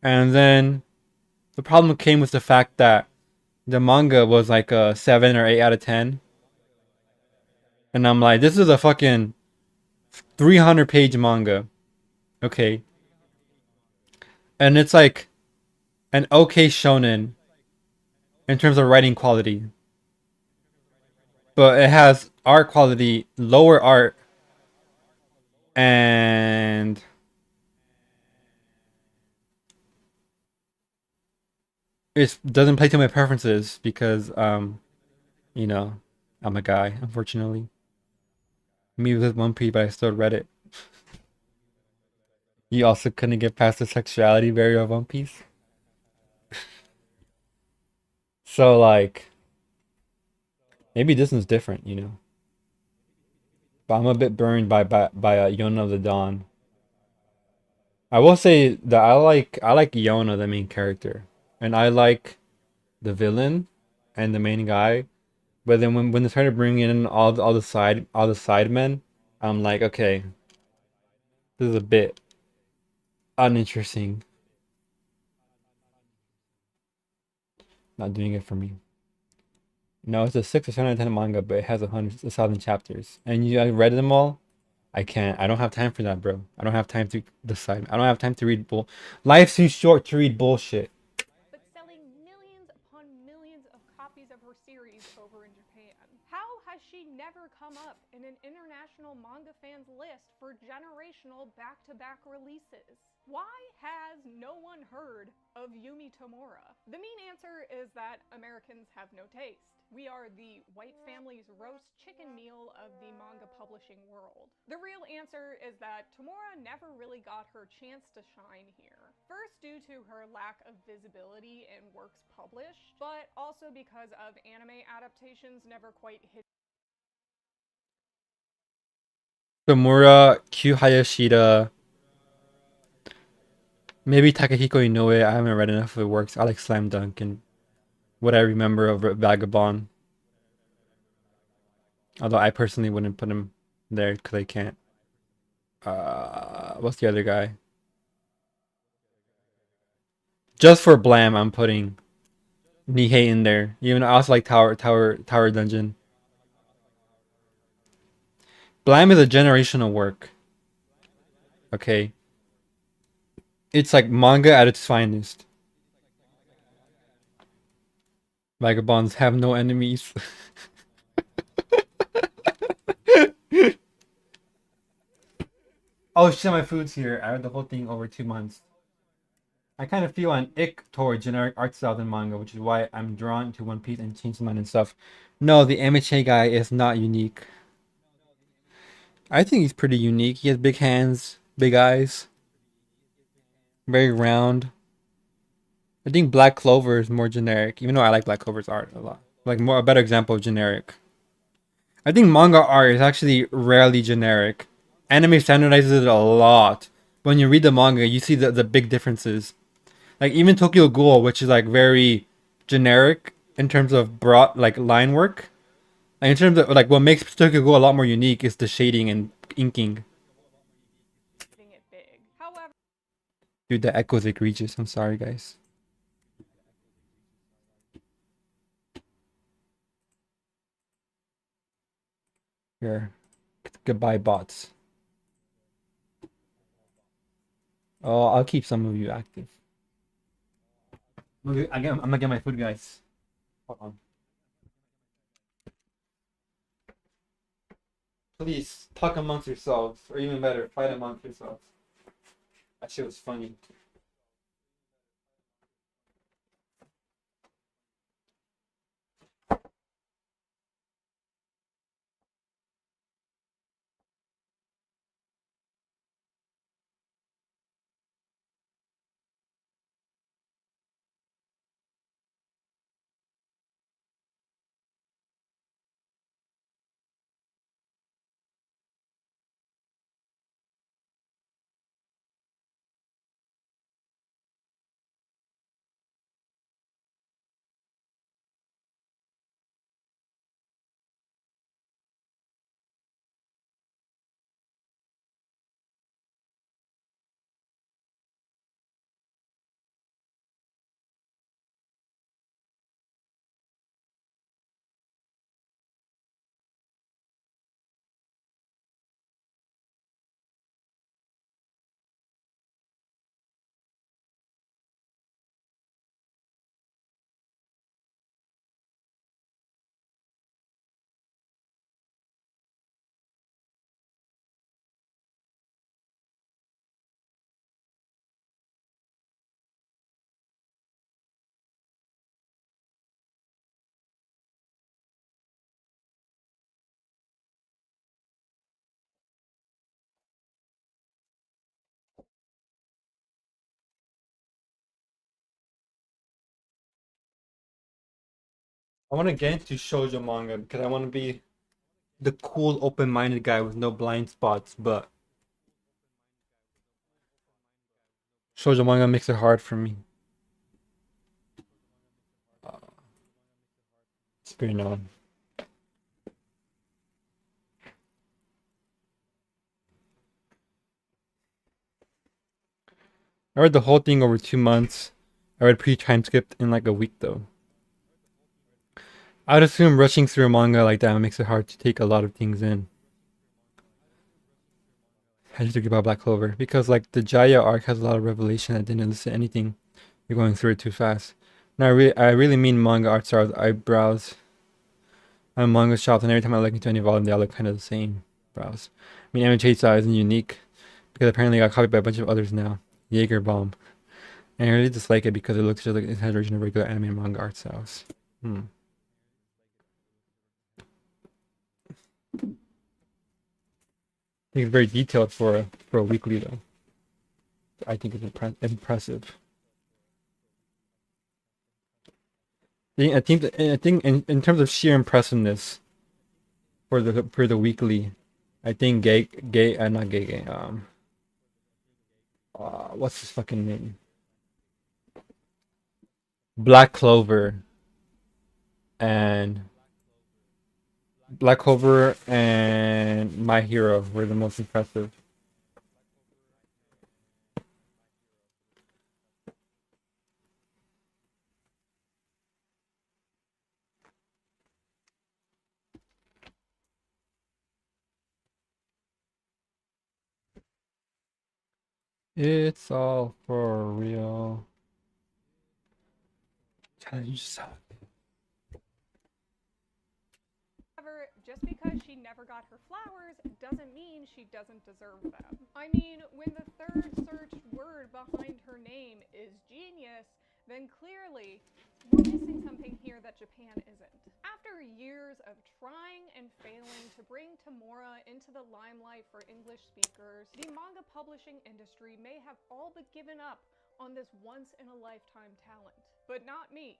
Speaker 1: And then the problem came with the fact that the manga was like a 7 or 8 out of 10. And I'm like, this is a fucking 300-page manga. Okay. And it's like an okay shonen in terms of writing quality. But it has art quality, lower art, and it doesn't play to my preferences because you know, I'm a guy, unfortunately. Me with One Piece, but I still read it. You also couldn't get past the sexuality barrier of One Piece. So like maybe this one's different, you know. But I'm a bit burned by Yona of the Dawn. I will say that I like Yona, the main character, and I like the villain and the main guy. But then when they started bringing in all the side men, I'm like, okay, this is a bit uninteresting. Not doing it for me. No, it's a 6 or 7 out of 10 manga, but it has 1,000 chapters. And I read them all. I can't. I don't have time for that, bro. I don't have time to decide. I don't have time to read bull. Life's too short to read bullshit.
Speaker 5: But selling millions upon millions of copies of her series over in Japan. How has she never come up in an international manga fans list for generational back-to-back releases? Why has no one heard of Yumi Tamura? The mean answer is that Americans have no taste. We are the white family's roast chicken meal of the manga publishing world. The real answer is that Tamura never really got her chance to shine here. First, due to her lack of visibility in works published, but also because of anime adaptations never quite hit.
Speaker 1: Tamura, Q Hayashida, maybe Takehiko Inoue. I haven't read enough of the works. I like Slam Dunk and what I remember of Vagabond. Although I personally wouldn't put him there because I can't. What's the other guy? Just for Blam, I'm putting Nihei in there. Even I also like Tower Dungeon. Blam is a generational work. Okay. It's like manga at its finest. Vagabonds have no enemies. Oh shit, my food's here. I read the whole thing over 2 months. I kind of feel an ick toward generic art styles in manga, which is why I'm drawn to One Piece and Chainsaw Man and stuff. No, the Amiche guy is not unique. I think he's pretty unique. He has big hands, big eyes, very round. I think Black Clover is more generic, even though I like Black Clover's art a lot. Like more a better example of generic. I think manga art is actually rarely generic. Anime standardizes it a lot. When you read the manga, you see the big differences. Like even Tokyo Ghoul, which is like very generic in terms of broad like line work, Like, in terms of like what makes Tokyo Ghoul a lot more unique is the shading and inking.
Speaker 5: It big. However,
Speaker 1: Dude, the echo's egregious. I'm sorry, guys. Here, goodbye, bots. Oh, I'll keep some of you active. I'm gonna get my food, guys. Hold on. Please talk amongst yourselves, or even better, fight amongst yourselves. That shit was funny. I want to get into shoujo manga because I want to be the cool, open-minded guy with no blind spots, but shoujo manga makes it hard for me. It's pretty known. I read the whole thing over 2 months. I read pre-time skipped in like a week though. I'd assume rushing through a manga like that makes it hard to take a lot of things in. I just think about Black Clover because like the Jaya arc has a lot of revelation that didn't elicit anything. You're going through it too fast. And I really mean manga art styles. I browse on manga shops, and every time I look into any volume, they all look kind of the same. Browse. I mean, MHA style isn't unique because apparently it got copied by a bunch of others now. Jaeger Bomb. And I really dislike it because it looks just like an exaggeration of regular anime and manga art styles. I think it's very detailed for a weekly though. I think it's impressive. I think in terms of sheer impressiveness for the weekly, I think not gay what's his fucking name? Black Clover and My Hero were the most impressive. It's all for real.
Speaker 5: just because she never got her flowers doesn't mean she doesn't deserve them. I mean, when the third searched word behind her name is genius, then clearly we're missing something here that Japan isn't. After years of trying and failing to bring Tamura into the limelight for English speakers, the manga publishing industry may have all but given up on this once-in-a-lifetime talent. But not me.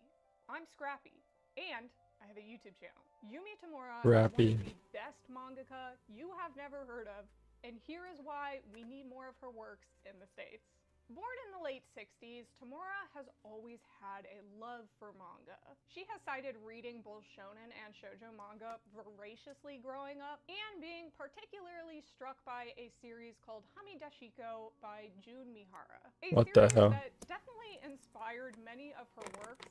Speaker 5: I'm scrappy. And I have a YouTube channel. Yumi Tamura is one of the best mangaka you have never heard of, and here is why we need more of her works in the States. Born in the late 60s, Tamura has always had a love for manga. She has cited reading both shonen and shoujo manga voraciously growing up, and being particularly struck by a series called Hamidashiko by Jun Mihara. A
Speaker 1: What the
Speaker 5: series
Speaker 1: hell?
Speaker 5: that definitely inspired many of her works,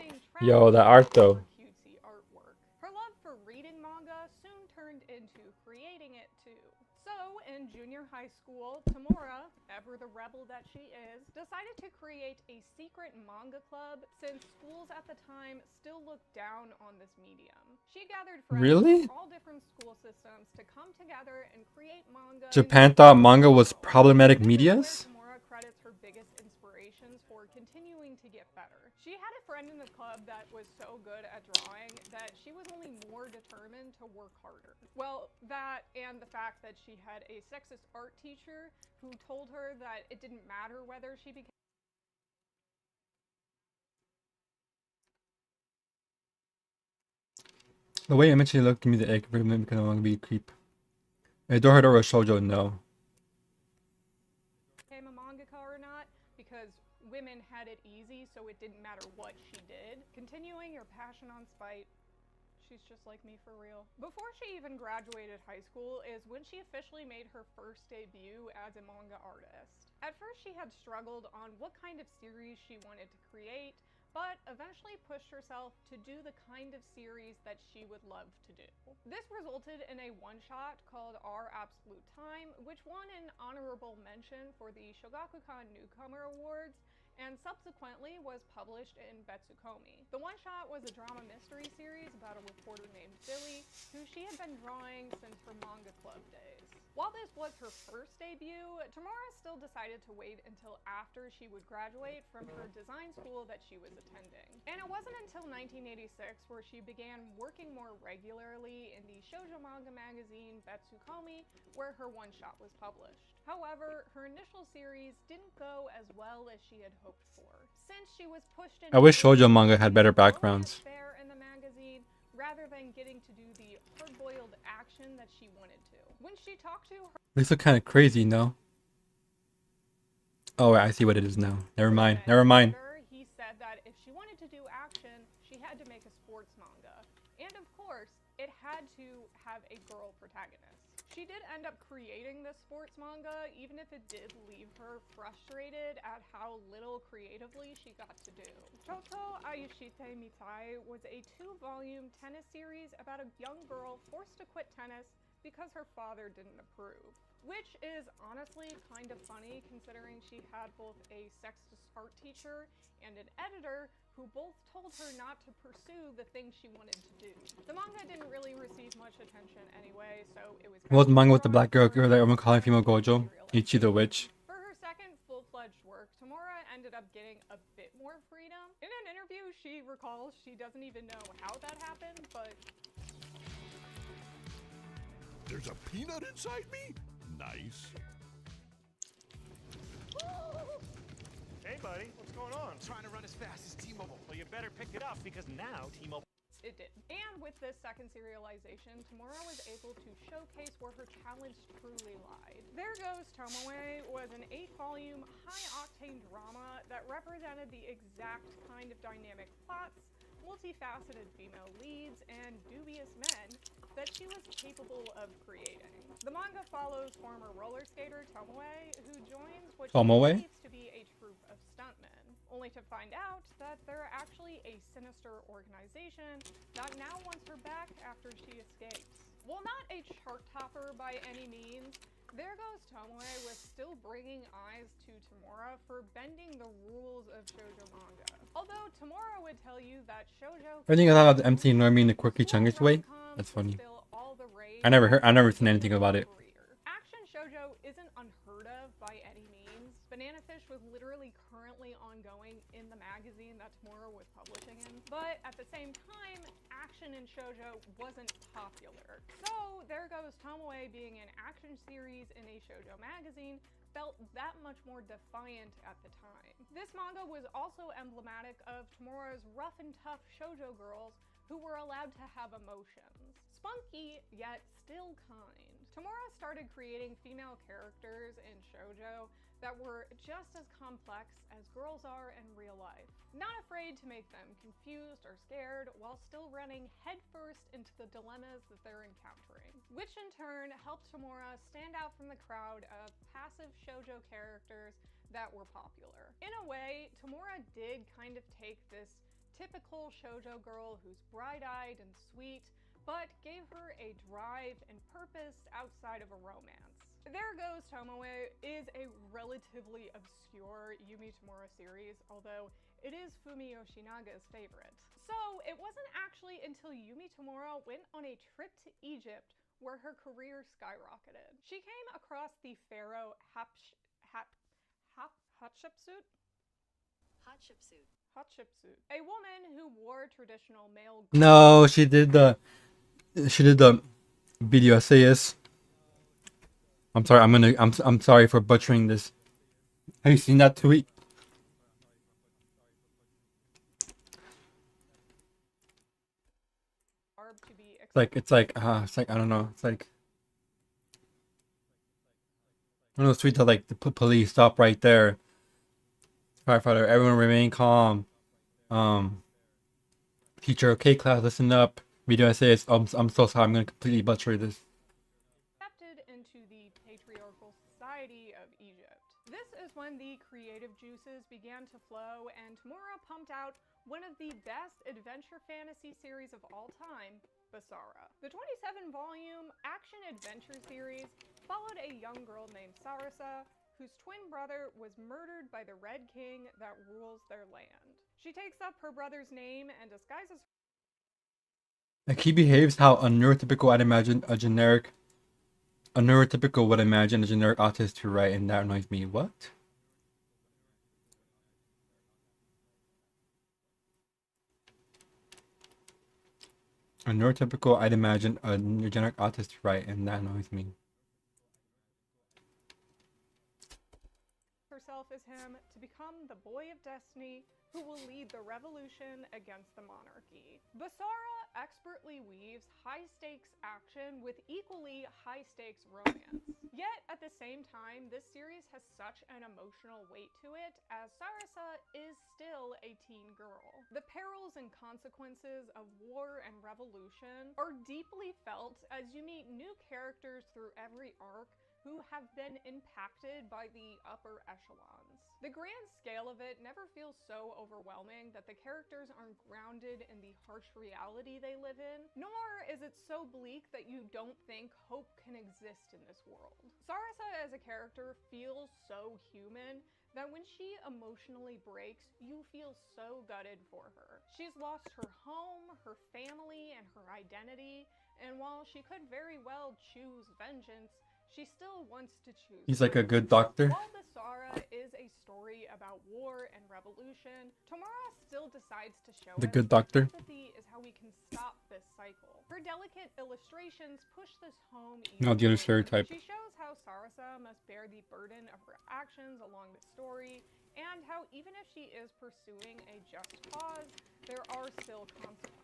Speaker 5: mixing
Speaker 1: Yo, the
Speaker 5: tragedy
Speaker 1: art
Speaker 5: with
Speaker 1: though.
Speaker 5: her cutesy artwork. Her love for reading manga soon turned into creating it too. So, in junior high school, Tamura, ever the rebel that she is, decided to create a secret manga club since schools at the time still looked down on this medium. She gathered friends
Speaker 1: Really?
Speaker 5: from all different school systems to come together and create manga.
Speaker 1: Japan thought manga was problematic
Speaker 5: This is where
Speaker 1: medias?
Speaker 5: Tamura credits her biggest inspirations for continuing to get better. She had a friend in the club that was so good at drawing that she was only more determined to work harder. Well, that and the fact that she had a sexist art teacher who told her that it didn't matter whether she became
Speaker 1: The way Emichi looked gave me the egg for him can no longer be a creep. I adore her or a shoujo, no.
Speaker 5: a mangaka or not, because women had it easy, so it didn't matter what she did. Continuing your passion on spite. She's just like me for real. Before she even graduated high school is when she officially made her first debut as a manga artist. At first she had struggled on what kind of series she wanted to create, but eventually pushed herself to do the kind of series that she would love to do. This resulted in a one-shot called Our Absolute Time, which won an honorable mention for the Shogakukan Newcomer Awards, and subsequently was published in Betsukomi. The one-shot was a drama mystery series about a reporter named Billy, who she had been drawing since her manga club days. While this was her first debut, Tamura still decided to wait until after she would graduate from her design school that she was attending. And it wasn't until 1986 where she began working more regularly in the shoujo manga magazine Betsukomi, where her one-shot was published. However, her initial series didn't go as well as she had hoped for, since she was pushed into
Speaker 1: I wish shoujo manga had better backgrounds.
Speaker 5: fair in the magazine rather than getting to do the hard-boiled action that she wanted to. When she talked to her
Speaker 1: These look kind of crazy, no? Oh, I see what it is now. Never mind. Never mind.
Speaker 5: editor, he said that if she wanted to do action, she had to make a sports manga. And of course, it had to have a girl protagonist. She did end up creating this sports manga, even if it did leave her frustrated at how little creatively she got to do. Toto Ayushite Mitai was a 2-volume tennis series about a young girl forced to quit tennis because her father didn't approve. Which is honestly kind of funny considering she had both a sexist art teacher and an editor who both told her not to pursue the thing she wanted to do. The manga didn't really receive much attention anyway, so it was...
Speaker 1: What was the manga with the black girl that everyone calling female Gojo? Ichi the Witch.
Speaker 5: For her second full-fledged work, Tamura ended up getting a bit more freedom. In an interview, she recalls she doesn't even know how that happened, but...
Speaker 6: There's a peanut inside me? Nice.
Speaker 10: Hey, buddy, what's going on?
Speaker 7: Trying to run as fast as T-Mobile.
Speaker 10: Well, you better pick it up because now T-Mobile.
Speaker 5: It did. And with this second serialization, Tamura was able to showcase where her talents truly lied. There Goes Tomoe was an 8-volume, high-octane drama that represented the exact kind of dynamic plots, multifaceted female leads, and dubious men that she was capable of creating. The manga follows former roller skater Tomoe, who joins what she
Speaker 1: Tomoe?
Speaker 5: believes to be a troupe of stuntmen, only to find out that they're actually a sinister organization that now wants her back after she escapes. While not a chart topper by any means, There Goes Tomoe was still bringing eyes to Tamura for bending the rules of shoujo manga. Although Tamura would tell you that shoujo...
Speaker 1: I think I thought of the MC Normie in the quirky chungish way. That's funny. I never seen anything about it.
Speaker 5: Action shoujo isn't unheard of by any means. Banana Fish was literally currently ongoing in the magazine that Tamura was publishing in. But at the same time, action in shoujo wasn't popular. So There Goes Tomoe being an action series in a shoujo magazine felt that much more defiant at the time. This manga was also emblematic of Tamura's rough and tough shoujo girls who were allowed to have emotions. Spunky, yet still kind. Tamura started creating female characters in shoujo that were just as complex as girls are in real life. Not afraid to make them confused or scared while still running headfirst into the dilemmas that they're encountering, which in turn helped Tamura stand out from the crowd of passive shoujo characters that were popular. In a way, Tamura did kind of take this typical shoujo girl who's bright-eyed and sweet, but gave her a drive and purpose outside of a romance. There Goes Tomoe is a relatively obscure Yumi Tamura series, although it is Fumi Yoshinaga's favorite. So it wasn't actually until Yumi Tamura went on a trip to Egypt where her career skyrocketed. She came across the pharaoh Hatshepsut, a woman who wore traditional male.
Speaker 1: No, she did the video essayist. I'm sorry. I'm sorry for butchering this. Have you seen that tweet? It's like I don't know. It's like one of those tweets that like the police stop right there. Firefighter, everyone remain calm. Teacher, okay, class, listen up. Video essayist. I'm so sorry. I'm gonna completely butcher this.
Speaker 5: Accepted into the patriarchal society of Egypt. This is when the creative juices began to flow, and Tamura pumped out one of the best adventure fantasy series of all time, Basara. The 27-volume action-adventure series followed a young girl named Sarasa, whose twin brother was murdered by the Red King that rules their land. She takes up her brother's name and disguises.
Speaker 1: Like he behaves how a neurotypical would imagine a generic autist to write, and that annoys me. What? A neurotypical I'd imagine a generic autist to write, and that annoys me.
Speaker 5: Herself as him to become the boy of destiny who will lead the revolution against the monarchy. Basara expertly weaves high-stakes action with equally high-stakes romance. Yet, at the same time, this series has such an emotional weight to it, as Sarasa is still a teen girl. The perils and consequences of war and revolution are deeply felt as you meet new characters through every arc who have been impacted by the upper echelons. The grand scale of it never feels so overwhelming that the characters aren't grounded in the harsh reality they live in, nor is it so bleak that you don't think hope can exist in this world. Sarasa as a character feels so human that when she emotionally breaks, you feel so gutted for her. She's lost her home, her family, and her identity, and while she could very well choose vengeance, she still wants to choose.
Speaker 1: He's like a good doctor.
Speaker 5: While Basara is a story about war and revolution, Tamura still decides to show
Speaker 1: The
Speaker 5: us
Speaker 1: good
Speaker 5: that
Speaker 1: doctor.
Speaker 5: empathy is how we can stop this cycle. Her delicate illustrations push this home
Speaker 1: No, the
Speaker 5: even
Speaker 1: other
Speaker 5: further.
Speaker 1: stereotype.
Speaker 5: She shows how Sarasa must bear the burden of her actions along the story, and how even if she is pursuing a just cause, there are still consequences.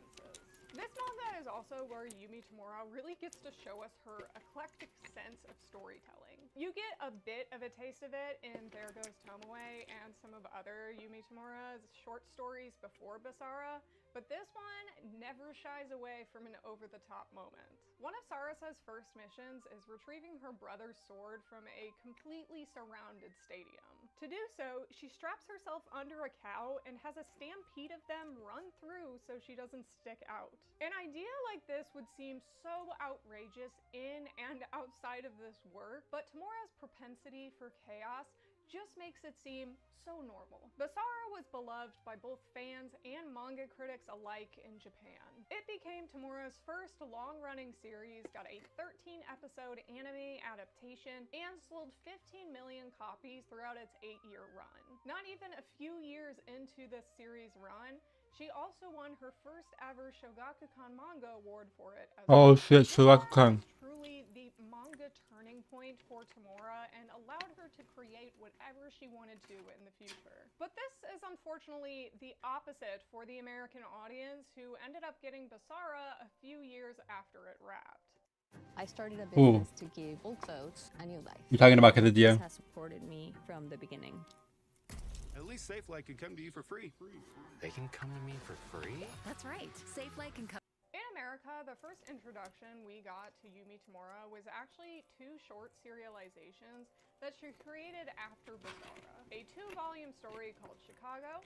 Speaker 5: This manga is also where Yumi Tamura really gets to show us her eclectic sense of storytelling. You get a bit of a taste of it in There Goes Tomoe and some of other Yumi Tamura's short stories before Basara, but this one never shies away from an over-the-top moment. One of Sarasa's first missions is retrieving her brother's sword from a completely surrounded stadium. To do so, she straps herself under a cow and has a stampede of them run through so she doesn't stick out. An idea like this would seem so outrageous in and outside of this work, but Tamura's propensity for chaos just makes it seem so normal. Basara was beloved by both fans and manga critics alike in Japan. It became Tamura's first long-running series, got a 13-episode anime adaptation, and sold 15 million copies throughout its 8-year run. Not even a few years into this series run, she also won her first ever Shogakukan Manga Award for it as
Speaker 1: Oh
Speaker 5: well.
Speaker 1: shit,
Speaker 5: This
Speaker 1: Shogakukan.
Speaker 5: was truly the manga turning point for Tamura and allowed her to create whatever she wanted to in the future. But this is unfortunately the opposite for the American audience, who ended up getting Basara a few years after it wrapped.
Speaker 11: I started a
Speaker 1: Ooh.
Speaker 11: business to give old clothes a new life.
Speaker 1: You're talking about
Speaker 11: This
Speaker 1: Khadija.
Speaker 11: has supported me from the beginning.
Speaker 7: At least SafeLight can come to you for free.
Speaker 12: They can come to me for free?
Speaker 3: That's right. SafeLight can come.
Speaker 5: In America, the first introduction we got to Yumi Tamura was actually 2 short serializations that she created after Basara. A 2-volume story called Chicago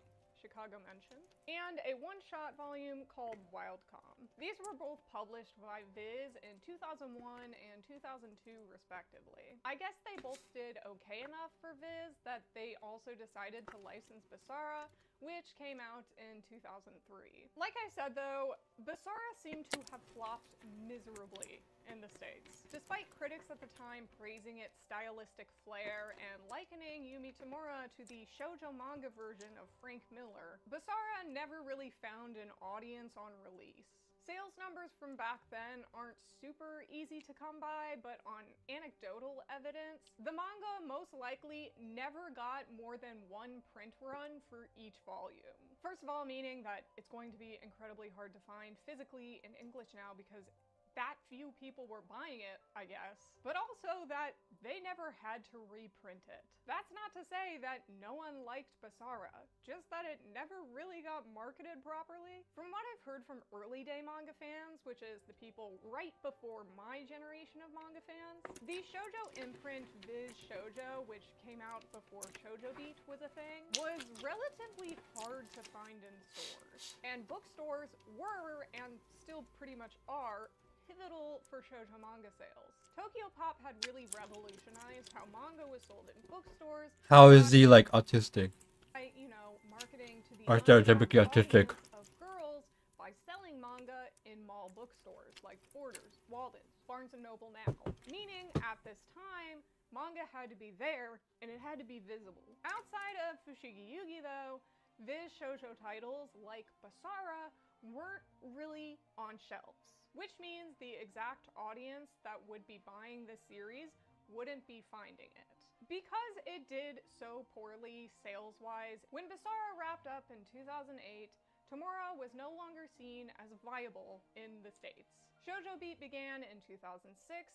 Speaker 5: Mention, and a 1-shot volume called Wildcom. These were both published by Viz in 2001 and 2002 respectively. I guess they both did okay enough for Viz that they also decided to license Basara, which came out in 2003. Like I said though, Basara seemed to have flopped miserably in the States. Despite critics at the time praising its stylistic flair and likening Yumi Tamura to the shoujo manga version of Frank Miller, Basara never really found an audience on release. Sales numbers from back then aren't super easy to come by, but on anecdotal evidence, the manga most likely never got more than 1 print run for each volume. First of all, meaning that it's going to be incredibly hard to find physically in English now because that few people were buying it, I guess, but also that they never had to reprint it. That's not to say that no one liked Basara, just that it never really got marketed properly. From what I've heard from early day manga fans, which is the people right before my generation of manga fans, the shoujo imprint Viz Shoujo, which came out before Shoujo Beat was a thing, was relatively hard to find in stores. And bookstores were, and still pretty much are, pivotal for shoujo manga sales. Tokyo Pop had really revolutionized how manga was sold in bookstores.
Speaker 1: How is he like autistic?
Speaker 5: By, marketing to the
Speaker 1: Or stereotypically autistic?
Speaker 5: of girls by selling manga in mall bookstores like Borders, Walden's, Barnes & Noble now. Meaning, at this time, manga had to be there and it had to be visible. Outside of Fushigi Yugi though, Viz shoujo titles like Basara weren't really on shelves. Which means the exact audience that would be buying this series wouldn't be finding it. Because it did so poorly sales-wise, when Basara wrapped up in 2008, Tamura was no longer seen as viable in the States. Shoujo Beat began in 2006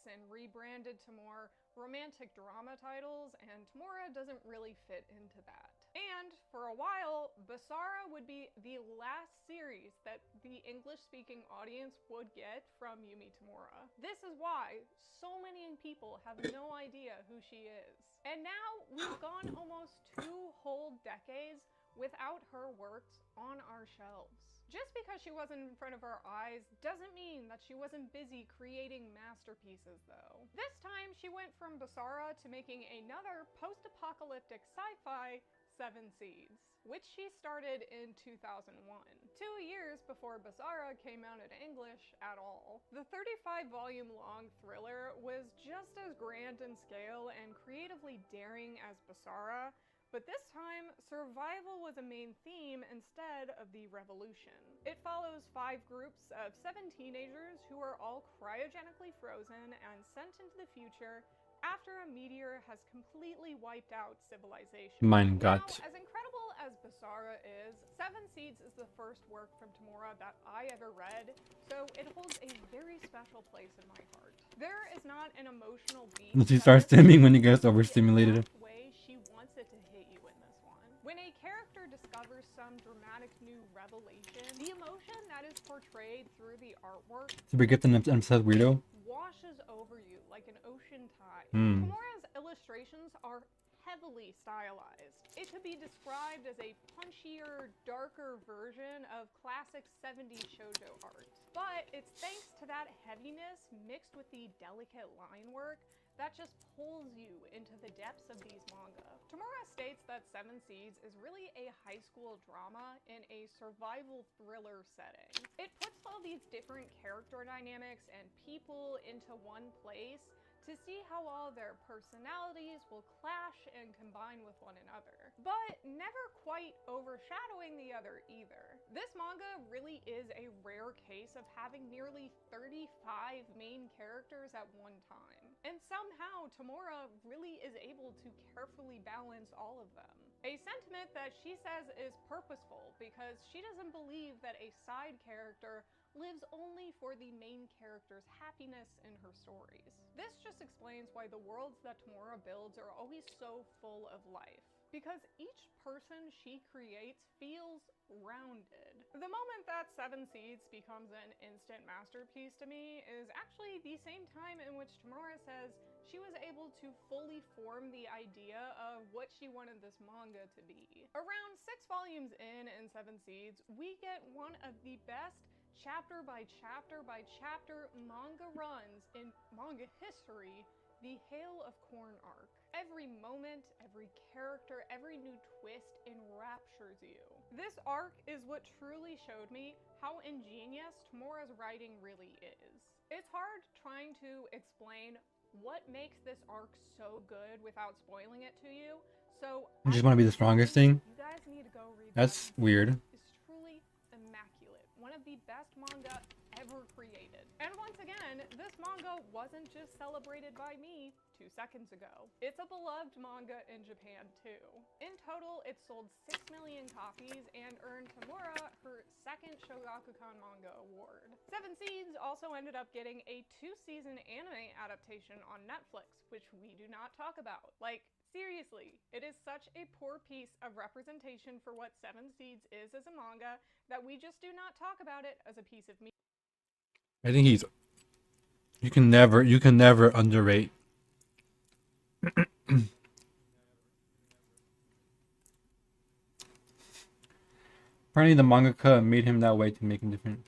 Speaker 5: and rebranded to more romantic drama titles, and Tamura doesn't really fit into that. And for a while, Basara would be the last series that the English-speaking audience would get from Yumi Tamura. This is why so many people have no idea who she is. And now we've gone almost 2 whole decades without her works on our shelves. Just because she wasn't in front of our eyes doesn't mean that she wasn't busy creating masterpieces though. This time she went from Basara to making another post-apocalyptic sci-fi, 7 Seeds, which she started in 2001, 2 years before Basara came out in English at all. The 35-volume-long thriller was just as grand in scale and creatively daring as Basara, but this time, survival was a main theme instead of the revolution. It follows 5 groups of 7 teenagers who are all cryogenically frozen and sent into the future after a meteor has completely wiped out civilization.
Speaker 1: Mein
Speaker 5: Now,
Speaker 1: Gott.
Speaker 5: as incredible as Basara is, 7 Seeds is the first work from Tamura that I ever read, so it holds a very special place in my heart. There is not an emotional beat.
Speaker 1: Does he start stimming when he gets overstimulated?
Speaker 5: Way she wants it to hit you in this one. When a character discovers some dramatic new revelation, the emotion that is portrayed through the artwork
Speaker 1: So we get the obsessed weirdo?
Speaker 5: washes over you like an ocean tide.
Speaker 1: Hmm.
Speaker 5: Tamura's illustrations are heavily stylized. It could be described as a punchier, darker version of classic 70s shoujo art. But it's thanks to that heaviness mixed with the delicate line work that just pulls you into the depths of these manga. Tamura states that 7 Seeds is really a high school drama in a survival thriller setting. It puts all these different character dynamics and people into one place to see how all their personalities will clash and combine with one another, but never quite overshadowing the other either. This manga really is a rare case of having nearly 35 main characters at one time, and somehow Tamura really is able to carefully balance all of them. A sentiment that she says is purposeful because she doesn't believe that a side character lives only for the main character's happiness in her stories. This just explains why the worlds that Tamura builds are always so full of life. Because each person she creates feels rounded. The moment that Seven Seeds becomes an instant masterpiece to me is actually the same time in which Tamura says she was able to fully form the idea of what she wanted this manga to be. Around 6 volumes in Seven Seeds, we get one of the best chapter by chapter by chapter manga runs in manga history, the Hail of Corn arc. Every moment, every character, every new twist enraptures you. This arc is what truly showed me how ingenious Tamura's writing really is. It's hard trying to explain what makes this arc so good without spoiling it to you, so
Speaker 1: You just want to be the strongest thing?
Speaker 5: you guys need to go read
Speaker 1: That's
Speaker 5: that.
Speaker 1: weird.
Speaker 5: It's truly immaculate. One of the best manga ever created. And once again, this manga wasn't just celebrated by me 2 seconds ago. It's a beloved manga in Japan too. In total, it sold 6 million copies and earned Tamura her second Shogakukan Manga Award. Seven Seeds also ended up getting a 2-season anime adaptation on Netflix, which we do not talk about. Like, seriously, it is such a poor piece of representation for what Seven Seeds is as a manga that we just do not talk about it as a piece of media.
Speaker 1: I think you can never underrate. Apparently the mangaka made him that way to make him different.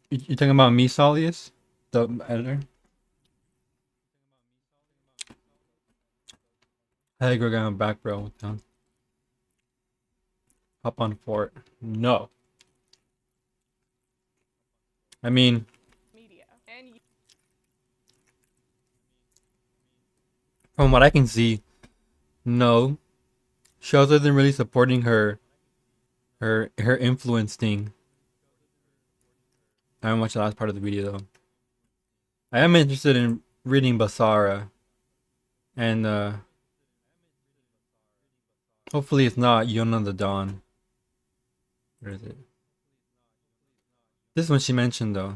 Speaker 1: You talking about me, Solius? The editor? Hey, Greg, I'm back, bro. Down. Hop on for it. No. I mean, from what I can see, no. Shows isn't really supporting her influence thing. I haven't watched the last part of the video though. I am interested in reading Basara. And hopefully it's not Yona the Dawn. Where is it? This one she mentioned though.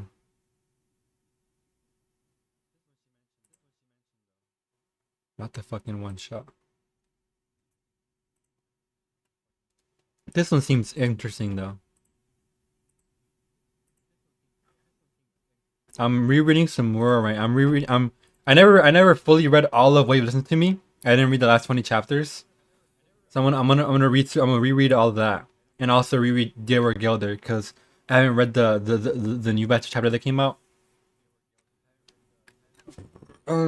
Speaker 1: Not the fucking one shot. This one seems interesting though. I'm rereading some more, right? I never fully read all of what you listened to me. I didn't read the last 20 chapters. So I'm gonna reread all of that. And also reread Dear Were Gilder because I haven't read the new batch chapter that came out.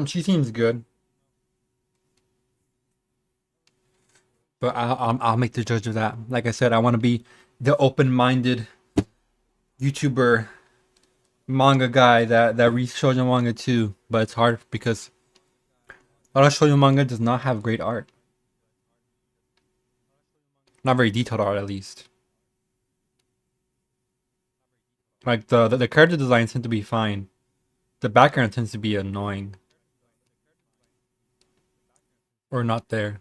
Speaker 1: She seems good. But I'll make the judge of that. Like I said, I want to be the open-minded YouTuber manga guy that reads shoujo manga too. But it's hard because a lot of shoujo manga does not have great art. Not very detailed art, at least. Like the character designs tend to be fine. The background tends to be annoying. Or not there.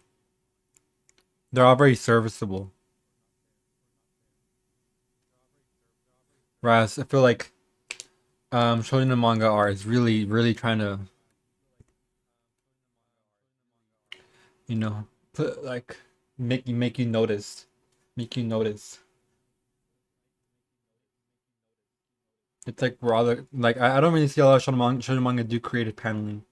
Speaker 1: They're all very serviceable. Whereas I feel like shoujo manga art is really trying to, you know, put like make you notice. Make you notice. It's like rather like I don't really see a lot of shoujo manga do creative paneling.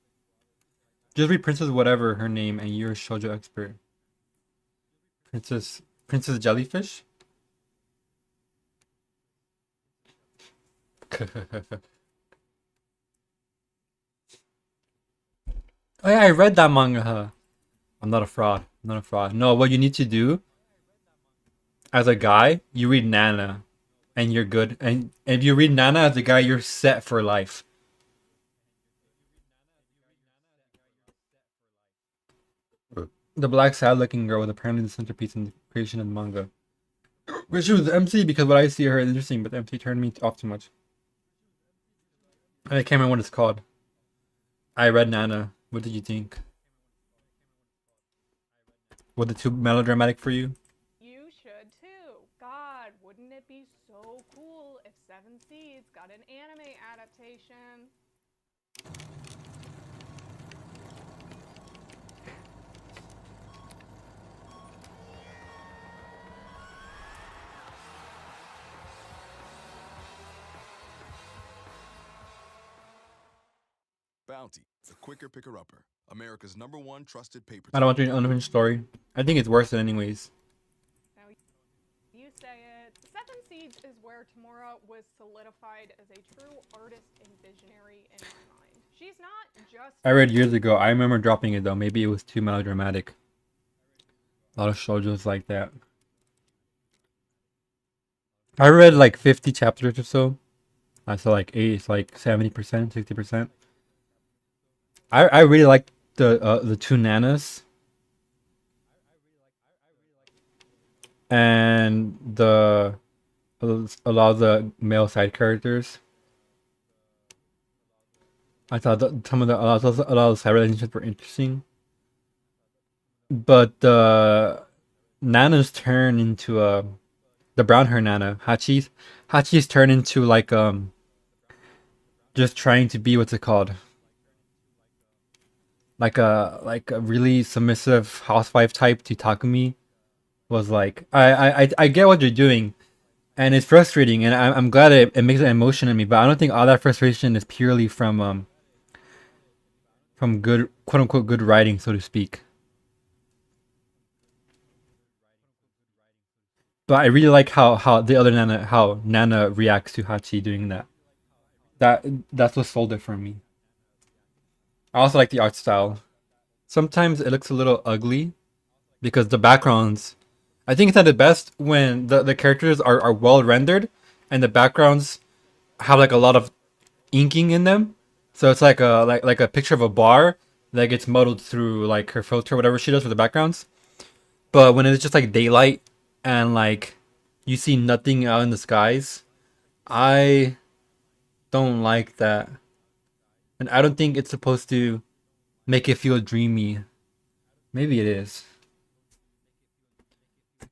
Speaker 1: Just read Princess whatever her name and you're a shoujo expert. Princess Jellyfish? Oh yeah, I read that manga. I'm not a fraud. I'm not a fraud. No, what you need to do as a guy, you read Nana and you're good. And if you read Nana as a guy, you're set for life. The black sad looking girl was apparently the centerpiece in the creation of the manga. Wish she was the MC because what I see her is interesting, but the MC turned me off too much. I can't remember what it's called. I read Nana. What did you think? Was it too melodramatic for you?
Speaker 5: You should too. God, wouldn't it be so cool if got an anime adaptation.
Speaker 13: Bounty, the quicker picker-upper. America's #1 trusted paper.
Speaker 1: I don't want to do an unfinished story. I think it's worth it anyways.
Speaker 5: Now, you say it. Seven Seeds is where Tamura was solidified as a true artist and visionary in my mind. She's not just...
Speaker 1: I read years ago. I remember dropping it though. Maybe it was too melodramatic. A lot of shoujos like that. I read like 50 chapters or so. I saw like 8. It's like 70%, 60%. I really like the two nanas. And a lot of the male side characters. I thought that a lot of the side relationships were interesting. But the nanas turn into the brown hair nana, Hachi's turn into like just trying to be, what's it called? Like a really submissive housewife type to Takumi. Was like, I get what you're doing, and it's frustrating, and I'm glad it makes an emotion in me, but I don't think all that frustration is purely from good, quote unquote, good writing, so to speak. But I really like how the other Nana reacts to Hachi doing that. That's what sold it for me. I also like the art style. Sometimes it looks a little ugly because the backgrounds. I think it's at the best when the characters are well rendered and the backgrounds have like a lot of inking in them. So it's like a picture of a bar that gets muddled through like her filter, whatever she does for the backgrounds. But when it's just like daylight and like you see nothing out in the skies, I don't like that. And I don't think it's supposed to make it feel dreamy. Maybe it is.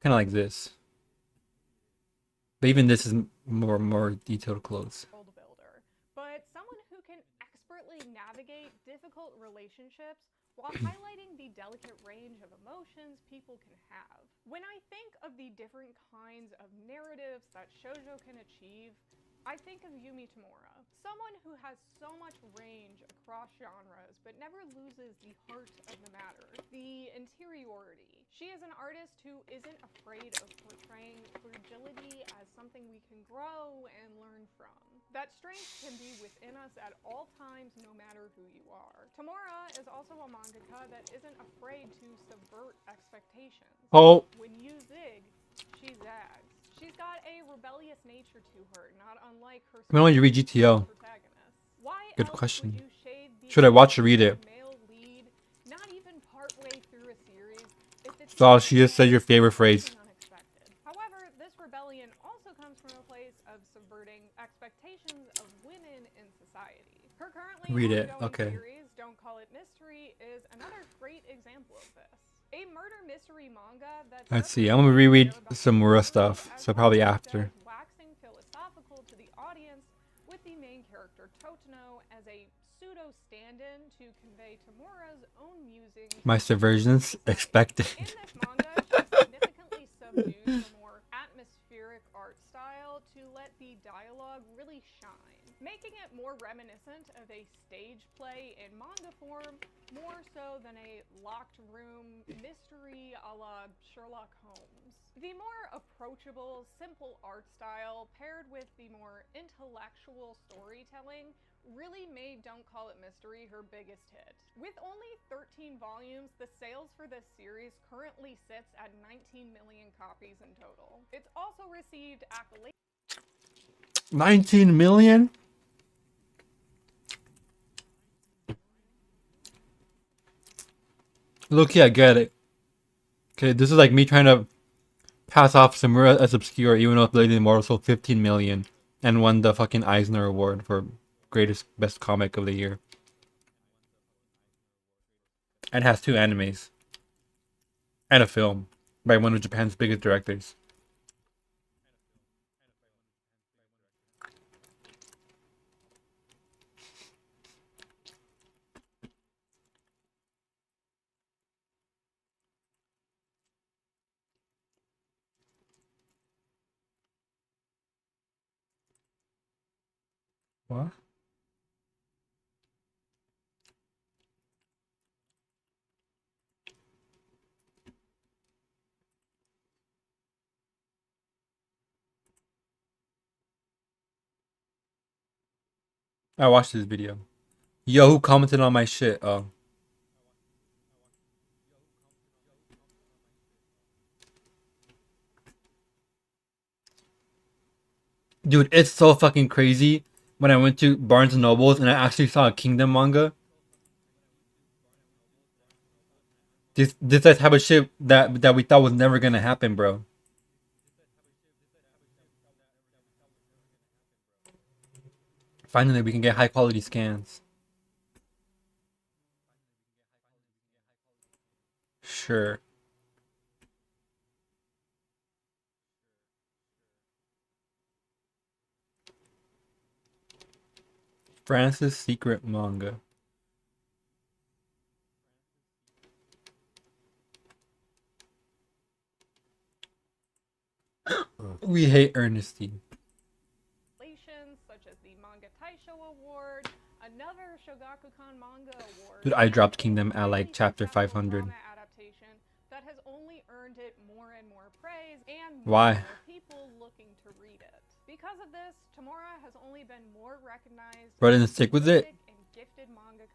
Speaker 1: Kind of like this. But even this is more detailed clothes.
Speaker 5: World builder, but someone who can expertly navigate difficult relationships while highlighting the delicate range of emotions people can have. When I think of the different kinds of narratives that shoujo can achieve, I think of Yumi Tamura, someone who has so much range across genres but never loses the heart of the matter, the interiority. She is an artist who isn't afraid of portraying fragility as something we can grow and learn from. That strength can be within us at all times, no matter who you are. Tamura is also a mangaka that isn't afraid to subvert expectations.
Speaker 1: Oh.
Speaker 5: When you zig, she zags. She's got a rebellious nature to her, not unlike her
Speaker 1: When will you read GTO?
Speaker 5: protagonist. Why
Speaker 1: Good
Speaker 5: else
Speaker 1: question.
Speaker 5: would you shade the
Speaker 1: Should I watch or read it?
Speaker 5: male lead, not even partway through a series, if it's
Speaker 1: So she just said your favorite phrase.
Speaker 5: unexpected? However, this rebellion also comes from a place of subverting expectations of women in society. Her currently
Speaker 1: Read it,
Speaker 5: ongoing
Speaker 1: okay.
Speaker 5: series, Don't Call It Mystery, is another great example of this. A murder mystery manga that's
Speaker 1: Let's see. I'm gonna reread some Mura stuff, so probably after.
Speaker 5: waxing philosophical to the audience, with the main character Totono as a pseudo stand-in to convey Tamura's own musings.
Speaker 1: My subversions expected.
Speaker 5: In this manga, she significantly subdues the more atmospheric art style to let the dialogue really shine, making it more reminiscent of a stage play in manga form, more so than a locked room mystery a la Sherlock Holmes. The more approachable, simple art style paired with the more intellectual storytelling really made Don't Call It Mystery her biggest hit. With only 13 volumes, the sales for this series currently sits at 19 million copies in total. It's also received accolades.
Speaker 1: 19 million? Look, I get it. Okay, this is like me trying to pass off Samura as obscure, even though Lady Immortal sold 15 million and won the fucking Eisner Award for best comic of the year. And has 2 animes. And a film by one of Japan's biggest directors. What? I watched this video. Yo, who commented on my shit? Oh. Dude, it's so fucking crazy. When I went to Barnes and Nobles and I actually saw a Kingdom manga. This is the type of shit that we thought was never gonna happen, bro. Finally, we can get high quality scans. Sure. France's secret manga. We hate Ernestine.
Speaker 5: Such as the Manga Taisho Award, another Shogakukan Manga Award.
Speaker 1: Dude, I dropped Kingdom at like chapter 500.
Speaker 5: Adaptation that has only earned it more and more praise and
Speaker 1: Why?
Speaker 5: more people looking to read it. Because of this, Tamura has only been more recognized.
Speaker 1: Bro, didn't stick with it.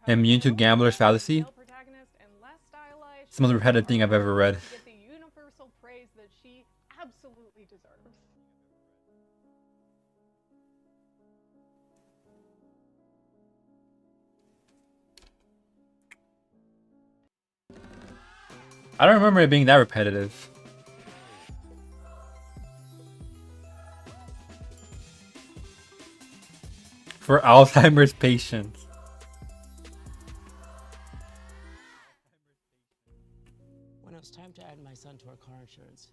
Speaker 1: Immune to Gambler's Fallacy. It's the most repetitive thing I've ever read.
Speaker 5: Get the universal praise that she absolutely deserves.
Speaker 1: I don't remember it being that repetitive. For Alzheimer's patients.
Speaker 14: When it was time to add my son to our car insurance,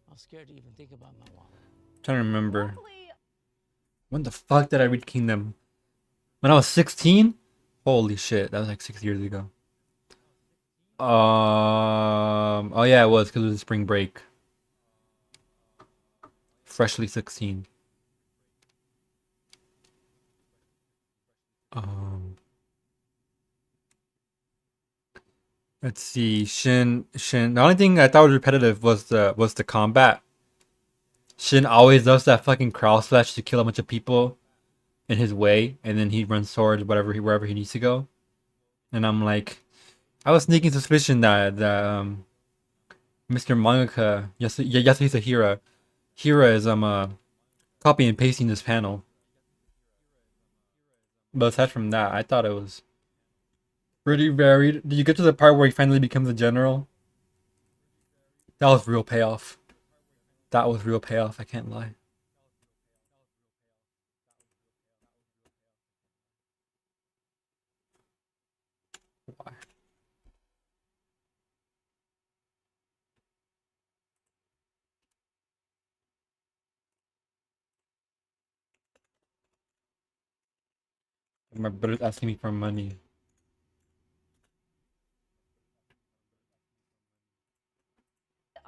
Speaker 14: I was scared to even think about my wallet.
Speaker 1: Trying to remember. When the fuck did I read Kingdom? When I was 16? Holy shit, that was like 6 years ago. Oh yeah, it was because it was spring break. Freshly 16. Let's see. Shin. The only thing I thought was repetitive was the combat. Shin always does that fucking cross slash to kill a bunch of people in his way, and then he runs towards wherever he needs to go. And I'm like, I was sneaking suspicion that Mr. Mangaka Yasuhisa Hira is copy and pasting this panel. But aside from that, I thought it was pretty varied. Did you get to the part where he finally becomes a general? That was real payoff. That was real payoff, I can't lie. Why? My brother's asking me for money.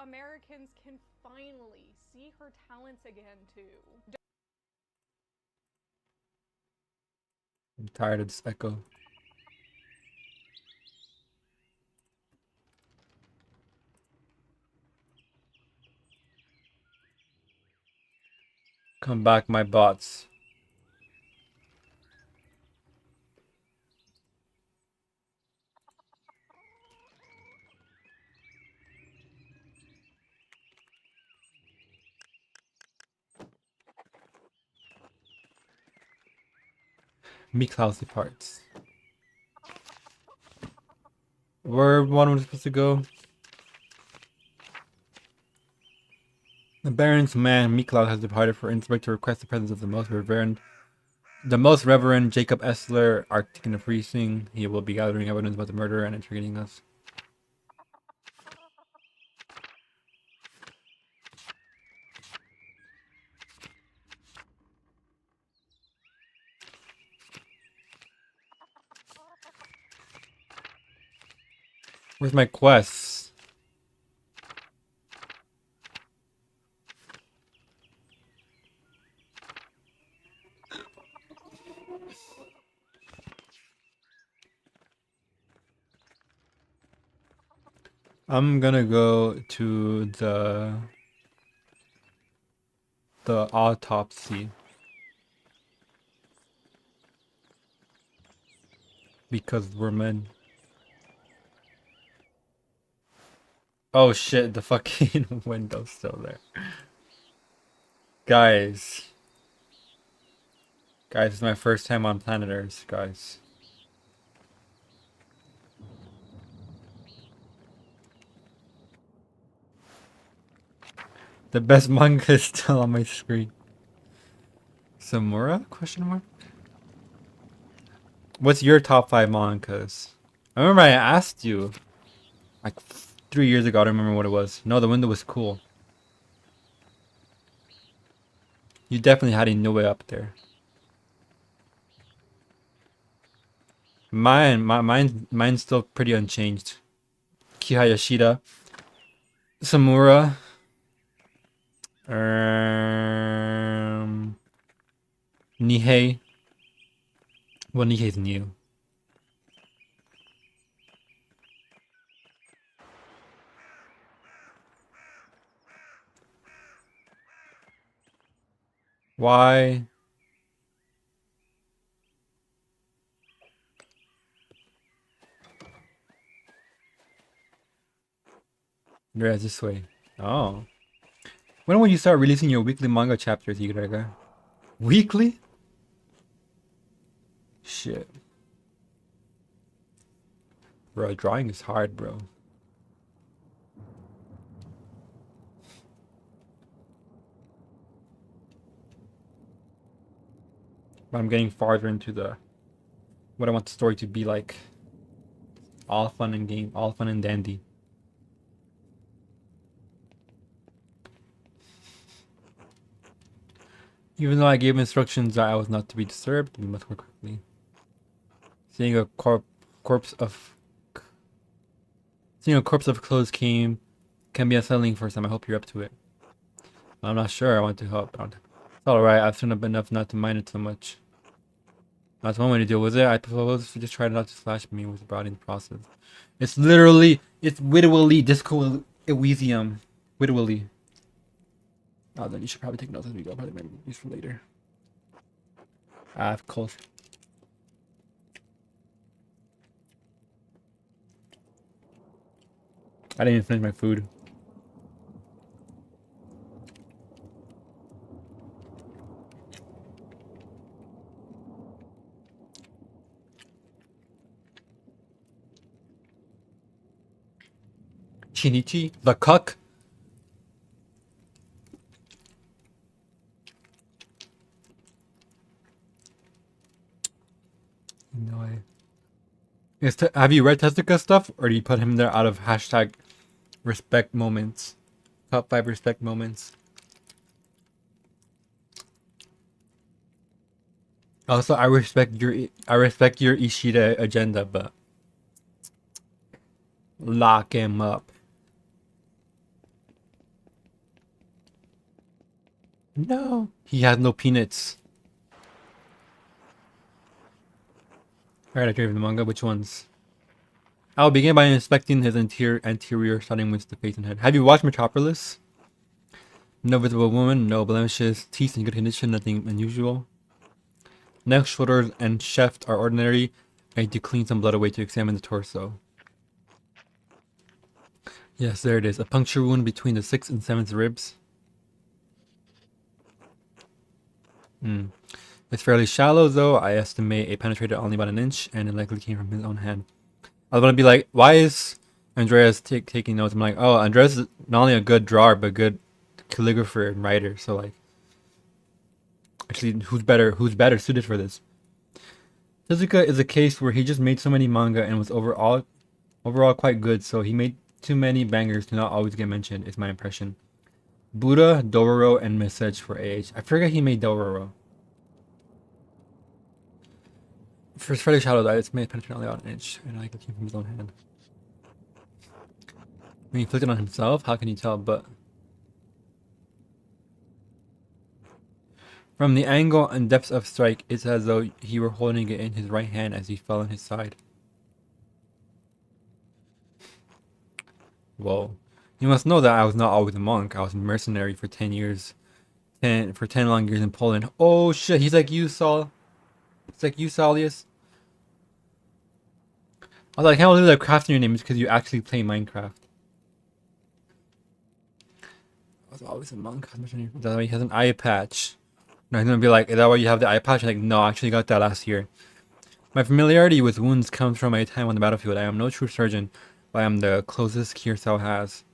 Speaker 5: Americans can finally see her talents again too.
Speaker 1: I'm tired of this echo. Come back, my bots. Meek lousy parts. Where one was supposed to go? The Baron's man, Miklau, has departed for Innsbruck to request the presence of the most Reverend Jacob Essler, Archdeacon of Riesing. He will be gathering evidence about the murder and intrigating us. Where's my quests? I'm gonna go to the autopsy because we're men. Oh shit, the fucking window's still there. Guys. Guys, it's my first time on planet Earth, guys. The best manga is still on my screen. Samura? Question mark? What's your top 5 mangas? I remember I asked you like 3 years ago. I don't remember what it was. No, the window was cool. You definitely had a no way up there. Mine's still pretty unchanged. Kihayashida, Samura, Nihei. Well, Nihei's new. Why? Yeah, this way. Oh. When will you start releasing your weekly manga chapters, Igrega? Weekly? Shit. Bro, drawing is hard, bro. But I'm getting farther into what I want the story to be like. All fun and dandy. Even though I gave instructions that I was not to be disturbed, we must work quickly. Seeing a corpse of clothes can be unsettling for some. I hope you're up to it. I'm not sure. I want to help. It's alright. I've seen up enough not to mind it so much. That's one way to deal with it. I suppose to just try not to slash me with broadening the process. It's wittily disco Elysium. Wittily. Oh, then you should probably take notes as we go. Probably maybe use for later. Of course. I didn't even finish my food. Shinichi, the cuck. No way. Have you read Tezuka stuff, or do you put him there out of hashtag respect moments? Top 5 respect moments. Also, I respect your Ishida agenda, but lock him up. No, he has no peanuts. Alright, I drew the manga. Which ones? I'll begin by inspecting his anterior, starting with the face and head. Have you watched Metropolis? No visible woman, no blemishes, teeth in good condition, nothing unusual. Neck, shoulders, and shaft are ordinary. I need to clean some blood away to examine the torso. Yes, there it is. A puncture wound between the 6th and 7th ribs. It's fairly shallow, though. I estimate it penetrated only about an inch, and it likely came from his own hand. I was gonna be like, why is Andreas taking notes? I'm like, oh, Andreas is not only a good drawer, but a good calligrapher and writer. So like, actually, who's better suited for this? Tezuka is a case where he just made so many manga and was overall quite good. So he made too many bangers to not always get mentioned. Is my impression. Buddha, Dororo, and Message for AH. I forget he made Dororo. For fairly shallow, that it's made penetrate only about an inch, and I like it came from his own hand. When he flicked it on himself, how can you tell? But from the angle and depth of strike, it's as though he were holding it in his right hand as he fell on his side. Whoa. You must know that I was not always a monk. I was a mercenary for 10 years. For 10 long years in Poland. Oh shit, he's like you, Saul. It's like you, Saulius. I was like, I can't believe that crafting your name is because you actually play Minecraft. I was always a monk. That way he has an eye patch. No, he's gonna be like, is that why you have the eye patch? I'm like, no, I actually got that last year. My familiarity with wounds comes from my time on the battlefield. I am no true surgeon, but I am the closest Kirsau has.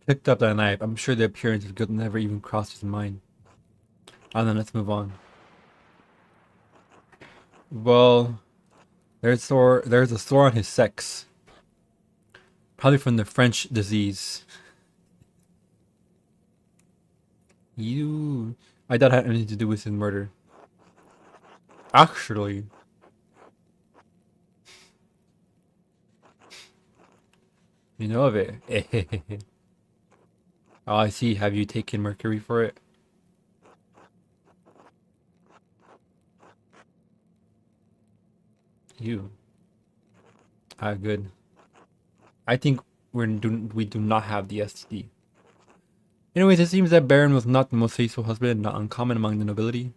Speaker 1: Picked up that knife. I'm sure the appearance of good never even crossed his mind. And then let's move on. Well, there's a sore on his sex. Probably from the French disease. I doubt it had anything to do with his murder. Actually. You know of it. Oh, I see. Have you taken mercury for it? You. Ah, good. I think we do not have the STD. Anyways, it seems that Baron was not the most faithful husband and not uncommon among the nobility.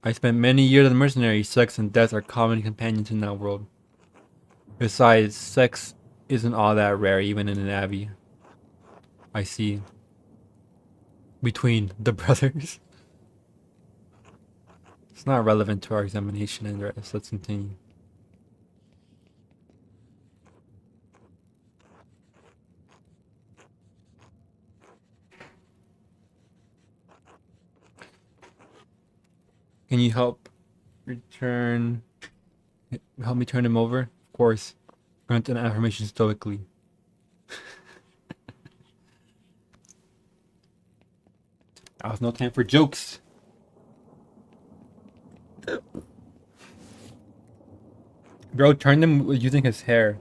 Speaker 1: I spent many years as a mercenary. Sex and death are common companions in that world. Besides, sex isn't all that rare even in an abbey. I see. Between the brothers. It's not relevant to our examination and the rest. Let's continue. Can you help me turn him over? Of course. Grant an affirmation stoically. That was no time for jokes. Bro, turn him using his hair.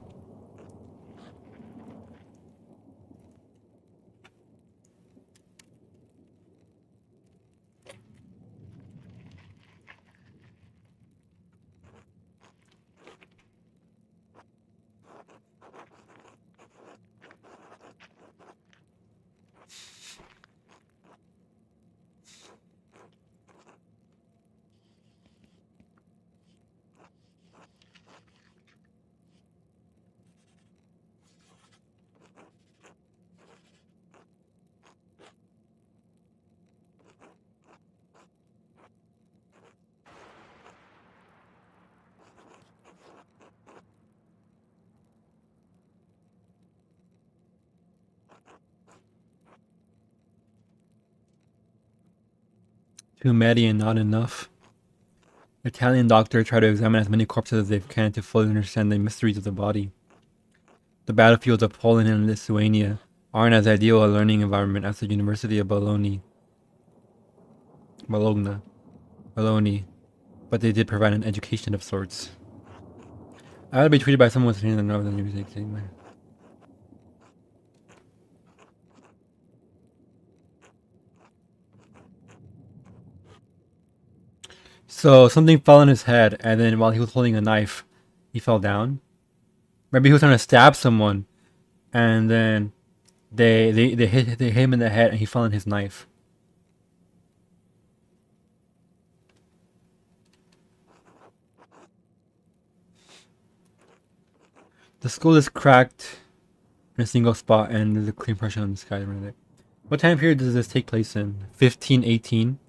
Speaker 1: Too many and not enough. Italian doctors try to examine as many corpses as they can to fully understand the mysteries of the body. The battlefields of Poland and Lithuania aren't as ideal a learning environment as the University of Bologna, but they did provide an education of sorts. I would be treated by someone sitting in the northern music anyway. So something fell on his head, and then while he was holding a knife, he fell down. Maybe he was trying to stab someone, and then they hit him in the head, and he fell on his knife. The skull is cracked in a single spot, and there's a clean pressure on the sky right there. What time period does this take place in? 1518.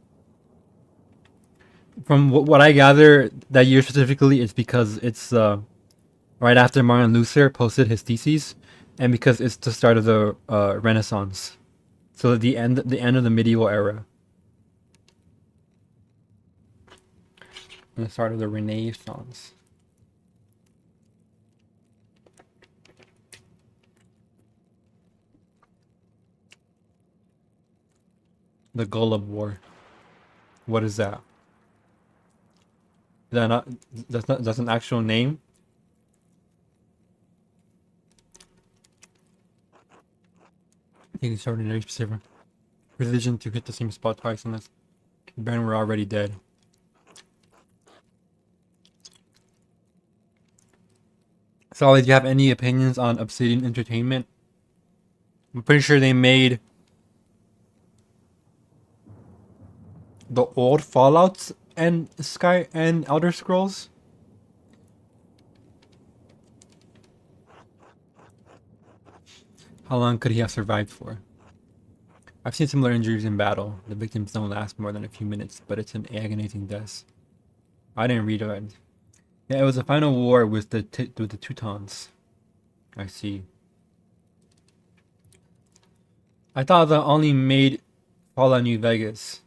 Speaker 1: From what I gather, that year specifically is because it's right after Martin Luther posted his theses, and because it's the start of the Renaissance, so the end of the medieval era. the start of the Renaissance. The Golub War. What is that? Is that not? That's an actual name. You can start a very specific religion to hit the same spot twice unless the Baron were already dead. Solid, do you have any opinions on Obsidian Entertainment? I'm pretty sure they made the old Fallouts and Sky and Elder Scrolls. How long could he have survived for? I've seen similar injuries in battle. The victims don't last more than a few minutes, but it's an agonizing death. I didn't read it. Yeah, it was a final war with the Teutons. I see. I thought that only made Fallout New Vegas.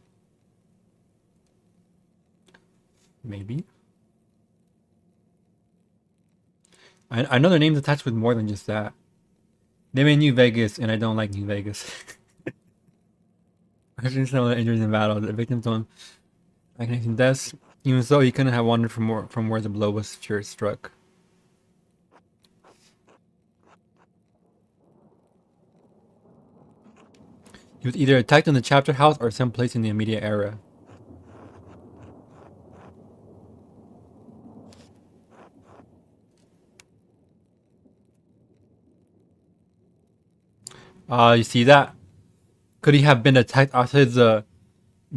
Speaker 1: Maybe. I know their names attached with more than just that. They made New Vegas, and I don't like New Vegas. I've seen some of the injuries in battle. The victims don't agonizing deaths. Even so, he couldn't have wandered from where the blow was first struck. He was either attacked in the chapter house or someplace in the immediate area. You see that? Could he have been attacked outside the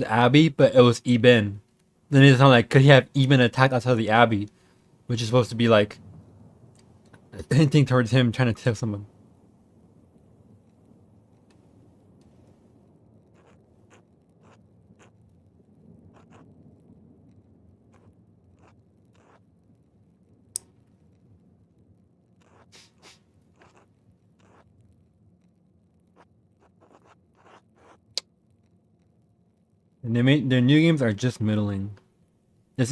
Speaker 1: abbey, but it was Eben? Then it sounds like, could he have even attacked outside the abbey, which is supposed to be like hinting towards him trying to kill someone. And their new games are just middling. This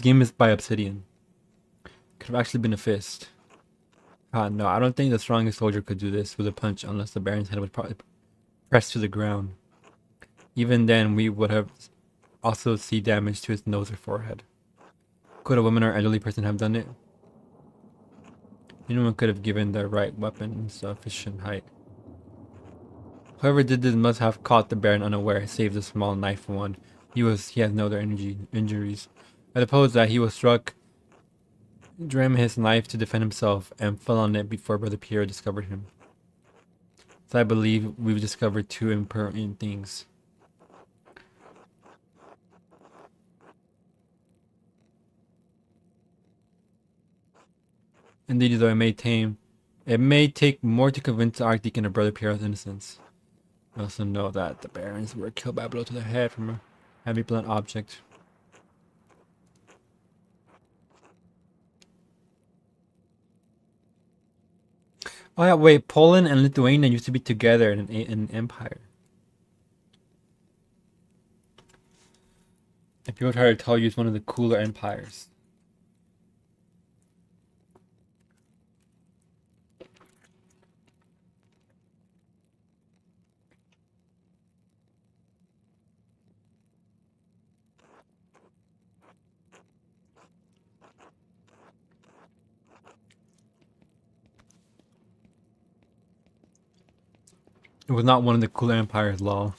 Speaker 1: game is by Obsidian. Could have actually been a fist. No, I don't think the strongest soldier could do this with a punch unless the Baron's head was probably pressed to the ground. Even then, we would have also see damage to his nose or forehead. Could a woman or elderly person have done it? Anyone could have given the right weapon in sufficient height. Whoever did this must have caught the Baron unaware, save the small knife wound. He has no other injuries. I suppose that he was struck, drew his knife to defend himself, and fell on it before Brother Pierre discovered him. So I believe we've discovered two important things. Indeed, though it may take more to convince the Archdeacon of Brother Pierre's innocence. I also know that the Barons were killed by a blow to the head from a heavy blunt object. Oh yeah, wait, Poland and Lithuania used to be together in an empire. If people try to tell you it's one of the cooler empires. It was not one of the cooler empires, lol.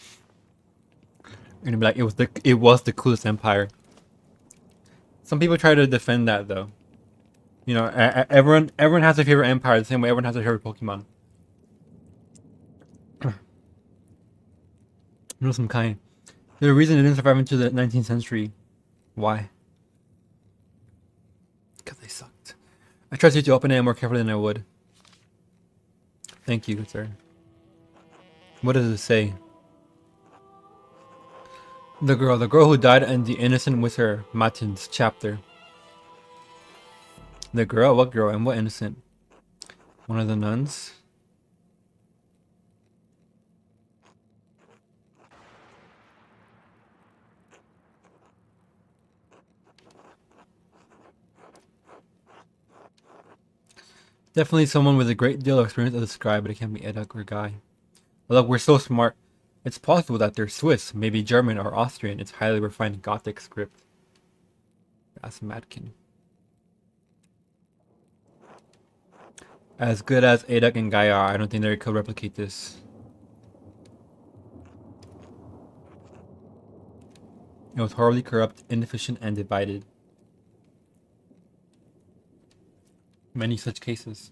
Speaker 1: You're gonna be like, it was the coolest empire. Some people try to defend that though. You know, everyone has a favorite empire the same way everyone has a favorite Pokemon. You know, some kind. There's a reason it didn't survive into the 19th century. Why? Because they sucked. I trust you to open it more carefully than I would. Thank you, sir. What does it say? The girl who died and the innocent with her, Martin's chapter. The girl? What girl and what innocent? One of the nuns? Definitely someone with a great deal of experience as a scribe, but it can't be Eduk or Guy. But look, we're so smart. It's possible that they're Swiss, maybe German or Austrian. It's highly refined Gothic script. That's Madkin. As good as Eduk and Guy are, I don't think they could replicate this. It was horribly corrupt, inefficient, and divided. Many such cases.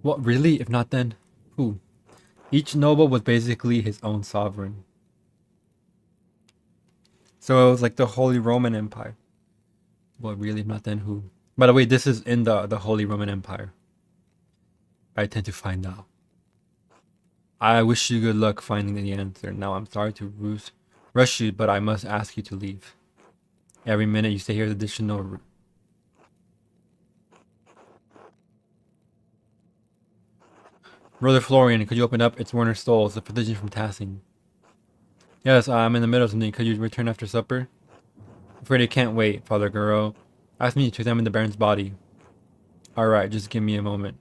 Speaker 1: What, really? If not, then who? Each noble was basically his own sovereign. So it was like the Holy Roman Empire. What, really? If not, then who? By the way, this is in the Holy Roman Empire. I tend to find out. I wish you good luck finding the answer. Now, I'm sorry to rush you, but I must ask you to leave. Every minute you stay here is additional. Brother Florian, could you open up? It's Werner Stolz, the physician from Tassing. Yes, I'm in the middle of something. Could you return after supper? I'm afraid I can't wait, Father Guro. Ask me to examine the Baron's body. Alright, just give me a moment.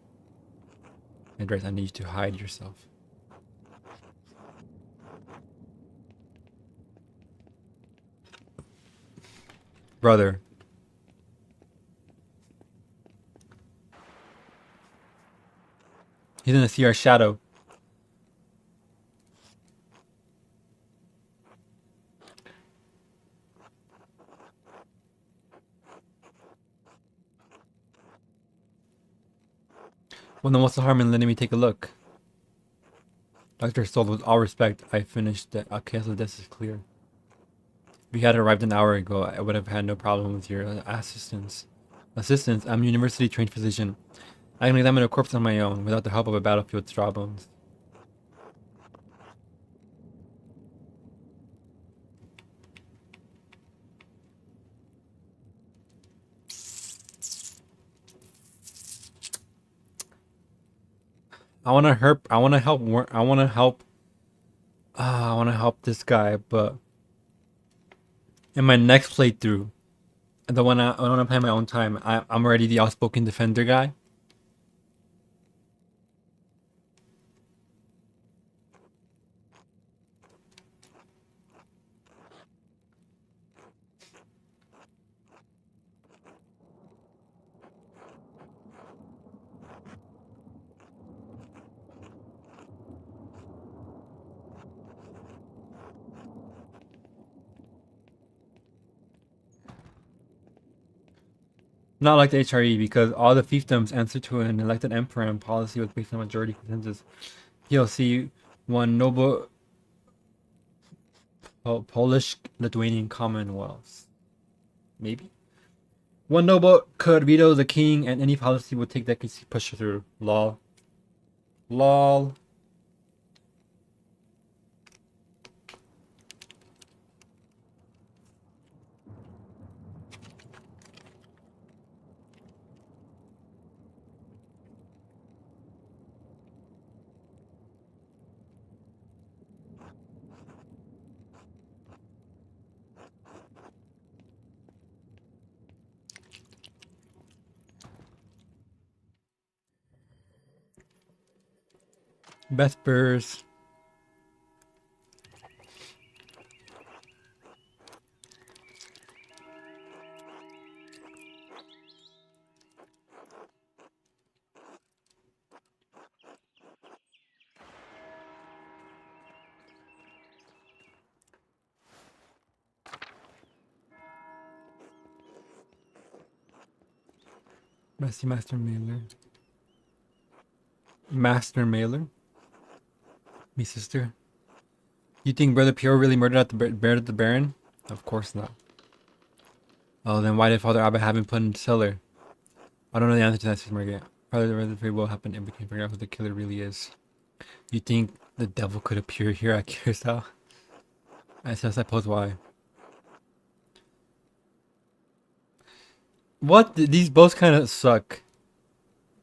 Speaker 1: Andres, I need you to hide yourself. Brother. He's gonna see our shadow. Well, then what's the harm in letting me take a look? Dr. Stoll, with all respect, I finished the case of this is clear. If you had arrived an hour ago, I would have had no problem with your assistance. Assistance? I'm a university-trained physician. I can examine a corpse on my own, without the help of a battlefield straw bones. I want to help this guy, but in my next playthrough, the one I want to play my own time, I'm already the outspoken defender guy. Not like the HRE, because all the fiefdoms answer to an elected emperor and policy was based on majority consensus. PLC won noble Polish-Lithuanian Commonwealths. Maybe? One noble could veto the king, and any policy would take decades to push through. Lol. Lol. Vespers. Messy Master Mailer. Master Mailer? Me sister. You think Brother Pierre really murdered the Baron? Of course not. Oh, then why did Father Abba have him put in the cellar? I don't know the answer to that, Sister Margaret. Probably the very well happened and we can figure out who the killer really is. You think the devil could appear here at Curacao? I suppose why. What? These both kind of suck.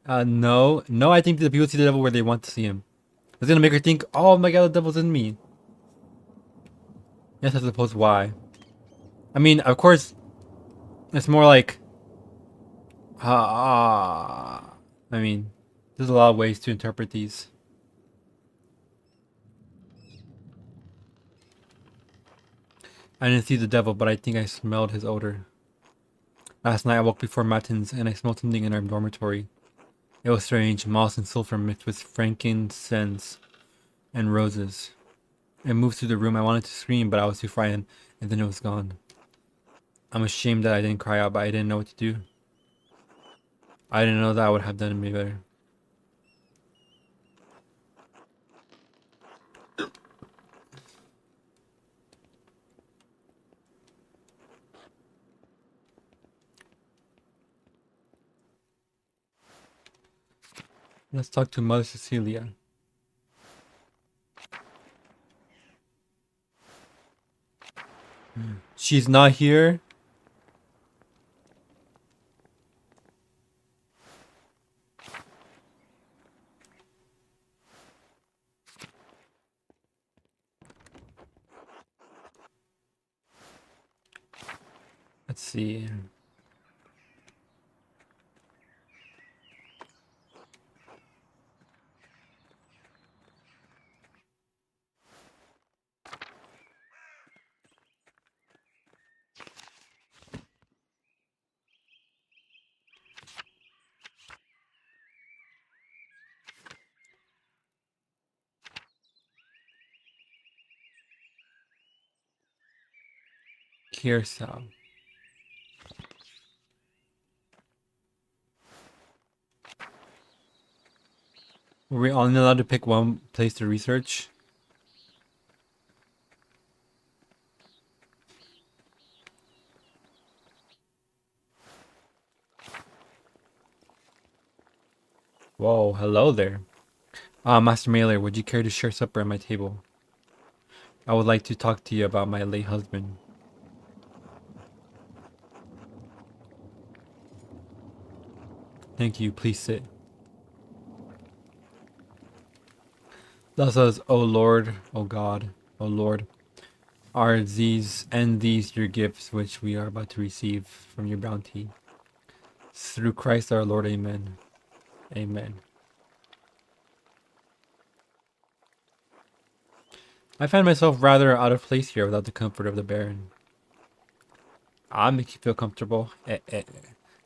Speaker 1: No. No, I think the people see the devil where they want to see him. It's gonna make her think, oh my god, the devil's in me. Yes, I suppose why. I mean, of course, it's more like... I mean, There's a lot of ways to interpret these. I didn't see the devil, but I think I smelled his odor. Last night I woke before matins and I smelled something in our dormitory. It was strange, moss and sulfur mixed with frankincense and roses. It moved through the room. I wanted to scream, but I was too frightened, and then it was gone. I'm ashamed that I didn't cry out, but I didn't know what to do. I didn't know that I would have done me better. Let's talk to Mother Cecilia. She's not here. Let's see. Kirsal. Were we only allowed to pick one place to research? Whoa, hello there. Master Mailer, would you care to share supper at my table? I would like to talk to you about my late husband. Thank you, please sit. Thus says, O Lord, O God, O Lord, are these your gifts which we are about to receive from your bounty? Through Christ our Lord, amen. Amen. I find myself rather out of place here without the comfort of the Baron. I'll make you feel comfortable.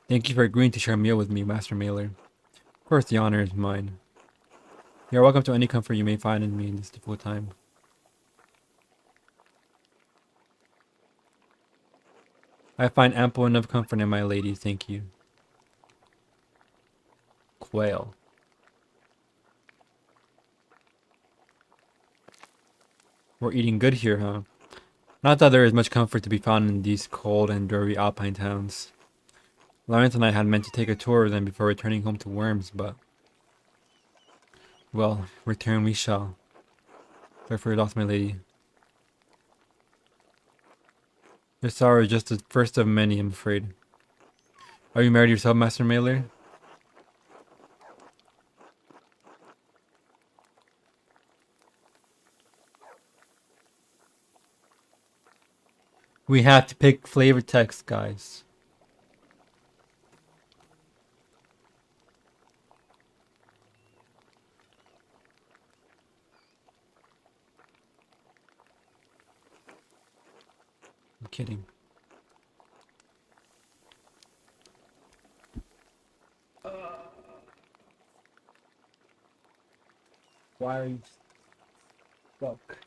Speaker 1: Thank you for agreeing to share a meal with me, Master Mailer. Of course, the honor is mine. You are welcome to any comfort you may find in me in this difficult time. I find ample enough comfort in my lady, thank you. Quail. We're eating good here, huh? Not that there is much comfort to be found in these cold and dreary alpine towns. Lawrence and I had meant to take a tour of them before returning home to Worms, but... well, return we shall. Sorry for your loss, my lady. Your sorrow is just the first of many, I'm afraid. Are you married yourself, Master Mailer? We have to pick flavor text, guys. I'm kidding. Why are you stuck?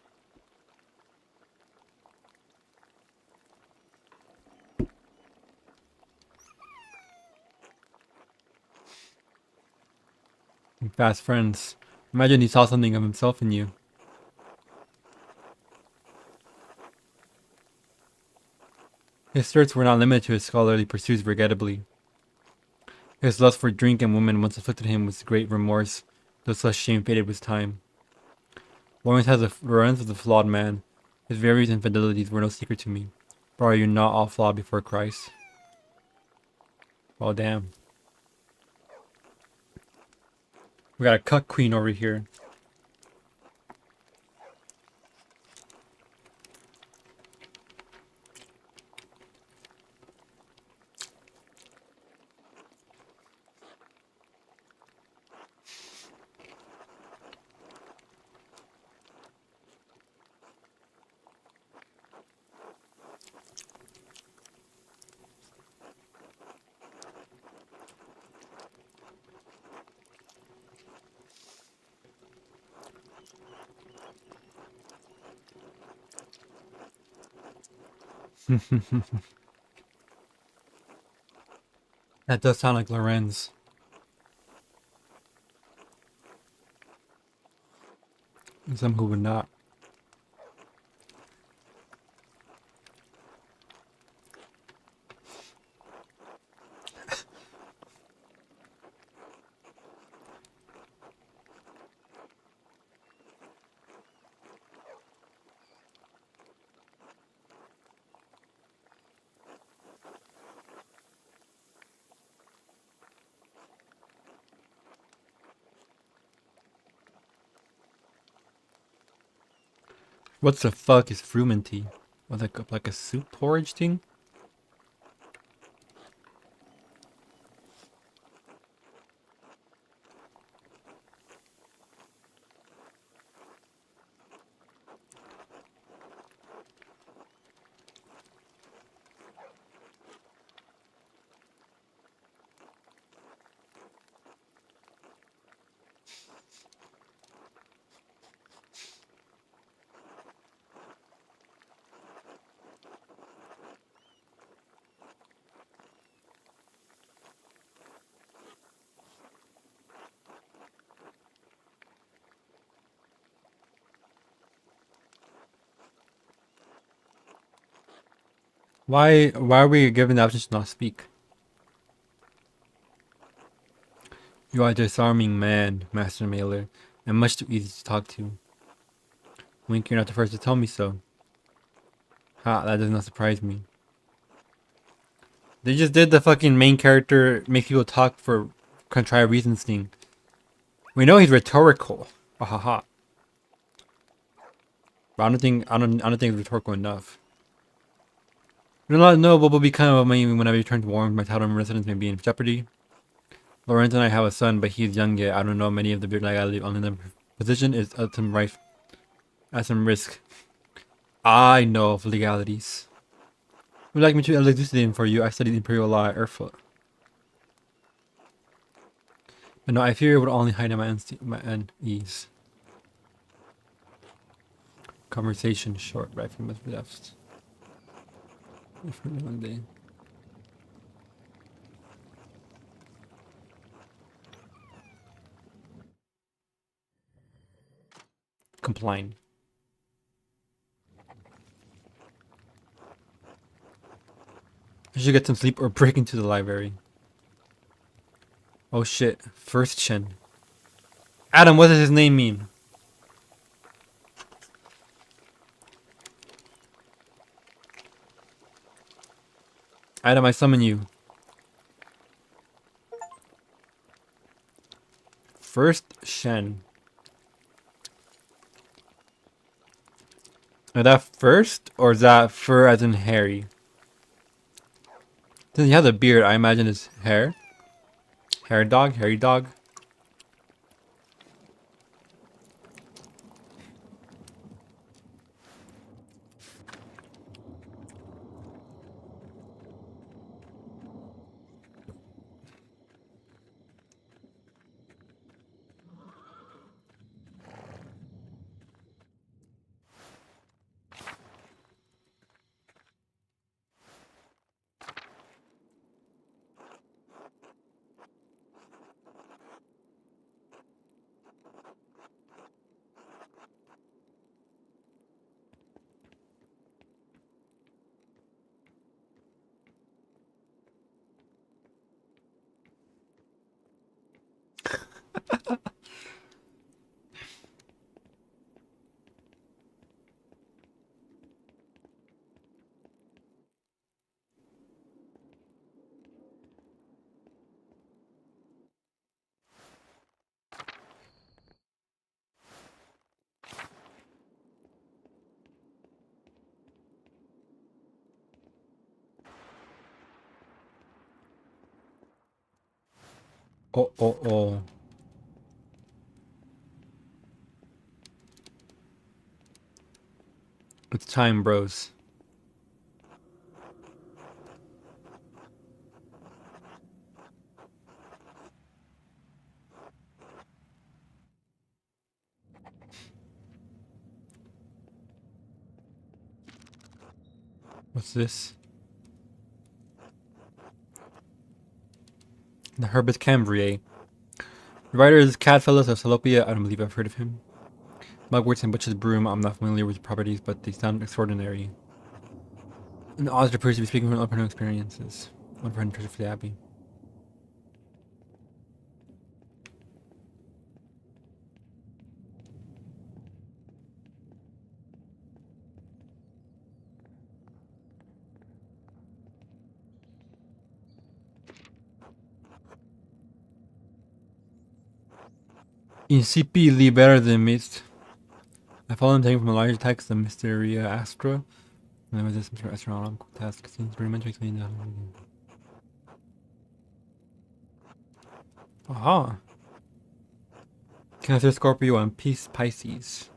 Speaker 1: Fast friends. Imagine he saw something of himself in you. His thirsts were not limited to his scholarly pursuits, regrettably. His lust for drink and women once afflicted him with great remorse, though such shame faded with time. Lawrence was a flawed man. His various infidelities were no secret to me. But are you not all flawed before Christ? Well, damn. We got a cuck queen over here. That does sound like Lorenz. And some who would not. What the fuck is frumenty? What, like a soup porridge thing? Why are we given the option to not speak? You are a disarming man, Master Mailer, and much too easy to talk to. Wink, you're not the first to tell me so. Ha, that does not surprise me. They just did the fucking main character make people talk for contrived reasons thing. We know he's rhetorical. Ahaha. But I don't think it's rhetorical enough. We do not know what will become of me when I return to Warren. My title and residence may be in jeopardy. Lorenz and I have a son, but he's young yet. I don't know many of the beard legality on the position is at some risk. I know of legalities. Would you like me to elucidate them for you? I studied imperial law at Erfurt. But no, I fear it would only hide in my unease. Conversation short, right from the left. One day. Complying. I should get some sleep or break into the library. Oh shit. First Chen. Adam, what does his name mean? Adam, I summon you. First Shen. Is that first, or is that fur as in hairy? Since he has a beard, I imagine it's hair. Hair dog, hairy dog. Oh, oh, oh. It's time, bros. What's this? The Herbert Cambrier. The writer is Cadphilus of Salopia. I don't believe I've heard of him. Mugworts and Butch's Broom. I'm not familiar with the properties, but they sound extraordinary. And the author appears to be speaking from own personal experiences. One friend treasure for the Abbey. Incipi liber de mist. I follow him taking from a larger text, the Mysteria Astra. And there was this astronomical task. Seems rudimentary clean down. Aha! Cancer, Scorpio, and Peace Pisces.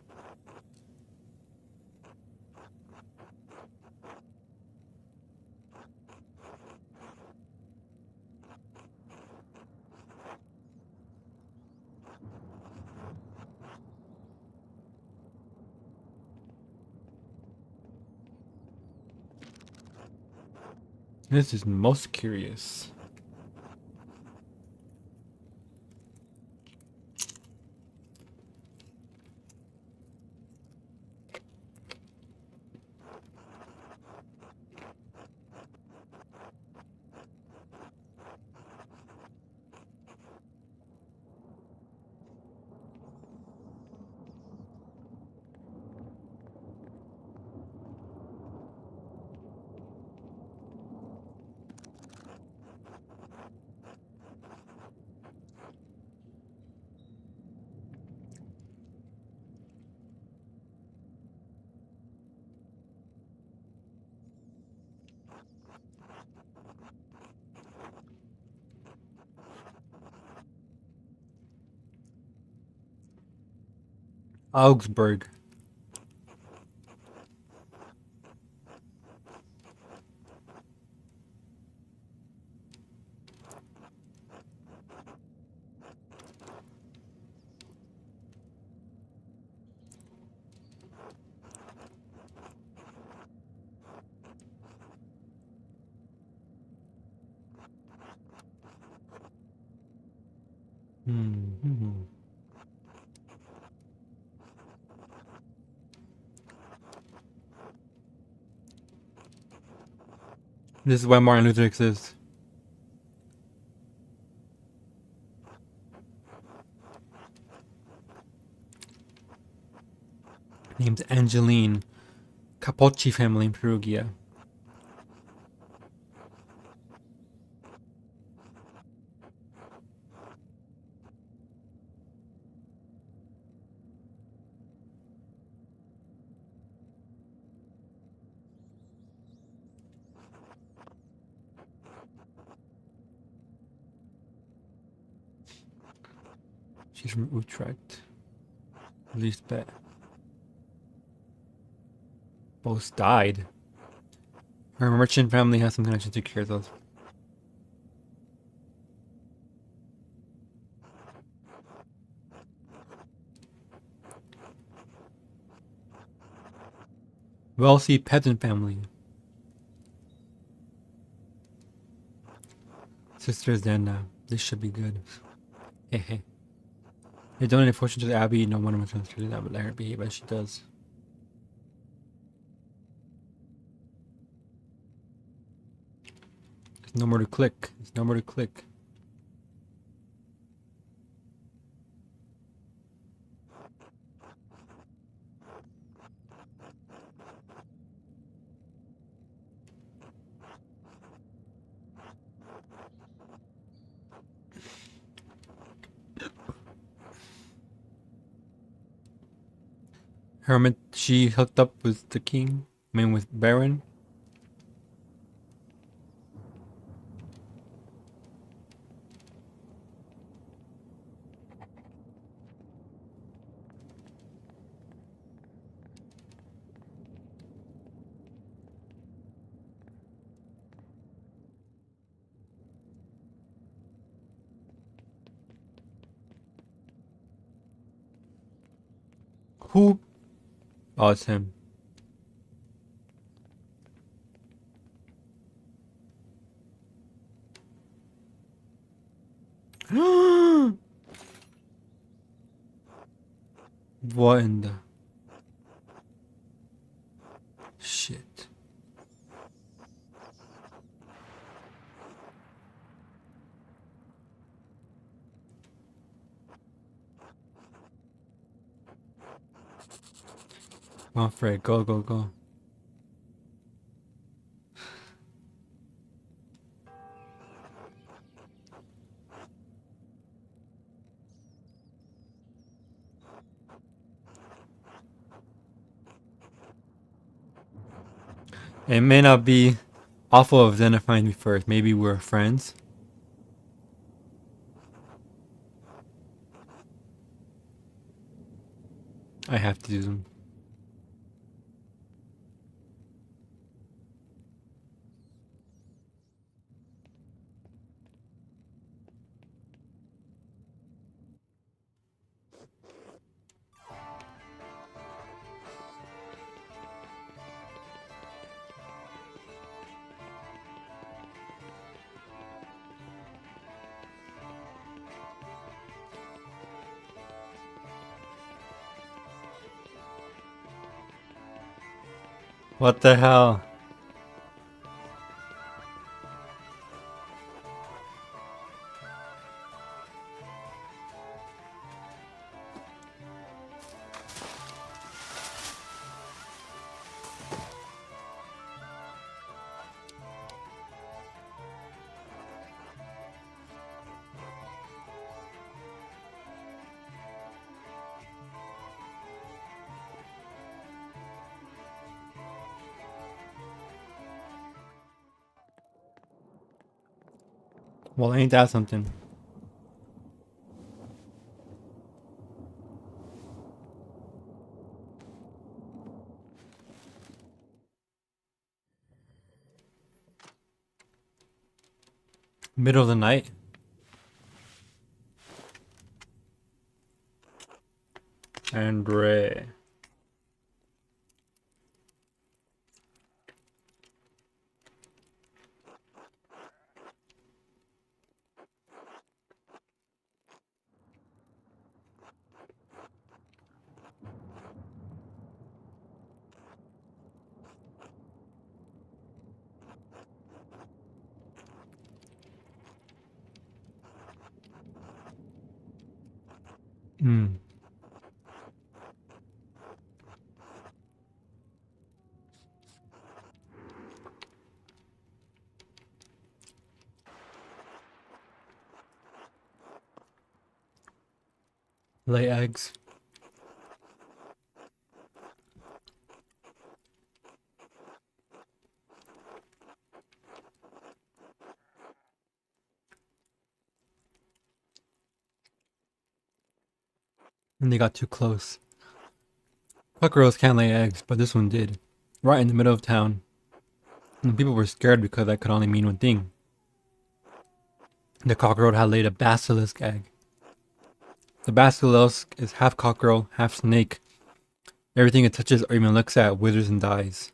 Speaker 1: This is most curious. Augsburg. This is why Martin Luther exists. Named Angeline. Capocci family in Perugia. She's from Utrecht. Lisbeth. Both died. Her merchant family has some connection to Kierthos. Wealthy peasant family. Sisters Dana. This should be good. Hehe. They donated a fortune to the Abbey. No one was to do that, but let her behave as she does. There's no more to click. There's no more to click. Hermit, she hooked up with the king. I mean, with Baron. Who? Oh, it's him. What in the shit? Come on, Fred, go, go, go. It may not be awful of them to find me first. Maybe we're friends. I have to do them. What the hell? Well, ain't that something? Middle of the night? Andre. Hmm. Lay eggs. And they got too close. Cockroaches can't lay eggs, but this one did. Right in the middle of town. And people were scared because that could only mean one thing. The cockroach had laid a basilisk egg. The basilisk is half cockroach, half snake. Everything it touches or even looks at withers and dies.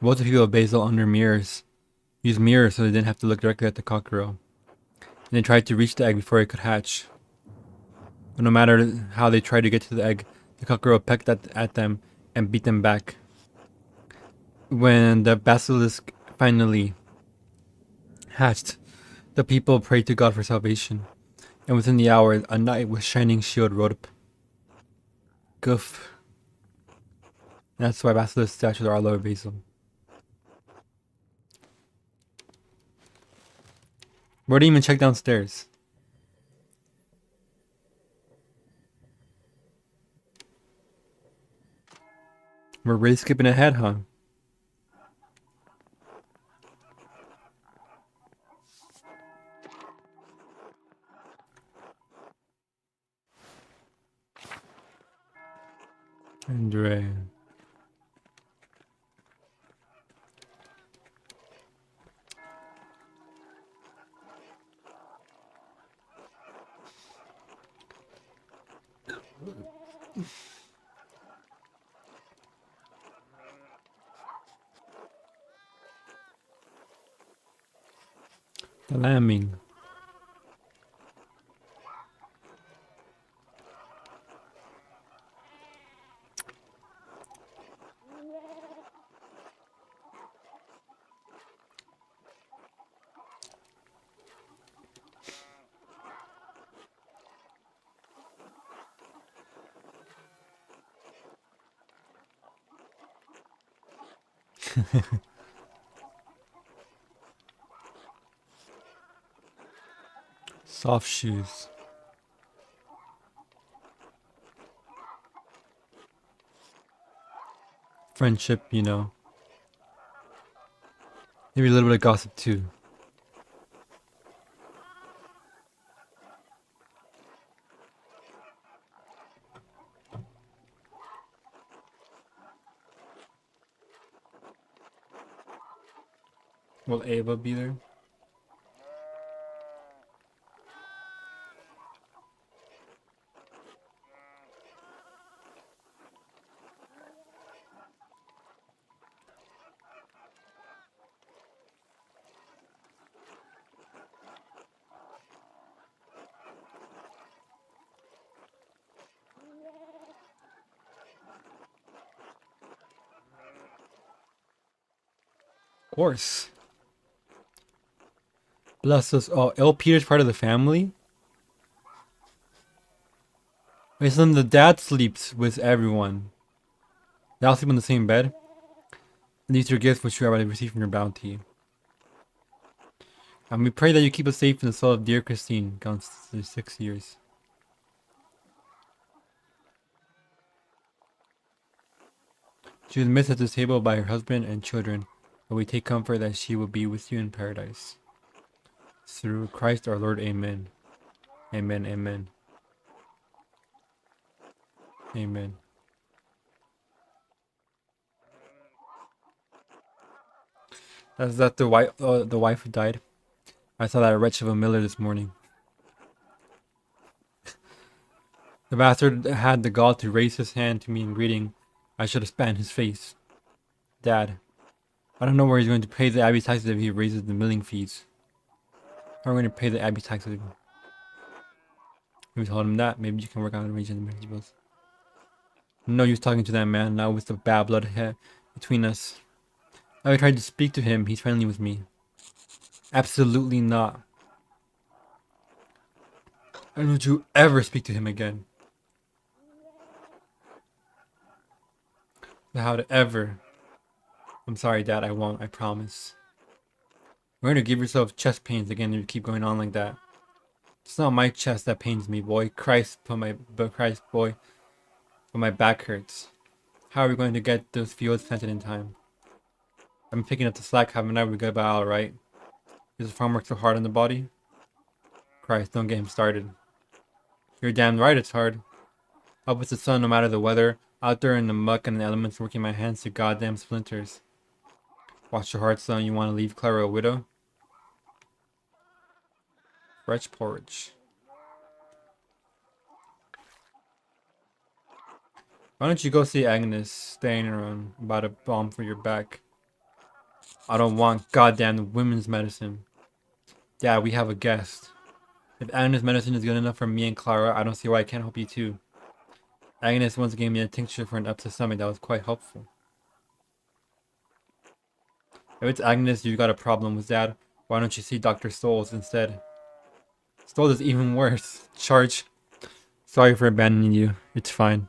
Speaker 1: Lots of people of Basil under mirrors used mirrors so they didn't have to look directly at the cockroach. And they tried to reach the egg before it could hatch. But no matter how they tried to get to the egg, the cockroach pecked at them and beat them back. When the basilisk finally hatched, the people prayed to God for salvation. And within the hour, a knight with shining shield rode up. Goof. That's why basilisk statues are all over Basil. Where did you even check downstairs? We're really skipping ahead, huh? Andre. The lambing. Soft shoes. Friendship, you know. Maybe a little bit of gossip too. Will Ava be there? Of course. Bless us all. El Peter's part of the family? Wait, so then the dad sleeps with everyone. They all sleep in the same bed? And these are gifts which you are about to receive from your bounty. And we pray that you keep us safe in the soul of dear Christine, gone 6 years. She was missed at this table by her husband and children, but we take comfort that she will be with you in paradise. Through Christ our Lord, amen. Amen, amen. Amen. Is that the wife who died? I saw that wretch of a miller this morning. The bastard had the gall to raise his hand to me in greeting. I should have spat in his face. Dad, I don't know where he's going to pay the abbey taxes if he raises the milling fees. How are we going to pay the abbey taxes? Maybe told him that. Maybe you can work on arranging the principles. No use talking to that man now with the bad blood between us. I tried to speak to him. He's friendly with me. Absolutely not. I don't want you ever speak to him again. How to ever. I'm sorry, Dad. I won't. I promise. You're going to give yourself chest pains again if you keep going on like that. It's not my chest that pains me, boy. Christ, boy. But my back hurts. How are we going to get those fields planted in time? I've been picking up the slack, haven't I? We got about alright. Is the farm work so hard on the body? Christ, don't get him started. You're damn right it's hard. Up with the sun no matter the weather. Out there in the muck and the elements working my hands to goddamn splinters. Watch your heart, son. You want to leave Clara a widow? Fresh porridge. Why don't you go see Agnes staying around about a bomb for your back? I don't want goddamn women's medicine. Dad, we have a guest. If Agnes medicine is good enough for me and Clara, I don't see why I can't help you too. Agnes once gave me a tincture for an upset stomach that was quite helpful. If it's Agnes you got a problem with, Dad, why don't you see Dr. Stoles instead? Stoles is even worse. Charge. Sorry for abandoning you. It's fine.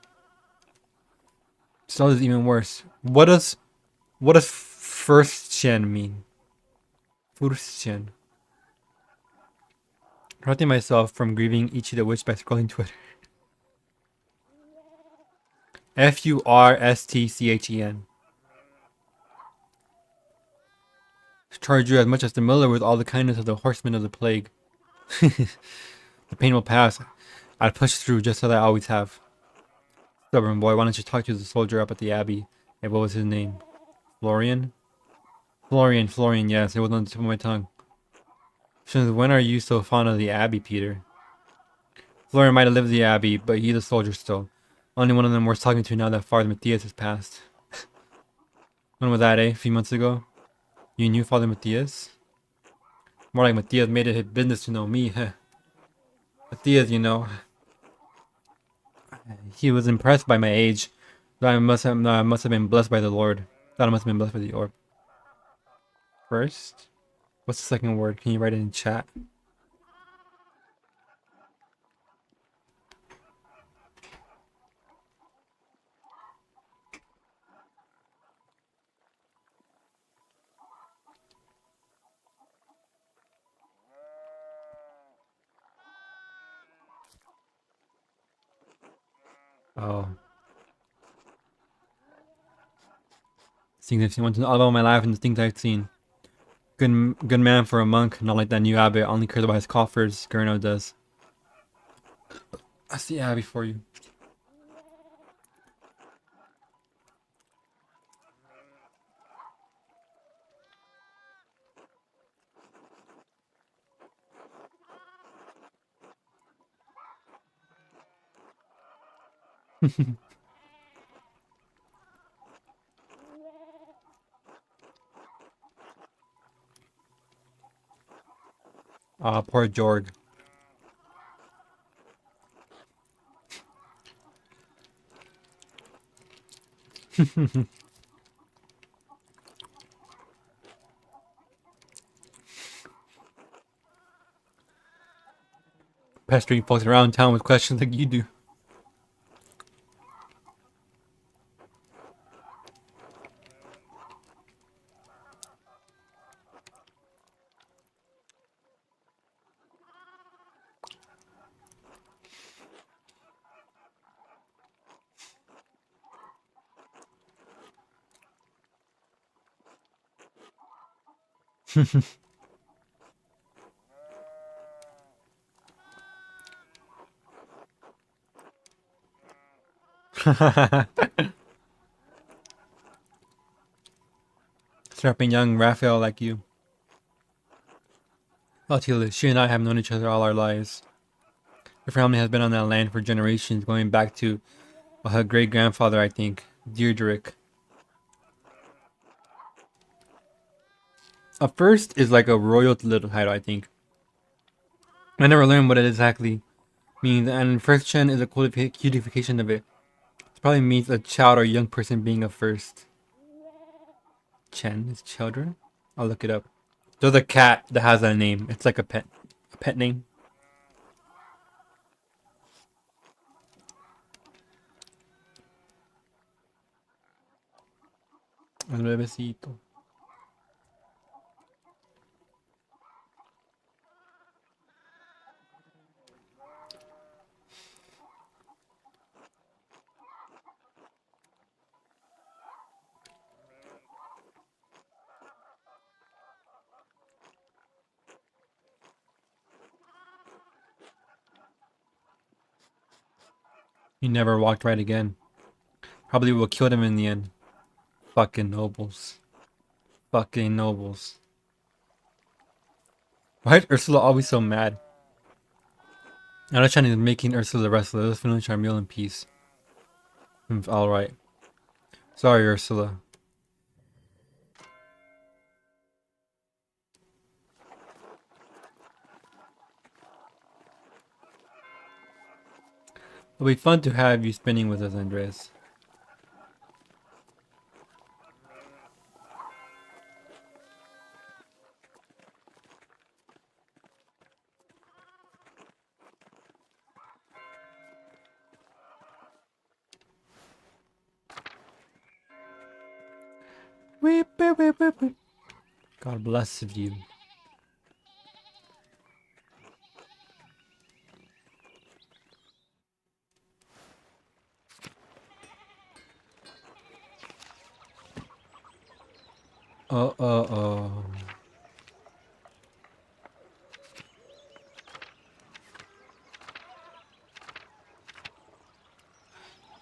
Speaker 1: Stoles is even worse. What does Furstchen mean? Furstchen. Preventing myself from grieving Ichi the Witch by scrolling Twitter. Furstchen. Charge you as much as the miller with all the kindness of the horsemen of the plague. The pain will pass. I'd push through just as I always have. Stubborn boy, why don't you talk to the soldier up at the abbey? Hey, what was his name? Florian? Florian, yes, it was on the tip of my tongue. Since when are you so fond of the abbey, Peter? Florian might have lived at the abbey, but he's a soldier still. Only one of them worth talking to now that Father Matthias has passed. When was that, eh? A few months ago? You knew Father Matthias? More like Matthias made it his business to know me, heh. Matthias, you know. He was impressed by my age. I must have been blessed by the Lord. Thought I must have been blessed by the orb. First? What's the second word? Can you write it in chat? Oh. Things I've seen. Want to know all about my life and the things I've seen. Good man for a monk, not like that new abbot. Only cares about his coffers. Gurno does. I see Abby for you. Poor Jorg. Pestering folks around town with questions like you do. Strapping young Raphael like you. Attila, she and I have known each other all our lives. Her family has been on that land for generations, going back to her great grandfather, I think, Deirdrick. A first is like a royal little title, I think. I never learned what it exactly means, and first gen is a codification of it. It probably means a child or young person being a first. Chen is children? I'll look it up. There's a cat that has a name. It's like a pet name. El bebecito. He never walked right again. Probably will kill him in the end. Fucking nobles. Fucking nobles. Why is Ursula always so mad? I'm not trying to making Ursula restless. Let's finish our meal in peace. Alright. Sorry, Ursula. It'll be fun to have you spinning with us, Andreas. Whip, whip, whip, whip, whip. God bless you. Oh.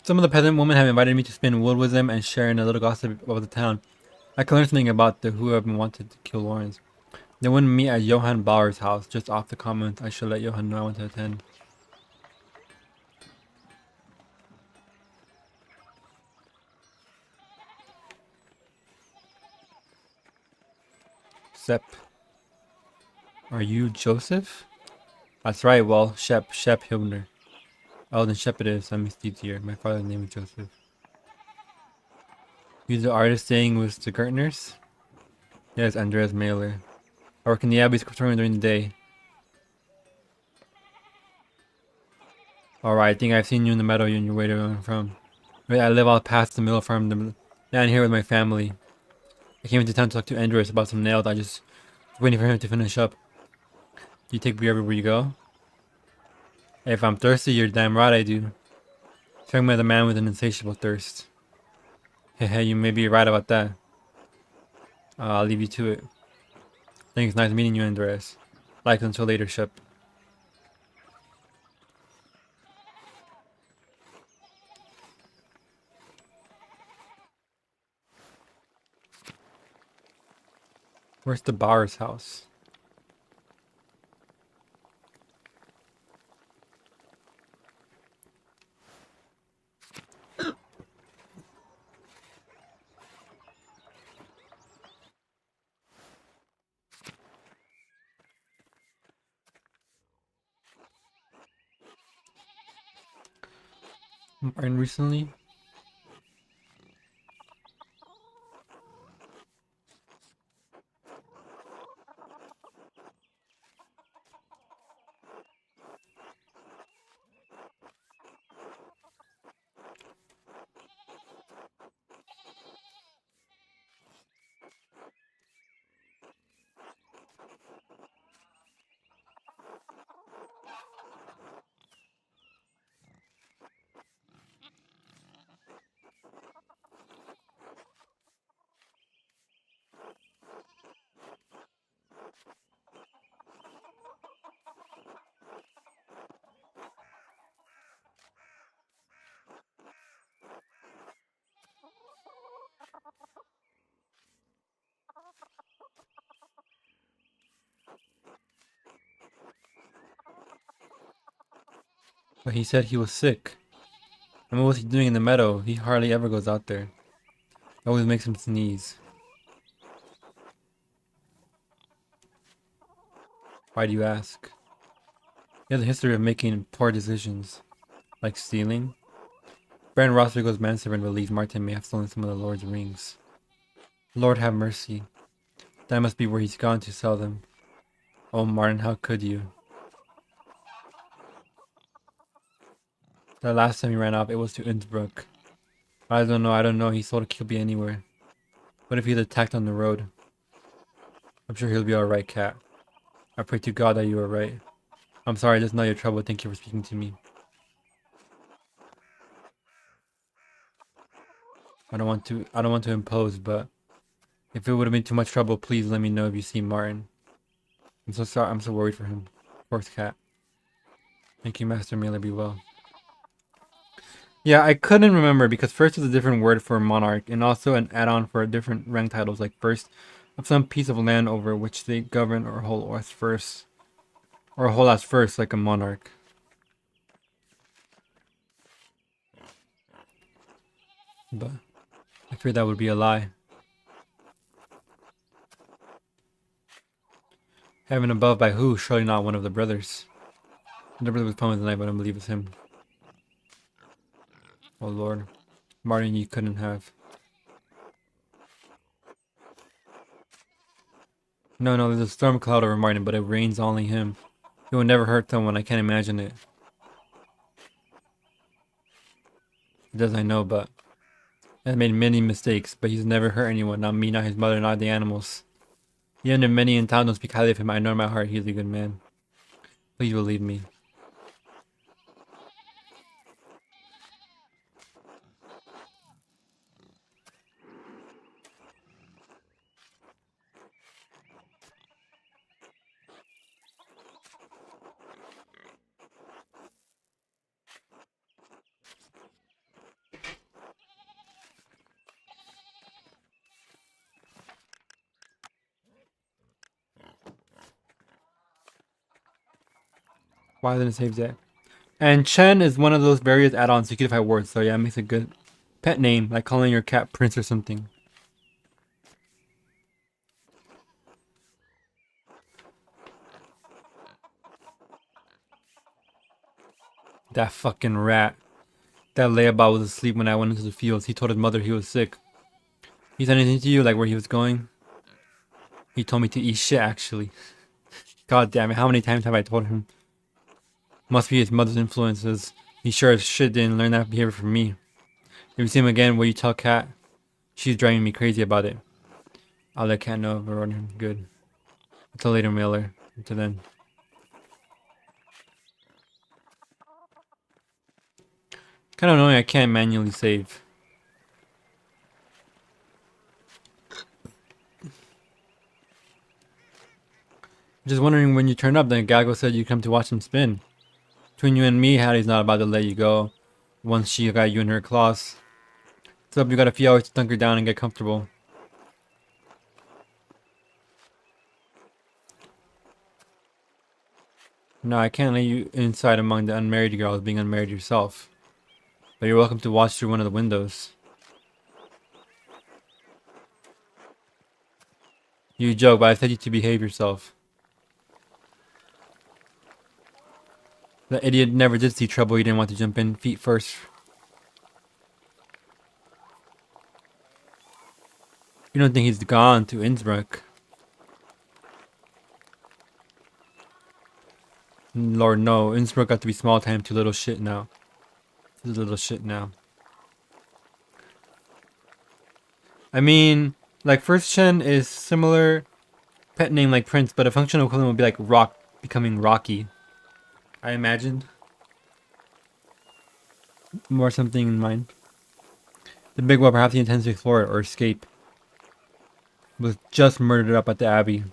Speaker 1: Some of the peasant women have invited me to spin wood with them and share in a little gossip about the town. I can learn something about the who have been wanted to kill Lawrence. They wouldn't meet at Johann Bauer's house, just off the comment. I should let Johann know I want to attend. Sepp. Are you Joseph? That's right, well, Shep Hibner. Oh, then Shep it is. I'm Steve here. My father's name is Joseph. He's the artist staying with the Gertners? Yes, Andreas Mailer. I work in the Abbey scriptorium during the day. Alright, I think I've seen you in the meadow on your way to where I'm from. Wait, I live out past the mill farm down here with my family. I came into town to talk to Andreas about some nails. I just was waiting for him to finish up. Do you take beer everywhere you go? If I'm thirsty, you're damn right I do. Talking about the man with an insatiable thirst. Hey, you may be right about that. I'll leave you to it. Think it's nice meeting you, Andreas. Like until later, Shep. Where's the Bauer's house? Martin recently? But he said he was sick. And what was he doing in the meadow? He hardly ever goes out there. It always makes him sneeze. Why do you ask? He has a history of making poor decisions. Like stealing. Baron Rosrigo's manservant believes Martin may have stolen some of the Lord's rings. Lord have mercy. That must be where he's gone to sell them. Oh, Martin, how could you? The last time he ran off, it was to Innsbruck. I don't know, he sold a Kilby anywhere. What if he's attacked on the road? I'm sure he'll be alright, Cat. I pray to God that you are right. I'm sorry, I just know your trouble. Thank you for speaking to me. I don't want to impose, but if it would have been too much trouble, please let me know if you see Martin. I'm so sorry, I'm so worried for him. Of course, Cat. Thank you, Master. May it be well. Yeah, I couldn't remember because first is a different word for monarch and also an add-on for different rank titles like first of some piece of land over which they govern or hold as first. Or hold as first like a monarch. But I fear that would be a lie. Heaven above by who? Surely not one of the brothers. The brother was pumming tonight, but I don't believe it's him. Oh Lord. Martin, you couldn't have. No, there's a storm cloud over Martin, but it rains only him. He will never hurt someone, I can't imagine it. He does, I know, but he has made many mistakes, but he's never hurt anyone, not me, not his mother, not the animals. Even if many in town don't speak highly of him, I know in my heart he's a good man. Please believe me. Why didn't it save that? And Chen is one of those various add-ons to Cutify words, so yeah, it makes a good pet name, like calling your cat Prince or something. That fucking rat. That layabout was asleep when I went into the fields. He told his mother he was sick. He said anything to you, like where he was going? He told me to eat shit, actually. God damn it, how many times have I told him? Must be his mother's influences. He sure as shit didn't learn that behavior from me. If you see him again, will you tell Kat? She's driving me crazy about it. I'll let Kat know if we're running good. Until later, Mailer. Until then. Kind of annoying I can't manually save. Just wondering when you turn up, then Gago said you come to watch him spin. Between you and me, Hattie's not about to let you go once she got you in her claws. So you got a few hours to thunk her down and get comfortable. No, I can't let you inside among the unmarried girls being unmarried yourself. But you're welcome to watch through one of the windows. You joke, but I said you to behave yourself. The idiot never did see trouble, he didn't want to jump in feet first. You don't think he's gone to Innsbruck? Lord, no. Innsbruck got to be small time to little shit now. To little shit now. I mean, like, First Chen is similar pet name like Prince, but a functional equivalent would be like Rock becoming Rocky. I imagined. More something in mind. The big one, perhaps he intends to explore it or escape. Was just murdered up at the Abbey.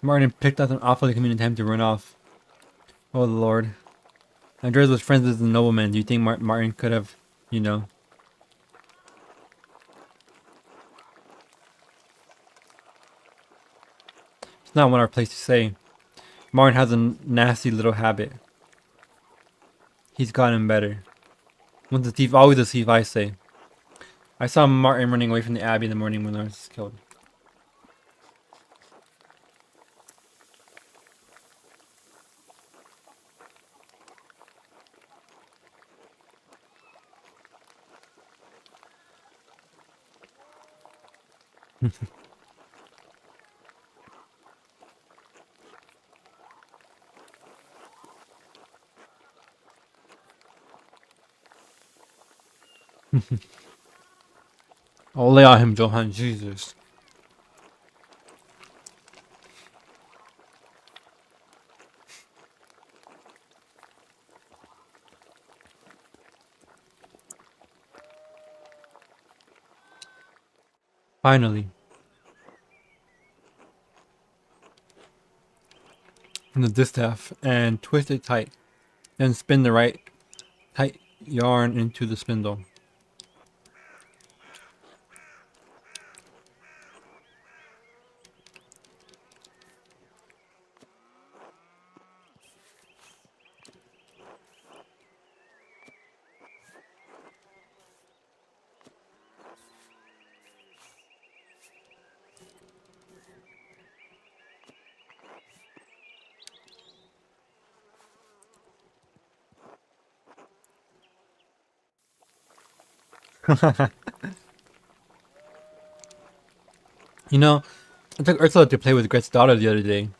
Speaker 1: Martin picked up an awfully convenient time to run off. Oh lord. Andres was friends with the nobleman. Do you think Martin could have, you know? It's not one our place to say. Martin has a nasty little habit. He's gotten better. Once a thief, always a thief, I say. I saw Martin running away from the Abbey in the morning when I was killed. Oh, lay on him, Johan. Jesus. Finally. From the distaff and twist it tight. Then spin the right tight yarn into the spindle. You know, I took Ursula to play with Gret's daughter the other day. And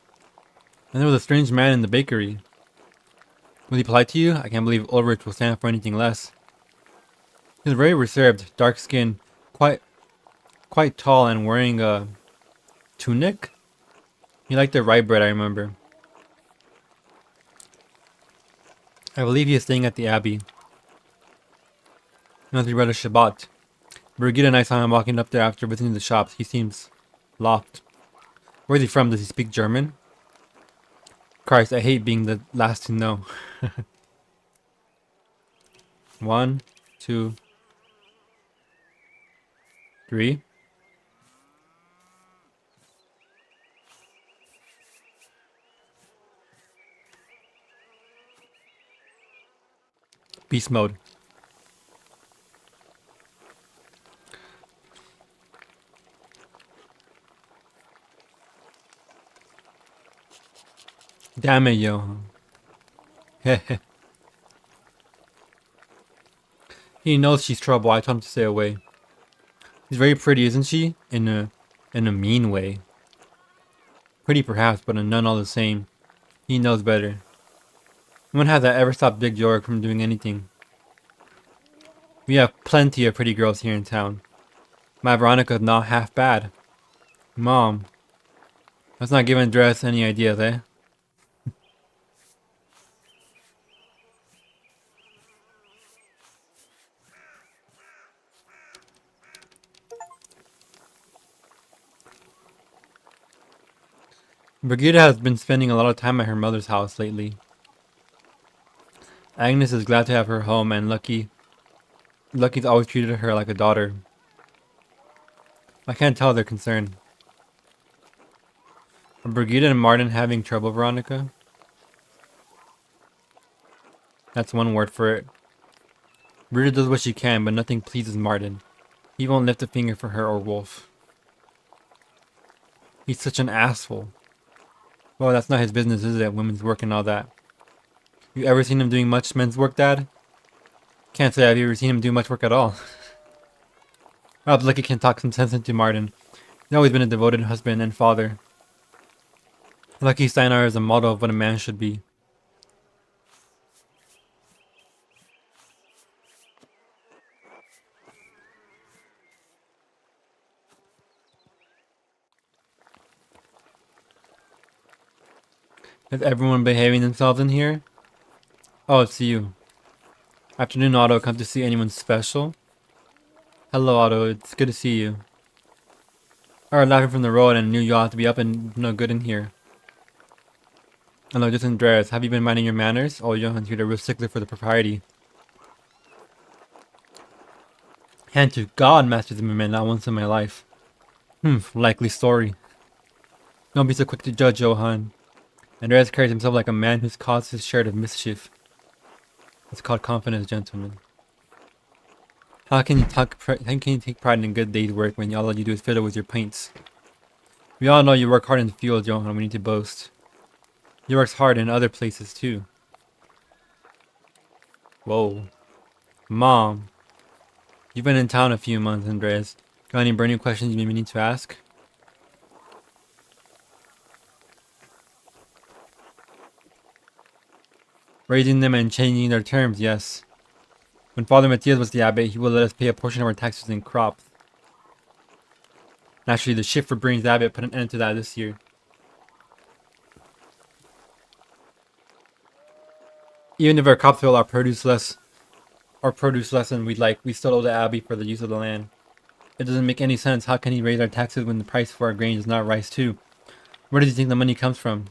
Speaker 1: there was a strange man in the bakery. Was he polite to you? I can't believe Ulrich will stand for anything less. He was very reserved, dark skinned, quite tall and wearing a tunic. He liked the rye bread, I remember. I believe he is staying at the Abbey. He must be Brother Shabbat. Brigitte and I saw him walking up there after visiting the shops. He seems lost. Where is he from? Does he speak German? Christ, I hate being the last to know. 1, 2, 3. Beast mode. Damn it, yo. He knows she's trouble. I told him to stay away. She's very pretty, isn't she? In a mean way. Pretty perhaps, but a nun all the same. He knows better. No one has that ever stopped Big Georg from doing anything. We have plenty of pretty girls here in town. My Veronica's not half bad. Mom. That's not giving Andreas any ideas, eh? Brigida has been spending a lot of time at her mother's house lately. Agnes is glad to have her home, and Lucky's always treated her like a daughter. I can't tell they're concerned. Are Brigida and Martin having trouble, Veronica? That's one word for it. Brigida does what she can, but nothing pleases Martin. He won't lift a finger for her or Wolf. He's such an asshole. Well, that's not his business, is it? Women's work and all that. You ever seen him doing much men's work, Dad? Can't say I've ever seen him do much work at all. Rob Lucky can talk some sense into Martin. He's always been a devoted husband and father. Lucky Steinar is a model of what a man should be. Is everyone behaving themselves in here? Oh, it's you. Afternoon, Otto. Come to see anyone special? Hello, Otto. It's good to see you. I heard laughing from the road and knew you ought to be up and no good in here. Hello, just Andreas. Have you been minding your manners? Oh, Johan's here, a real stickler for the propriety. Hand to God, Master Zimmerman, not once in my life. Likely story. Don't be so quick to judge, Johan. Andreas carries himself like a man who's caused his share of mischief. It's called confidence, gentlemen. How can you take pride in a good day's work when all you do is fiddle with your paints? We all know you work hard in the field, Johan. We need to boast. You work hard in other places too. Whoa. Mom. You've been in town a few months, Andreas. Got any burning questions you need to ask? Raising them and changing their terms, yes. When Father Matthias was the abbot, he would let us pay a portion of our taxes in crops. Naturally, the shift for Breen's abbot put an end to that this year. Even if our crops fail our produce less than we'd like, we still owe the abbey for the use of the land. It doesn't make any sense. How can he raise our taxes when the price for our grain does not rise too? Where does he think the money comes from?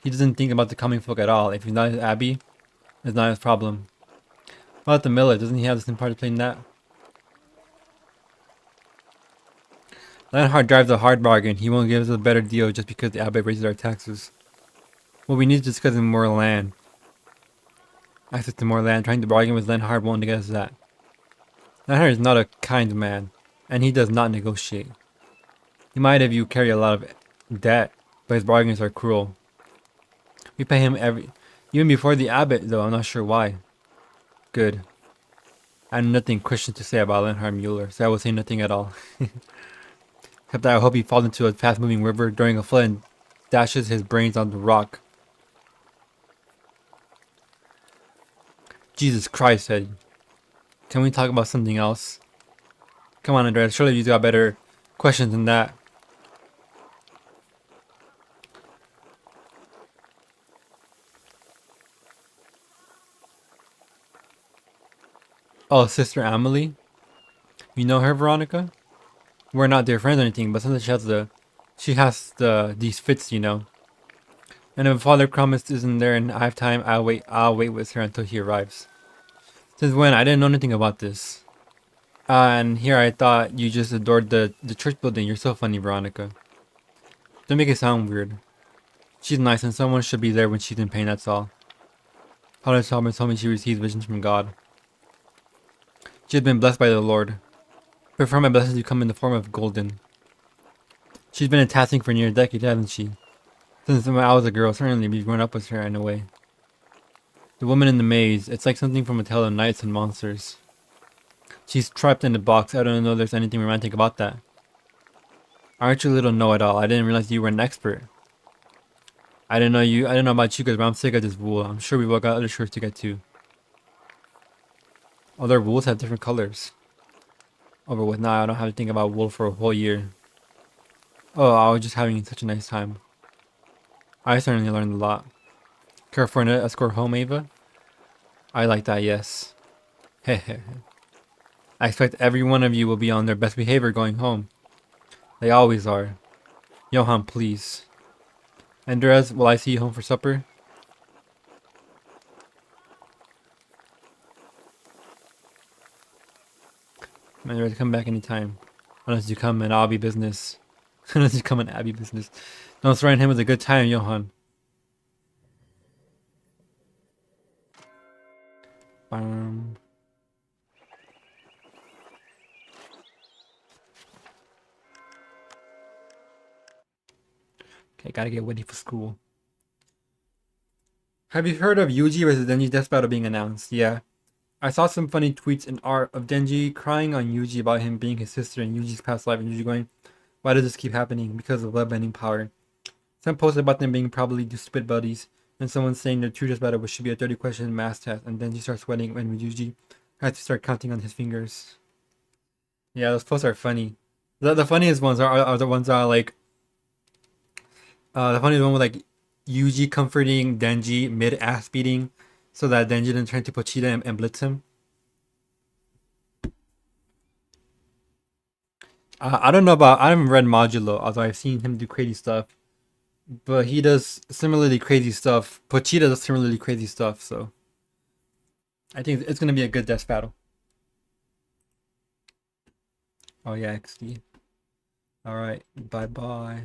Speaker 1: He doesn't think about the common folk at all. If he's not his abbey, it's not his problem. What about the miller? Doesn't he have the same part to play in that? Leonhard drives a hard bargain. He won't give us a better deal just because the abbey raises our taxes. What we need to discuss is more land. Access to more land. Trying to bargain with Leonhard won't get us that. Leonhard is not a kind man, and he does not negotiate. He might have you carry a lot of debt, but his bargains are cruel. We pay him even before the abbot, though. I'm not sure why. Good. I have nothing Christian to say about Leonhard Mueller, so I will say nothing at all. Except that I hope he falls into a fast-moving river during a flood and dashes his brains on the rock. Jesus Christ, Ed. Can we talk about something else? Come on, Andreas. Surely you got better questions than that. Oh, Sister Amelie? You know her, Veronica? We're not dear friends or anything, but sometimes she has these fits, you know. And if Father Promised isn't there and I have time, I'll wait with her until he arrives. Since when? I didn't know anything about this. And here I thought you just adored the church building. You're so funny, Veronica. Don't make it sound weird. She's nice and someone should be there when she's in pain, that's all. Father Thomas told me she receives visions from God. She has been blessed by the Lord. But for my blessings to come in the form of golden. She's been a tasking for near a decade, hasn't she? Since when I was a girl, certainly we've grown up with her in a way. The woman in the maze, it's like something from a tale of knights and monsters. She's trapped in a box. I don't know if there's anything romantic about that. Aren't you a little know-it-all? I didn't realize you were an expert. I don't know about you guys, but I'm sick of this wool. I'm sure we've all got other shirts to get to. Other wools have different colors. Over with now, I don't have to think about wool for a whole year. Oh, I was just having such a nice time. I certainly learned a lot. Care for an escort home, Ava? I like that, yes. Hehe. I expect every one of you will be on their best behavior going home. They always are. Johan, please. Andres, will I see you home for supper? Andres, come back anytime. Unless you come and Abby business. Unless you come and Abby business. Don't threaten him with a good time, Johan. Okay, gotta get ready for school. Have you heard of Yuji vs Denji's death battle being announced? Yeah. I saw some funny tweets and art of Denji crying on Yuji about him being his sister in Yuji's past life, and Yuji going, why does this keep happening? Because of bloodbending power. Some posted about them being probably just stupid buddies, and someone saying their true death battle should be a 30-question math test, and Denji starts sweating when Yuji has to start counting on his fingers. Yeah, those posts are funny. The funniest ones are the ones that are like, the funniest one with like Yuji comforting Denji mid ass beating, so that Denji didn't turn to Pochita and blitz him. I don't know about, I haven't read Modulo, although I've seen him do crazy stuff. But he does similarly crazy stuff. Pochita does similarly crazy stuff, so I think it's gonna be a good death battle. Oh yeah, XD. Alright, bye bye.